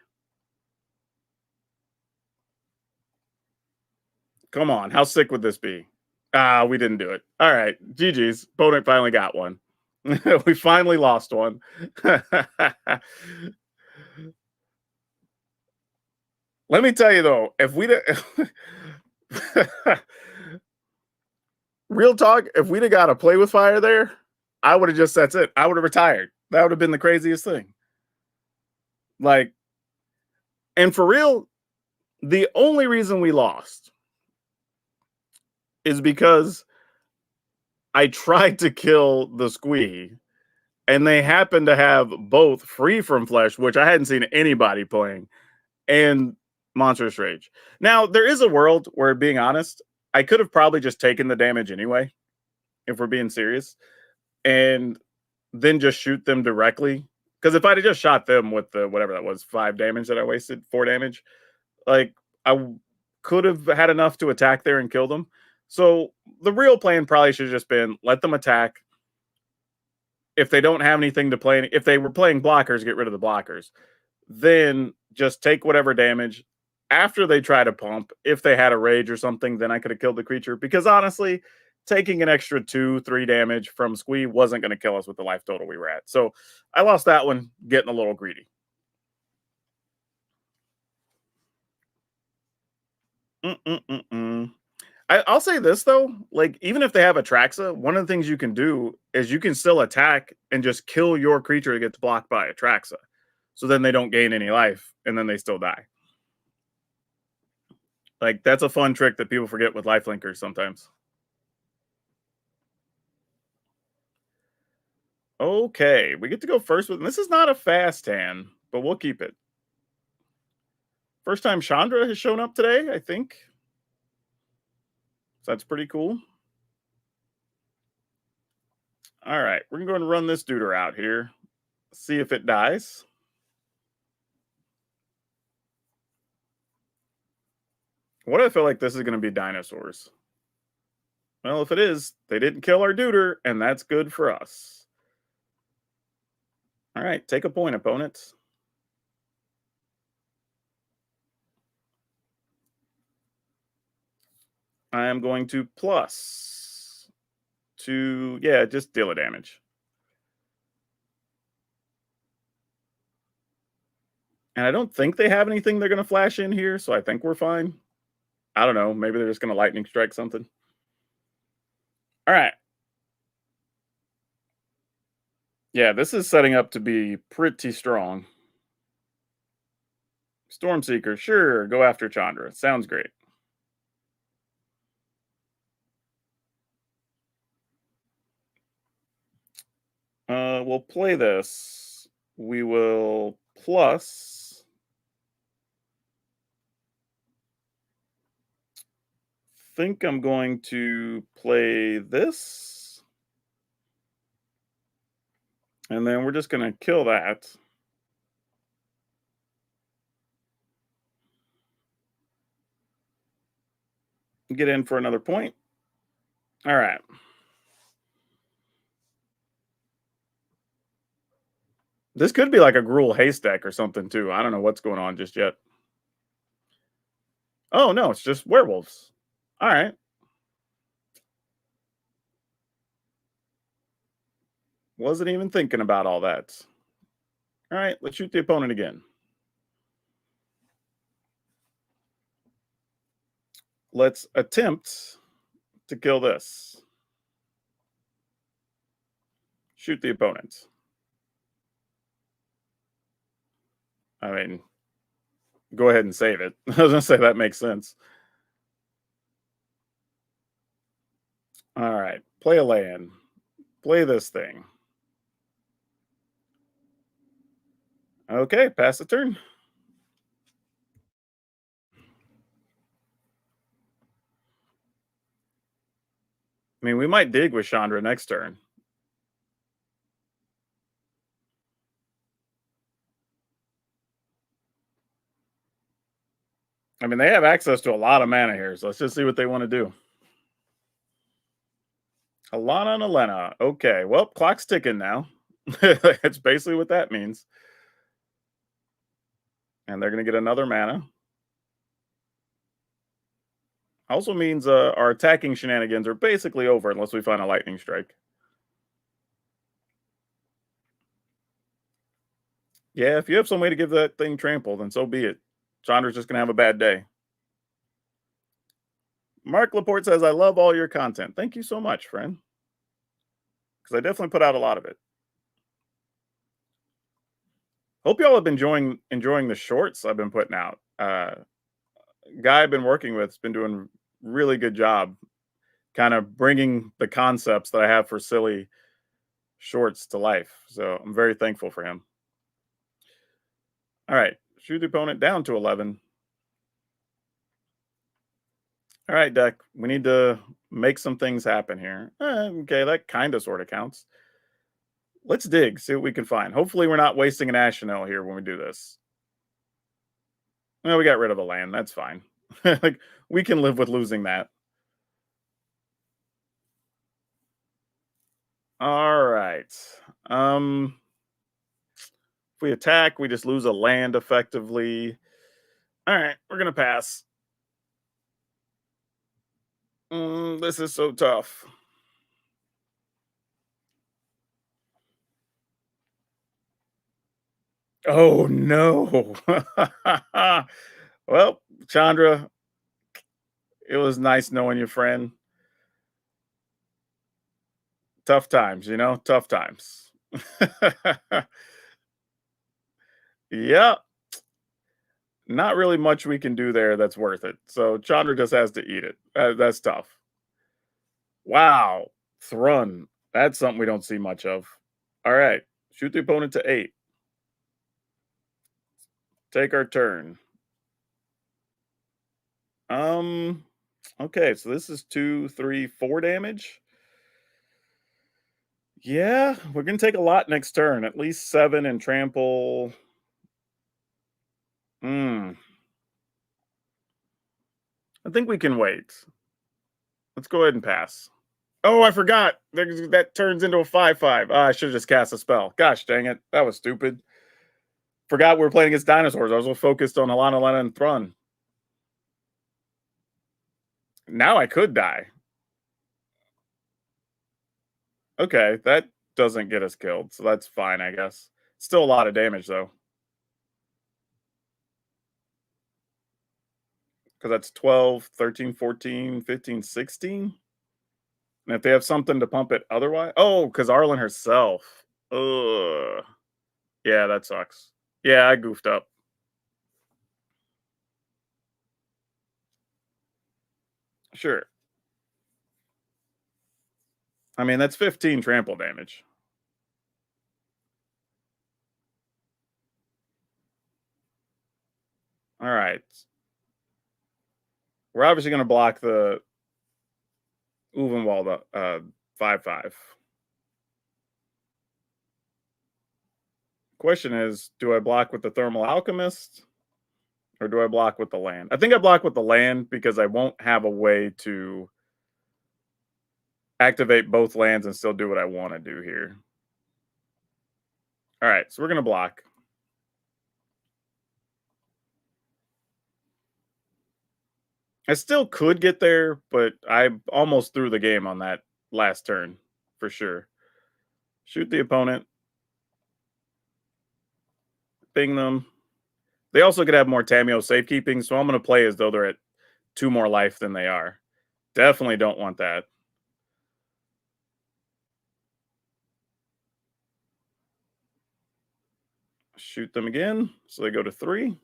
Come on, how sick would this be? Ah, we didn't do it. All right, GG's. Bodek finally got one. We finally lost one. Let me tell you though, if we real talk, if we'd have got to play with fire there, I would have just that's it. I would have retired. That would have been the craziest thing. Like, and for real, the only reason we lost is because I tried to kill the squee, and they happened to have both free from flesh, which I hadn't seen anybody playing, and monstrous rage. Now, there is a world where, being honest, I could have probably just taken the damage anyway, if we're being serious, and then just shoot them directly. Because if I'd have just shot them with the whatever that was, 5 damage that I wasted, 4 damage, like could have had enough to attack there and kill them. So the real plan probably should have just been let them attack. If they don't have anything to play, if they were playing blockers, get rid of the blockers. Then just take whatever damage after they try to pump. If they had a rage or something, then I could have killed the creature. Because honestly, taking an extra 2, 3 damage from Squee wasn't going to kill us with the life total we were at. So I lost that one, getting a little greedy. Mm-mm-mm-mm. I'll say this though, like even if they have Atraxa, one of the things you can do is you can still attack and just kill your creature that gets blocked by Atraxa. So then they don't gain any life and then they still die. Like that's a fun trick that people forget with life linkers sometimes. Okay, we get to go first with this is not a fast hand, but we'll keep it. First time Chandra has shown up today, I think. So that's pretty cool. All right, we're gonna go ahead and run this duder out here. See if it dies. What do I feel like this is gonna be dinosaurs? Well, if it is, they didn't kill our duder, and that's good for us. All right, take a point, opponents. I am going to plus to, yeah, just deal a damage. And I don't think they have anything they're going to flash in here, so I think we're fine. I don't know. Maybe they're just going to lightning strike something. All right. Yeah, this is setting up to be pretty strong. Stormseeker, sure, go after Chandra. Sounds great. We'll play this. We will plus. Think I'm going to play this. And then we're just going to kill that. Get in for another point. All right. This could be like a Gruul haystack or something too. I don't know what's going on just yet. Oh no, it's just werewolves. All right. Wasn't even thinking about all that. All right, let's shoot the opponent again. Let's attempt to kill this. Shoot the opponent. I mean, go ahead and save it. I was gonna say that makes sense. All right, play a land. Play this thing. Okay, pass the turn. I mean, we might dig with Chandra next turn. I mean, they have access to a lot of mana here, so let's just see what they want to do. Alana and Elena. Okay, well, clock's ticking now. That's basically what that means. And they're going to get another mana. Also means our attacking shenanigans are basically over unless we find a lightning strike. Yeah, if you have some way to give that thing trample, then so be it. Chandra's just going to have a bad day. Mark Laporte says, I love all your content. Thank you so much, friend. Because I definitely put out a lot of it. Hope y'all have been enjoying the shorts I've been putting out. Guy I've been working with has been doing really good job kind of bringing the concepts that I have for silly shorts to life. So I'm very thankful for him. All right, shoot the opponent down to 11. All right, deck, we need to make some things happen here. Okay, that kind of sort of counts. Let's dig, see what we can find. Hopefully we're not wasting an Ashenel here when we do this. Well, we got rid of a land. That's fine. Like we can live with losing that. All right. If we attack, we just lose a land effectively. All right, we're gonna pass. This is so tough. Oh no. Well, Chandra, It was nice knowing you, friend. Tough times, tough times. Yeah, not really much we can do there that's worth it. So Chandra just has to eat it. That's tough. Wow. Thrun. That's something we don't see much of. All right. Shoot the opponent to 8. Take our turn. Um, okay, so this is 2, 3, 4 damage. Yeah, we're gonna take a lot next turn. At least 7 and trample. Hmm. I think we can wait. Let's go ahead and pass. Oh, I forgot. That turns into a 5/5. I should have just cast a spell. Gosh dang it. That was stupid. Forgot we were playing against dinosaurs. I was focused on Alana, Lena, and Thrun. Now I could die. Okay, that doesn't get us killed, so that's fine, I guess. Still a lot of damage, though. Because that's 12, 13, 14, 15, 16. And if they have something to pump it otherwise. Oh, because Arlen herself. Ugh. Yeah, that sucks. Yeah, I goofed up. Sure. I mean, that's 15 trample damage. All right. We're obviously going to block the Uvenwald 5/5. Question is, do I block with the Thermal Alchemist or do I block with the land? I think I block with the land because I won't have a way to activate both lands and still do what I want to do here. All right, so we're going to block. I still could get there, but I almost threw the game on that last turn for sure. Shoot the opponent, ping them. They also could have more Tameo safekeeping, so I'm going to play as though they're at 2 more life than they are. Definitely don't want that. Shoot them again, so they go to 3.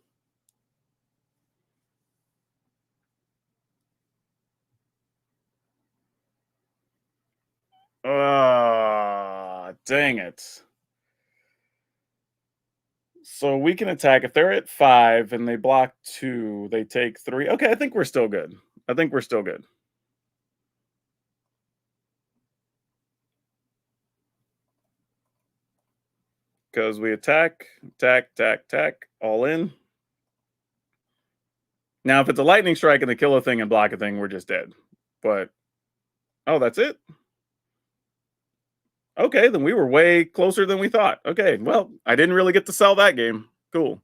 Ah, dang it. So we can attack if they're at 5 and they block 2, they take 3. Okay, I think we're still good. I think we're still good. Because we attack, all in. Now, if it's a lightning strike and they kill a thing and block a thing, we're just dead. But oh, that's it. Okay, then we were way closer than we thought. Okay, well, I didn't really get to sell that game. Cool.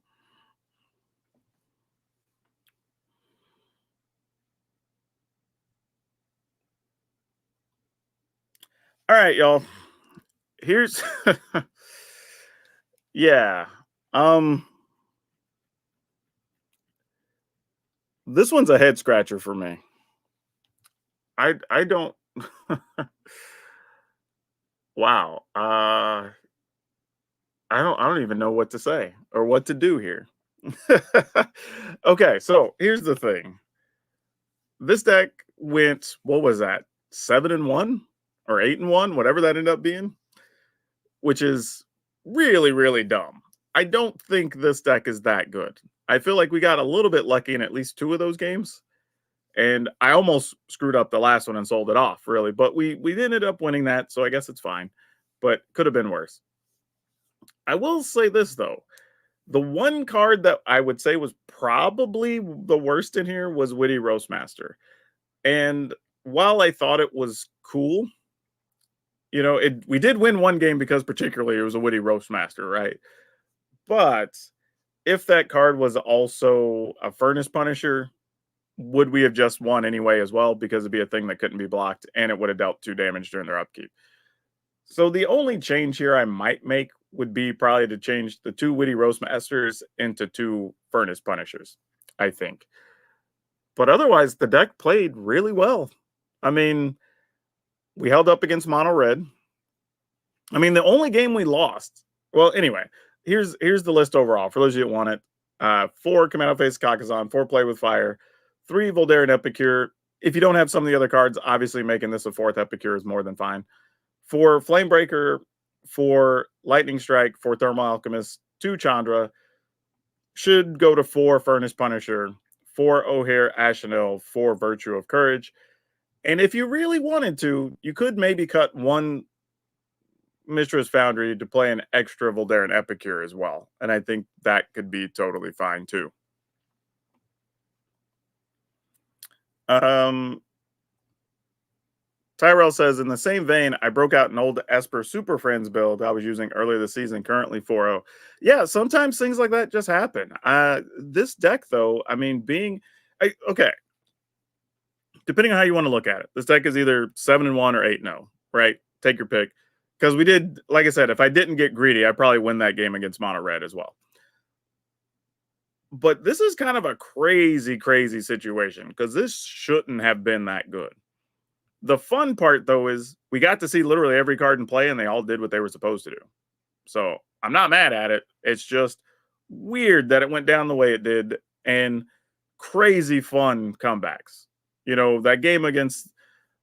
All right, y'all. Here's yeah. Um this one's a head scratcher for me. I don't wow. I don't even know what to say or what to do here. Okay, so here's the thing. This deck went, what was that? 7-1 or 8-1, whatever that ended up being, which is really, really dumb. I don't think this deck is that good. I feel like we got a little bit lucky in at least 2 of those games. And I almost screwed up the last one and sold it off, really. But we ended up winning that, so I guess it's fine. But could have been worse. I will say this though. The one card that I would say was probably the worst in here was Witty Roastmaster. And while I thought it was cool, we did win one game because particularly it was a Witty Roastmaster, right? But if that card was also a Furnace Punisher, would we have just won anyway as well? Because it'd be a thing that couldn't be blocked and it would have dealt 2 damage during their upkeep. So the only change here I might make would be probably to change the 2 Witty Roastmasters into 2 Furnace Punishers, I think. But otherwise, the deck played really well. I mean, we held up against mono red. I mean, the only game we lost. Well, anyway, here's the list overall for those of you that want it. 4 Commando Face Kakazan, 4 Play with Fire, 3 Voldaren Epicure. If you don't have some of the other cards, obviously making this a 4th Epicure is more than fine. 4 Flamebreaker, 4 Lightning Strike, 4 Thermal Alchemist, 2 Chandra. Should go to 4 Furnace Punisher, 4 O'Hare Ashenil, 4 Virtue of Courage. And if you really wanted to, you could maybe cut 1 Mistress Foundry to play an extra Voldaren Epicure as well. And I think that could be totally fine too. Tyrell says, in the same vein, I broke out an old Esper Super Friends build I was using earlier this season, currently 4-0. Yeah, sometimes things like that just happen. This deck, though, I mean, okay, depending on how you want to look at it, this deck is either 7-1 or 8-0, right? Take your pick. Because we did, like I said, if I didn't get greedy, I'd probably win that game against Mono Red as well. But this is kind of a crazy, crazy situation because this shouldn't have been that good. The fun part, though, is we got to see literally every card in play, and they all did what they were supposed to do. So I'm not mad at it. It's just weird that it went down the way it did, and crazy fun comebacks. You know, that game against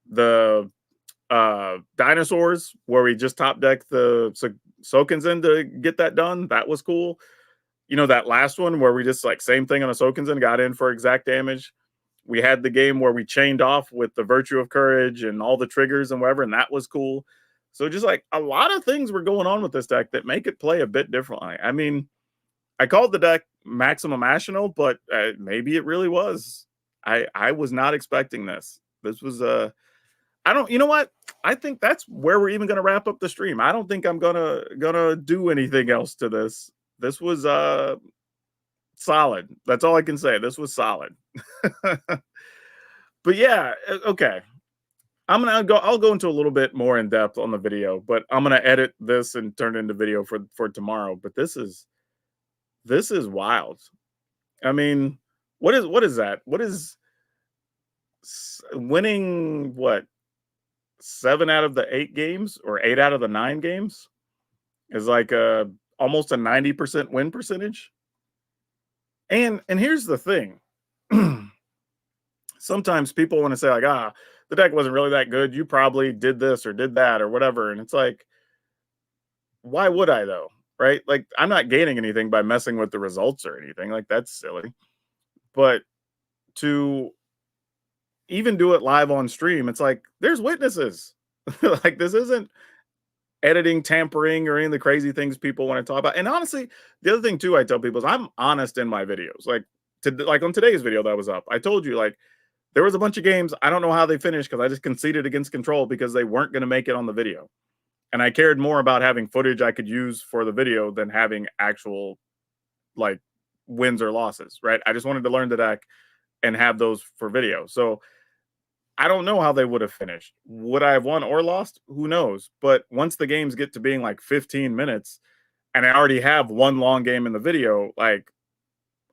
the dinosaurs where we just top decked the Sokenzen to get that done. That was cool. You know, that last one where we just like same thing on a Sokenzen, got in for exact damage. We had the game where we chained off with the Virtue of Courage and all the triggers and whatever, and that was cool. So just like a lot of things were going on with this deck that make it play a bit differently. I mean, I called the deck Maximum Ashenal, but maybe it really was. I was not expecting this. This was I don't, you know what? I think that's where we're even going to wrap up the stream. I don't think I'm gonna do anything else to this. This was solid. That's all I can say. This was solid. But yeah, okay. I'll go into a little bit more in depth on the video, but I'm gonna edit this and turn it into video for tomorrow. But this is wild. I mean, what is that? What is winning what 7 out of the 8 games or 8 out of the 9 games is like almost a 90% win percentage. And here's the thing. Sometimes people want to say like, the deck wasn't really that good. You probably did this or did that or whatever. And it's like, why would I though? Right? Like, I'm not gaining anything by messing with the results or anything. Like, that's silly. But to even do it live on stream, it's like there's witnesses. Like, this isn't editing, tampering, or any of the crazy things people want to talk about. And honestly, the other thing too, I tell people is I'm honest in my videos. Like on today's video that was up, I told you like there was a bunch of games I don't know how they finished because I just conceded against Control because they weren't going to make it on the video, and I cared more about having footage I could use for the video than having actual like wins or losses. Right? I just wanted to learn the deck and have those for video. So I don't know how they would have finished. Would I have won or lost? Who knows? But once the games get to being like 15 minutes and I already have one long game in the video, like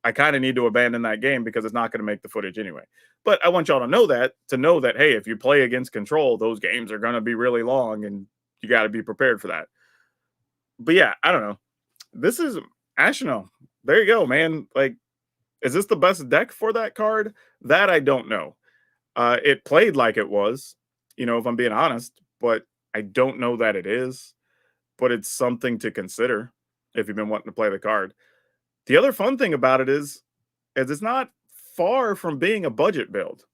I kind of need to abandon that game because it's not going to make the footage anyway. But I want y'all to know that, hey, if you play against Control, those games are going to be really long and you got to be prepared for that. But yeah, I don't know. This is Ashenal. There you go, man. Like, is this the best deck for that card? That I don't know. It played like it was, if I'm being honest, but I don't know that it is. But it's something to consider if you've been wanting to play the card. The other fun thing about it is it's not far from being a budget build.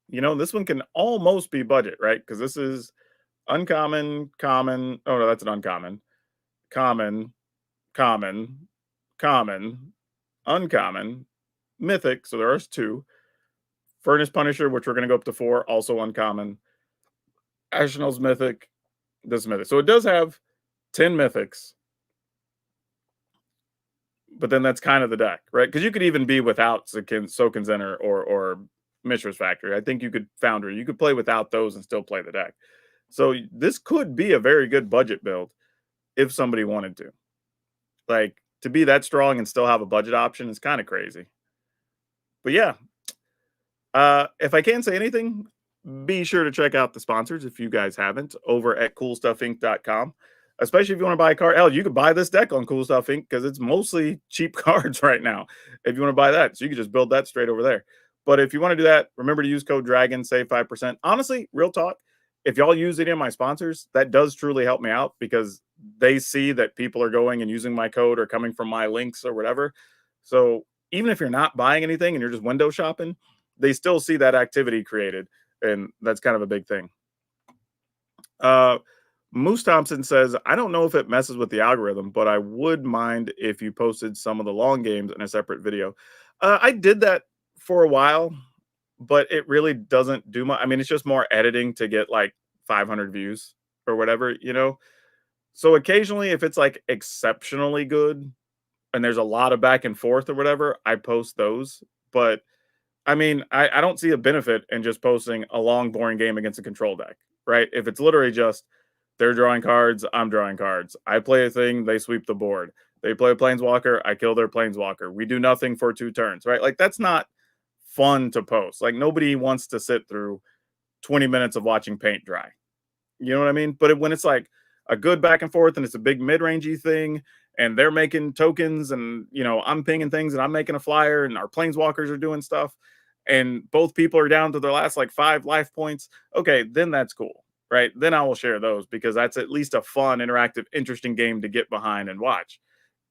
This one can almost be budget, right? Because this is uncommon, common. Oh, no, that's an uncommon. Common, common, common, uncommon, mythic. So there's 2. Furnace Punisher, which we're going to go up to 4, also uncommon. Ashenal's mythic. This is mythic. So it does have 10 mythics. But then that's kind of the deck, right? Because you could even be without Sokenzen or Mishra's Factory. I think you could Foundry. You could play without those and still play the deck. So this could be a very good budget build if somebody wanted to. Like, to be that strong and still have a budget option is kind of crazy. But yeah, If I can say anything, be sure to check out the sponsors if you guys haven't over at coolstuffinc.com. Especially if you want to buy a card. Hell, you could buy this deck on Cool Stuff Inc. because it's mostly cheap cards right now. If you want to buy that, so you can just build that straight over there. But if you want to do that, remember to use code Dragon, save 5%. Honestly, real talk, if y'all use any of my sponsors, that does truly help me out because they see that people are going and using my code or coming from my links or whatever. So even if you're not buying anything and you're just window shopping, they still see that activity created, and that's kind of a big thing. Uh, Moose Thompson says, I don't know if it messes with the algorithm, but I would mind if you posted some of the long games in a separate video. I did that for a while, but it really doesn't do much. I mean, it's just more editing to get like 500 views or whatever, you know? So occasionally, if it's like exceptionally good and there's a lot of back and forth or whatever, I post those. But I mean, I don't see a benefit in just posting a long, boring game against a control deck, right? If it's literally just they're drawing cards, I'm drawing cards. I play a thing, they sweep the board. They play a planeswalker, I kill their planeswalker. We do nothing for 2 turns, right? Like that's not fun to post. Like nobody wants to sit through 20 minutes of watching paint dry. You know what I mean? But when it's like a good back and forth and it's a big mid-rangey thing and they're making tokens and I'm pinging things and I'm making a flyer and our planeswalkers are doing stuff and both people are down to their last like 5 life points, okay, then that's cool, right? Then I will share those because that's at least a fun, interactive, interesting game to get behind and watch.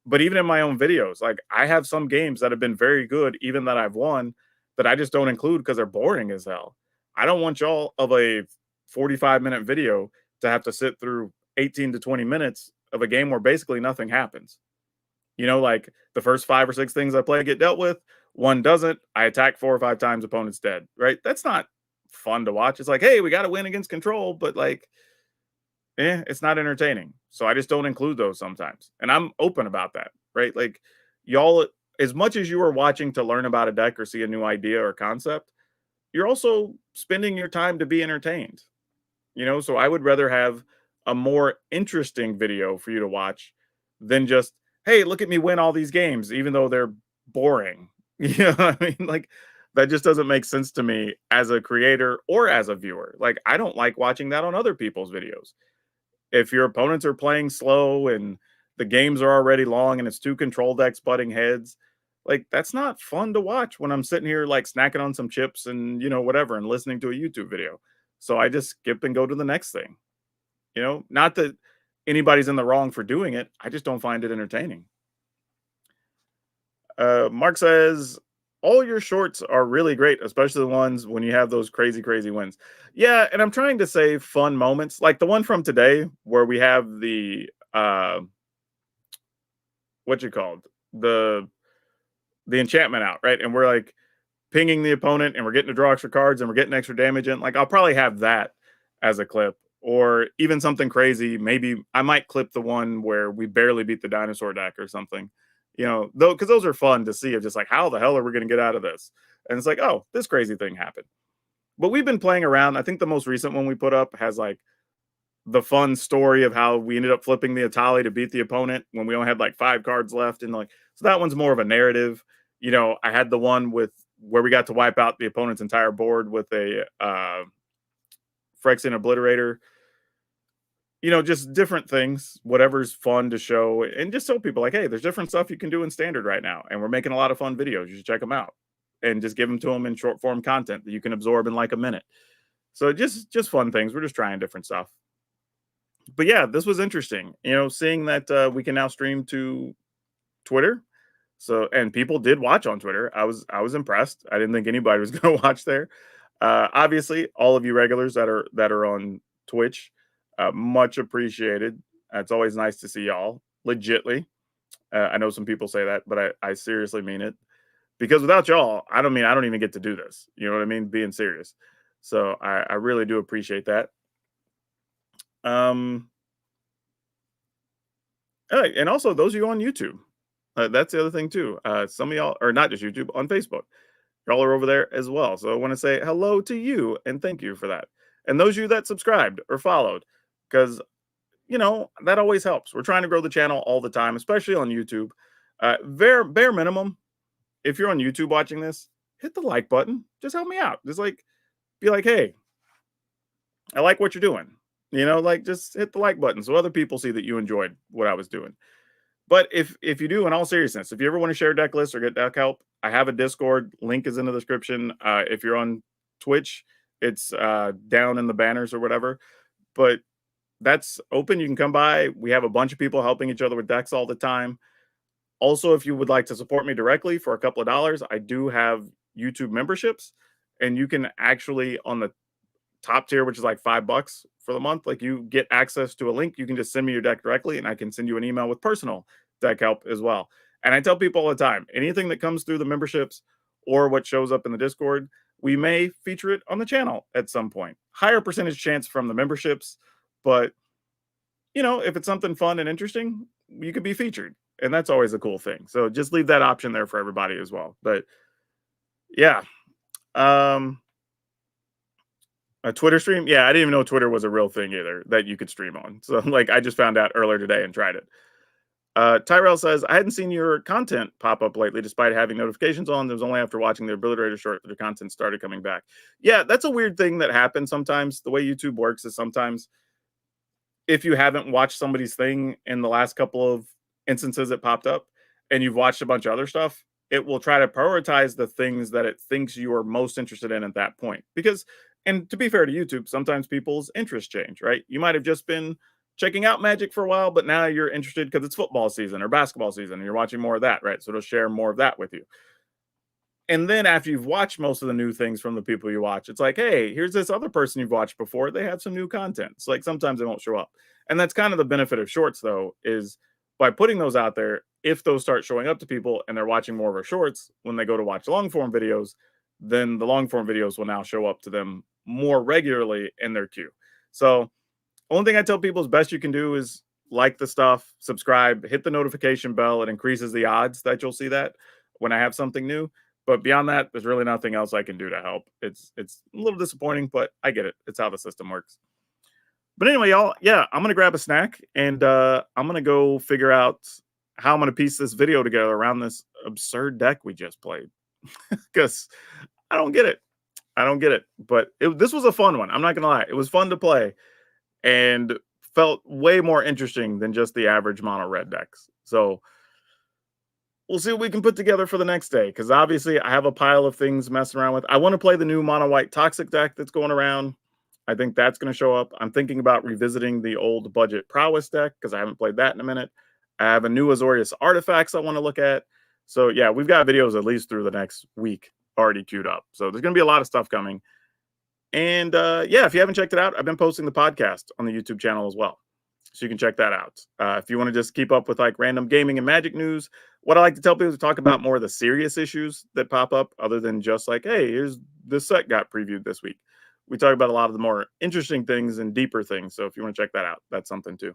But even in my own videos, like I have some games that have been very good, even that I've won, that I just don't include because they're boring as hell. I don't want y'all of a 45-minute video to have to sit through 18 to 20 minutes of a game where basically nothing happens. Like the first 5 or 6 things I play get dealt with, one doesn't. I attack 4 or 5 times, opponent's dead, right? That's not fun to watch. It's like, hey, we got to win against control, but like, it's not entertaining. So I just don't include those sometimes. And I'm open about that, right? Like, y'all, as much as you are watching to learn about a deck or see a new idea or concept, you're also spending your time to be entertained. So I would rather have a more interesting video for you to watch than just, hey, look at me win all these games, even though they're boring. You know what I mean? Like, that just doesn't make sense to me as a creator or as a viewer. Like, I don't like watching that on other people's videos. If your opponents are playing slow and the games are already long and it's 2 control decks butting heads, like that's not fun to watch when I'm sitting here like snacking on some chips and whatever and listening to a YouTube video. So I just skip and go to the next thing. Not that anybody's in the wrong for doing it. I just don't find it entertaining. Mark says, all your shorts are really great, especially the ones when you have those crazy, crazy wins. Yeah, and I'm trying to save fun moments, like the one from today where we have the what you called the enchantment out, right? And we're like pinging the opponent and we're getting to draw extra cards and we're getting extra damage in. Like I'll probably have that as a clip, or even something crazy. Maybe I might clip the one where we barely beat the dinosaur deck or something. Though, because those are fun to see of just like, how the hell are we going to get out of this? And it's like, oh, this crazy thing happened. But we've been playing around. I think the most recent one we put up has like the fun story of how we ended up flipping the Atali to beat the opponent when we only had like 5 cards left. And like, so that one's more of a narrative. I had the one with where we got to wipe out the opponent's entire board with a Phyrexian Obliterator. Just different things, whatever's fun to show, and just tell people like, hey, there's different stuff you can do in standard right now, and we're making a lot of fun videos. You should check them out, and just give them to them in short form content that you can absorb in like a minute. So just fun things. We're just trying different stuff. But yeah, this was interesting. Seeing that we can now stream to Twitter. So, and people did watch on Twitter. I was impressed. I didn't think anybody was going to watch there. Obviously, all of you regulars that are on Twitch, much appreciated. It's always nice to see y'all. Legitly, I know some people say that, but I seriously mean it. Because without y'all, I don't even get to do this. You know what I mean? Being serious. So I really do appreciate that. All right, and also those of you on YouTube. That's the other thing too. Some of y'all, or not just YouTube, on Facebook, y'all are over there as well. So I want to say hello to you and thank you for that. And those of you that subscribed or followed, because that always helps. We're trying to grow the channel all the time, especially on YouTube. Bare minimum, if you're on YouTube watching this, hit the like button. Just help me out. Just like be like, hey, I like what you're doing. Like just hit the like button so other people see that you enjoyed what I was doing. But if you do, in all seriousness, if you ever want to share deck lists or get deck help, I have a Discord. Link is in the description. If you're on Twitch, it's down in the banners or whatever. But that's open. You can come by. We have a bunch of people helping each other with decks all the time. Also, if you would like to support me directly for a couple of dollars, I do have YouTube memberships, and you can actually on the top tier, which is like $5 for the month, like you get access to a link. You can just send me your deck directly, and I can send you an email with personal deck help as well. And I tell people all the time, anything that comes through the memberships or what shows up in the Discord, we may feature it on the channel at some point. Higher percentage chance from the memberships, but if it's something fun and interesting, you could be featured. And that's always a cool thing. So just leave that option there for everybody as well. But yeah. Um, a Twitter stream? Yeah, I didn't even know Twitter was a real thing either that you could stream on. So like I just found out earlier today and tried it. Tyrell says, I hadn't seen your content pop up lately despite having notifications on. It was only after watching the Obliterator short that the content started coming back. Yeah, that's a weird thing that happens sometimes. The way YouTube works is sometimes if you haven't watched somebody's thing in the last couple of instances it popped up and you've watched a bunch of other stuff, it will try to prioritize the things that it thinks you are most interested in at that point. Because, and to be fair to YouTube, sometimes people's interests change, right? You might have just been checking out Magic for a while, but now you're interested because it's football season or basketball season and you're watching more of that, right? So it'll share more of that with you. And then after you've watched most of the new things from the people you watch, it's like, hey, here's this other person you've watched before. They have some new content. It's like sometimes they won't show up. And that's kind of the benefit of shorts, though, is by putting those out there, if those start showing up to people and they're watching more of our shorts, when they go to watch long form videos, then the long form videos will now show up to them more regularly in their queue. So only thing I tell people is best you can do is like the stuff, subscribe, hit the notification bell. It increases the odds that you'll see that when I have something new. But beyond that, there's really nothing else I can do to help. It's a little disappointing, but I get it. It's how the system works. But anyway, y'all, yeah, I'm gonna grab a snack and I'm gonna go figure out how I'm gonna piece this video together around this absurd deck we just played. Because I don't get it. I don't get it. But this was a fun one. I'm not gonna lie. It was fun to play and felt way more interesting than just the average mono red decks. So we'll see what we can put together for the next day. Because obviously, I have a pile of things messing around with. I want to play the new mono white toxic deck that's going around. I think that's going to show up. I'm thinking about revisiting the old budget prowess deck because I haven't played that in a minute. I have a new Azorius artifacts I want to look at. So yeah, we've got videos at least through the next week already queued up. So there's going to be a lot of stuff coming. And yeah, if you haven't checked it out, I've been posting the podcast on the YouTube channel as well. So you can check that out. If you want to just keep up with like random gaming and Magic news, what I like to tell people is to talk about more of the serious issues that pop up other than just like, hey, here's this set got previewed this week. We talk about a lot of the more interesting things and deeper things. So if you want to check that out, that's something too.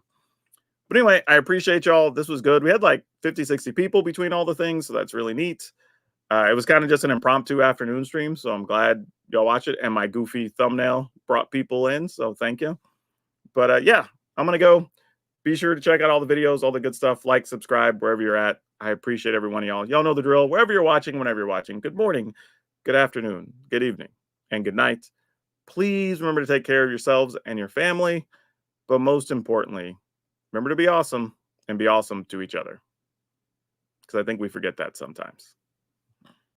But anyway, I appreciate y'all. This was good. We had like 50, 60 people between all the things. So that's really neat. It was kind of just an impromptu afternoon stream. So I'm glad y'all watch it. And my goofy thumbnail brought people in. So thank you. But yeah, I'm going to go. Be sure to check out all the videos, all the good stuff. Like, subscribe, wherever you're at. I appreciate every one of y'all. Y'all know the drill. Wherever you're watching, whenever you're watching. Good morning, good afternoon, good evening, and good night. Please remember to take care of yourselves and your family. But most importantly, remember to be awesome and be awesome to each other. Because I think we forget that sometimes.